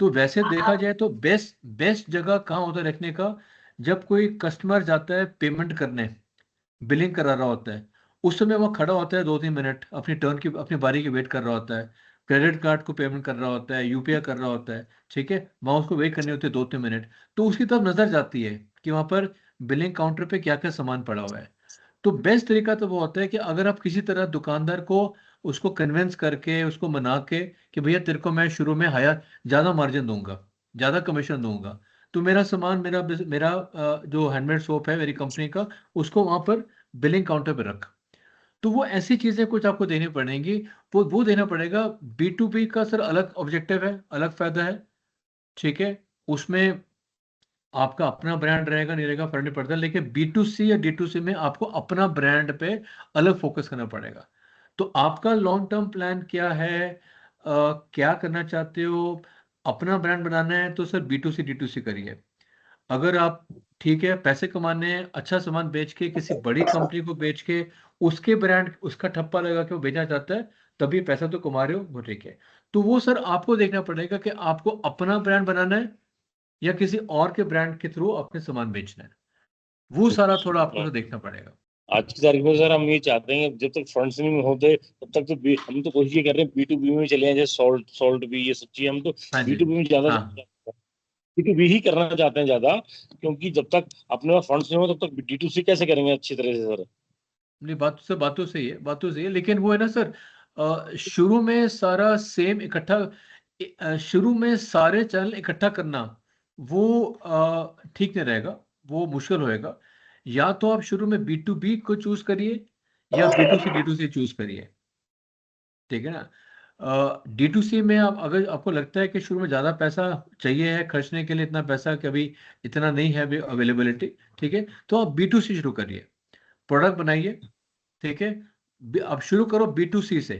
तो वैसे देखा जाए तो बेस्ट बेस्ट जगह कहाँ होता है रखने का, जब कोई कस्टमर जाता है पेमेंट करने, बिलिंग करा रहा होता है, उस समय वो खड़ा होता है 2-3 मिनट, अपनी टर्न की, अपनी बारी की वेट कर रहा होता है, क्रेडिट कार्ड को पेमेंट कर रहा होता है, यूपीआई कर रहा होता है, ठीक है। वहां उसको वेट करनी होती है 2-3 मिनट, तो उसकी तरफ नजर जाती है कि वहां पर बिलिंग काउंटर पे क्या क्या सामान पड़ा हुआ है। तो बेस्ट तरीका तो वो होता है कि अगर आप किसी तरह दुकानदार को उसको कन्विंस करके, उसको मना के कि भैया तेरे को मैं शुरू में हायर ज़्यादा मार्जिन दूंगा, ज़्यादा कमीशन दूंगा, तो मेरा सामान, मेरा जो हैंडमेड सोप है मेरी कंपनी का, उसको वहां पर बिलिंग काउंटर पे रख। तो वो ऐसी चीजें कुछ आपको देनी पड़ेंगी, वो देना पड़ेगा। B2B का सर अलग ऑब्जेक्टिव है, अलग फायदा है, ठीक है। उसमें आपका अपना ब्रांड रहेगा नहीं रहेगा फर्क नहीं पड़ता, लेकिन B2C या D2C में आपको अपना ब्रांड पे अलग फोकस करना पड़ेगा। तो आपका लॉन्ग टर्म प्लान क्या है, क्या करना चाहते हो? अपना ब्रांड बनाना है तो सर B2C D2C करिए। अगर आप, ठीक है, पैसे कमाने हैं, अच्छा सामान बेच के, किसी बड़ी कंपनी को बेच के, उसके ब्रांड, उसका ठप्पा लगा के वो बेचना चाहता है, तभी पैसा तो कमा रहे हो, वो ठीक है। तो वो सर आपको देखना पड़ेगा कि आपको अपना ब्रांड बनाना है या किसी और के ब्रांड के थ्रू अपने सामान बेचना है। वो सारा थोड़ा आपको तो देखना पड़ेगा। आज की तारीख में सर हम ये चाहते हैं कि जब तक फंड्स नहीं होते तब तक तो हम तो कोशिश ये कर रहे हैं B2B में चले जाएं, जैसे सॉल्ट भी, ये सब चीजें हम तो हाँ जी, B2B में ज्यादा हाँ। B2B ही करना चाहते हैं ज्यादा, क्योंकि जब तक अपने पास फंड्स नहीं हो तब तक D2C कैसे करेंगे अच्छी तरह से सर। नहीं, बात तो सही है, बात तो सही है, लेकिन वो है ना सर, शुरू में सारा सेम इकट्ठा, शुरू में सारे चैनल इकट्ठा करना, वो ठीक नहीं रहेगा, वो मुश्किल होएगा। या तो आप शुरू में B2B को चूज करिए या B2C D2C चूज करिए, ठीक है ना। D2C में आप, अगर आपको लगता है कि शुरू में ज़्यादा पैसा चाहिए है खर्चने के लिए, इतना पैसा कि अभी इतना नहीं है अवेलेबिलिटी, ठीक है, तो आप B2C शुरू करिए, प्रोडक्ट बनाइए, ठीक है। अब शुरू करो B2C से,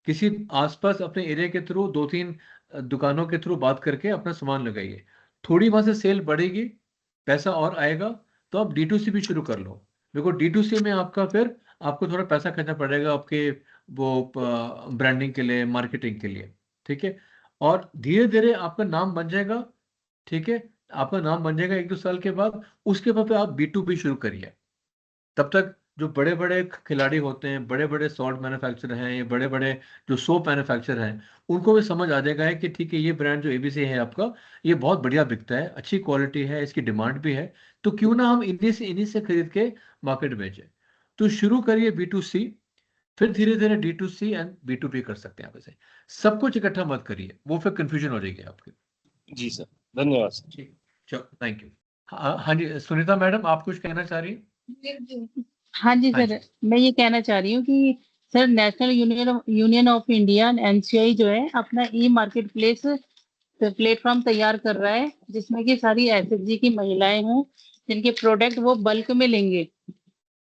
किसी आसपास अपने एरिया के थ्रू 2-3 दुकानों के थ्रू बात करके अपना सामान लगाइए, थोड़ी वहां से सेल बढ़ेगी, पैसा और आएगा, तो आप D2C भी शुरू कर लो। देखो D2C में आपका फिर आपको थोड़ा पैसा खर्चना पड़ेगा आपके वो ब्रांडिंग के लिए, मार्केटिंग के लिए, ठीक है। और धीरे धीरे आपका नाम बन जाएगा, ठीक है, आपका नाम बन जाएगा 1-2 साल के बाद, उसके बाद फिर आप B2B शुरू करिए। तब तक जो बड़े बड़े खिलाड़ी होते हैं, बड़े बड़े सॉल्ट मैन्युफैक्चरर हैं, या बड़े बड़े जो सोप मैन्युफैक्चरर हैं, उनको भी समझ आ जाएगा है कि ठीक है, ये ब्रांड जो एबीसी है आपका, ये बहुत बढ़िया बिकता है, अच्छी क्वालिटी है, इसकी डिमांड भी है, तो क्यों ना हम इन्हीं से खरीद के मार्केट भेजें। तो शुरू करिए B2C, फिर धीरे धीरे D2C एंड B2B कर सकते हैं आप इसे। सब कुछ इकट्ठा मत करिए, वो फिर कंफ्यूजन हो जाएगी आपकी। जी सर, धन्यवाद सर। ठीक, चलो, थैंक यू। हाँ जी, सुनीता मैडम, आप कुछ कहना चाह रही हैं? हाँ जी हाँ सर, जी। मैं ये कहना चाह रही हूँ कि sir national union of India NCI जो है अपना मार्केट प्लेस प्लेटफॉर्म तैयार कर रहा है, जिसमें कि सारी SHG की महिलाएं हों जिनके प्रोडक्ट वो बल्क में लेंगे।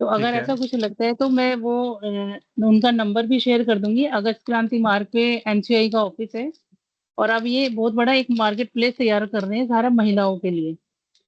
तो अगर ठीक है। ऐसा कुछ लगता है तो मैं वो उनका नंबर भी शेयर कर दूंगी। अगस्त क्रांति मार्ग पे NCI का ऑफिस है, और अब ये बहुत बड़ा एक मार्केट प्लेस तैयार कर रहे हैं सारा महिलाओं के लिए,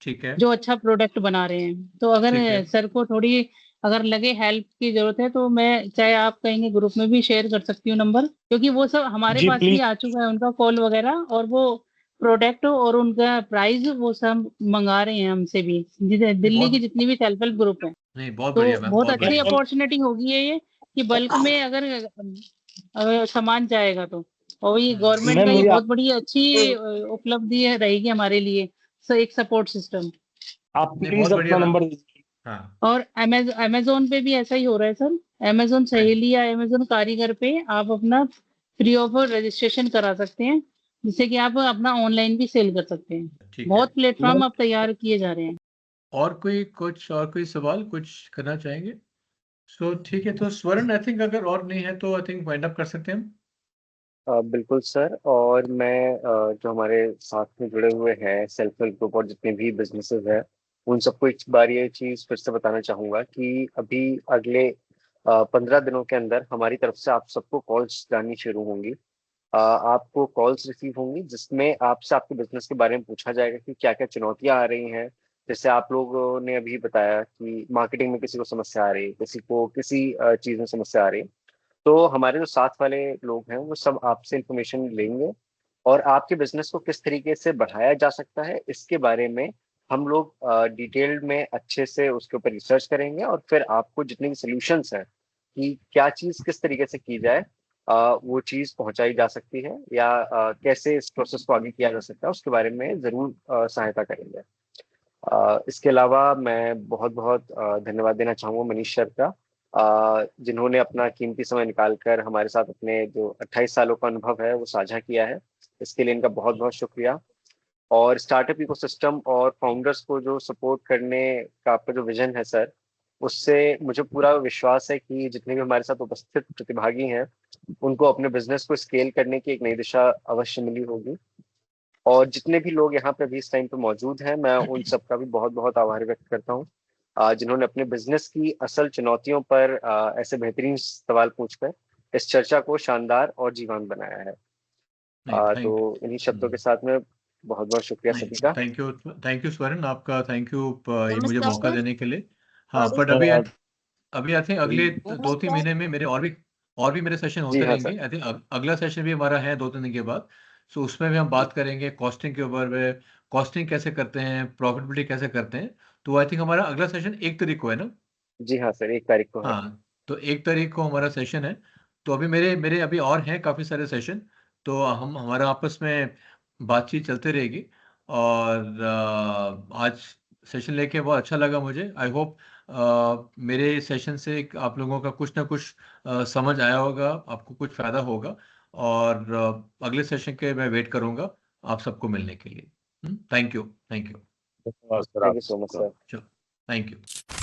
ठीक है। जो अच्छा प्रोडक्ट बना रहे हैं। तो अगर ठीक है। सर को थोड़ी अगर लगे हेल्प की जरूरत है, तो मैं चाहे आप कहेंगे ग्रुप में भी शेयर कर सकती हूँ नंबर, क्योंकि वो सब हमारे जी पास भी प्लीज। आ चुका है, उनका कॉल वगैरह, और वो प्रोडक्ट और उनका प्राइस वो सब मंगा रहे हैं हमसे भी, दिल्ली की बहुत जितनी भी सेल्फ हेल्प ग्रुप है। नहीं, बहुत तो बढ़िया मैम, बहुत बहुत अच्छी बढ़िया। अपॉर्चुनिटी होगी ये कि बल्क में अगर सामान जाएगा तो, और ये गवर्नमेंट मैम का ये मेरी बहुत बड़ी अच्छी उपलब्धि है रहेगी हमारे लिए, एक सपोर्ट सिस्टम। आप नहीं, प्लीज बहुत बढ़िया अपना मैम। नंबर दीजिए। हाँ, और अमेजोन पे भी ऐसा ही हो रहा है सर। अमेजोन सहेली या अमेजोन कारीगर पे आप अपना फ्री ऑफ रजिस्ट्रेशन करा सकते हैं, जिससे कि आप अपना ऑनलाइन भी सेल कर सकते हैं। ठीक है। बहुत प्लेटफॉर्म मैम अब तैयार किए जा रहे हैं। और कोई सवाल कुछ करना चाहेंगे? सो ठीक है, तो स्वर्ण, आई थिंक अगर और नहीं है तो आई थिंक वाइंड अप कर सकते हैं हम। बिल्कुल सर। और मैं जो हमारे साथ में जुड़े हुए हैं सेल्फ हेल्प ग्रुप और जितने भी बिजनेसेस हैं, उन सबको एक बार ये चीज़ फिर से बताना चाहूँगा कि अभी अगले 15 दिनों के अंदर हमारी तरफ से आप सबको कॉल्स जानी शुरू होंगी। आपको कॉल्स रिसीव होंगी जिसमें आपसे आपके बिजनेस के बारे में पूछा जाएगा कि क्या क्या चुनौतियां आ रही हैं। जैसे आप लोगों ने अभी बताया कि मार्केटिंग में किसी को समस्या आ रही है, किसी को किसी चीज़ में समस्या आ रही है, तो हमारे जो साथ वाले लोग हैं वो सब आपसे इंफॉर्मेशन लेंगे और आपके बिजनेस को किस तरीके से बढ़ाया जा सकता है इसके बारे में हम लोग डिटेल्ड में अच्छे से उसके ऊपर रिसर्च करेंगे और फिर आपको जितने भी सोल्यूशंस हैं कि क्या चीज़ किस तरीके से की जाए, वो चीज़ पहुंचाई जा सकती है या कैसे इस प्रोसेस को आगे किया जा सकता है, उसके बारे में ज़रूर सहायता करेंगे। इसके अलावा मैं बहुत बहुत धन्यवाद देना चाहूँगा मनीष सर का, जिन्होंने अपना कीमती समय निकालकर हमारे साथ अपने जो 28 सालों का अनुभव है वो साझा किया है। इसके लिए इनका बहुत बहुत शुक्रिया। और स्टार्टअप इकोसिस्टम और फाउंडर्स को जो सपोर्ट करने का आपका जो विजन है सर, उससे मुझे पूरा विश्वास है कि जितने भी हमारे साथ उपस्थित प्रतिभागी हैं उनको अपने बिजनेस को स्केल करने की एक नई दिशा अवश्य मिली होगी। और जितने भी लोग यहाँ पे अभी इस टाइम पे मौजूद हैं, मैं उन सबका भी बहुत बहुत आभार व्यक्त करता हूँ, जिन्होंने अपने बिजनेस की असल चुनौतियों पर ऐसे बेहतरीन सवाल पूछकर इस चर्चा को शानदार और जीवंत बनाया है। नहीं, तो इन्हीं शब्दों के साथ में बहुत बहुत शुक्रिया सभी का। थैंक यू स्वर्ण, आपका थैंक यू ये मुझे नमस्कार मौका सर। देने के लिए। हाँ, बट सर आप अभी आई थिंक अगले 2-3 नमस्कार। महीने में मेरे और भी मेरे सेशन जी होते हाँ रहेंगे। सर। आई थिंक अगला सेशन भी हमारा है 2-3 दिन के बाद। सो उसमें भी हम बात करेंगे कॉस्टिंग के ऊपर में, कॉस्टिंग कैसे करते हैं, प्रॉफिटेबिलिटी कैसे करते हैं। तो आई थिंक हमारा अगला सेशन 1 तारीख को है ना? जी हाँ सर, 1 तारीख को है। हाँ, तो 1 तारीख को हमारा सेशन है। तो अभी मेरे मेरे अभी और हैं काफ़ी सारे सेशन, तो हम हमारा आपस में बातचीत चलते रहेगी। और आज सेशन लेके बहुत अच्छा लगा मुझे। आई होप मेरे सेशन से आप लोगों का कुछ ना कुछ समझ आया होगा, आपको कुछ फ़ायदा होगा। और अगले सेशन के मैं वेट करूँगा आप सबको मिलने के लिए। Thank you, thank you. धन्यवाद sir thank you so much आपका। सर। चलो, थैंक यू।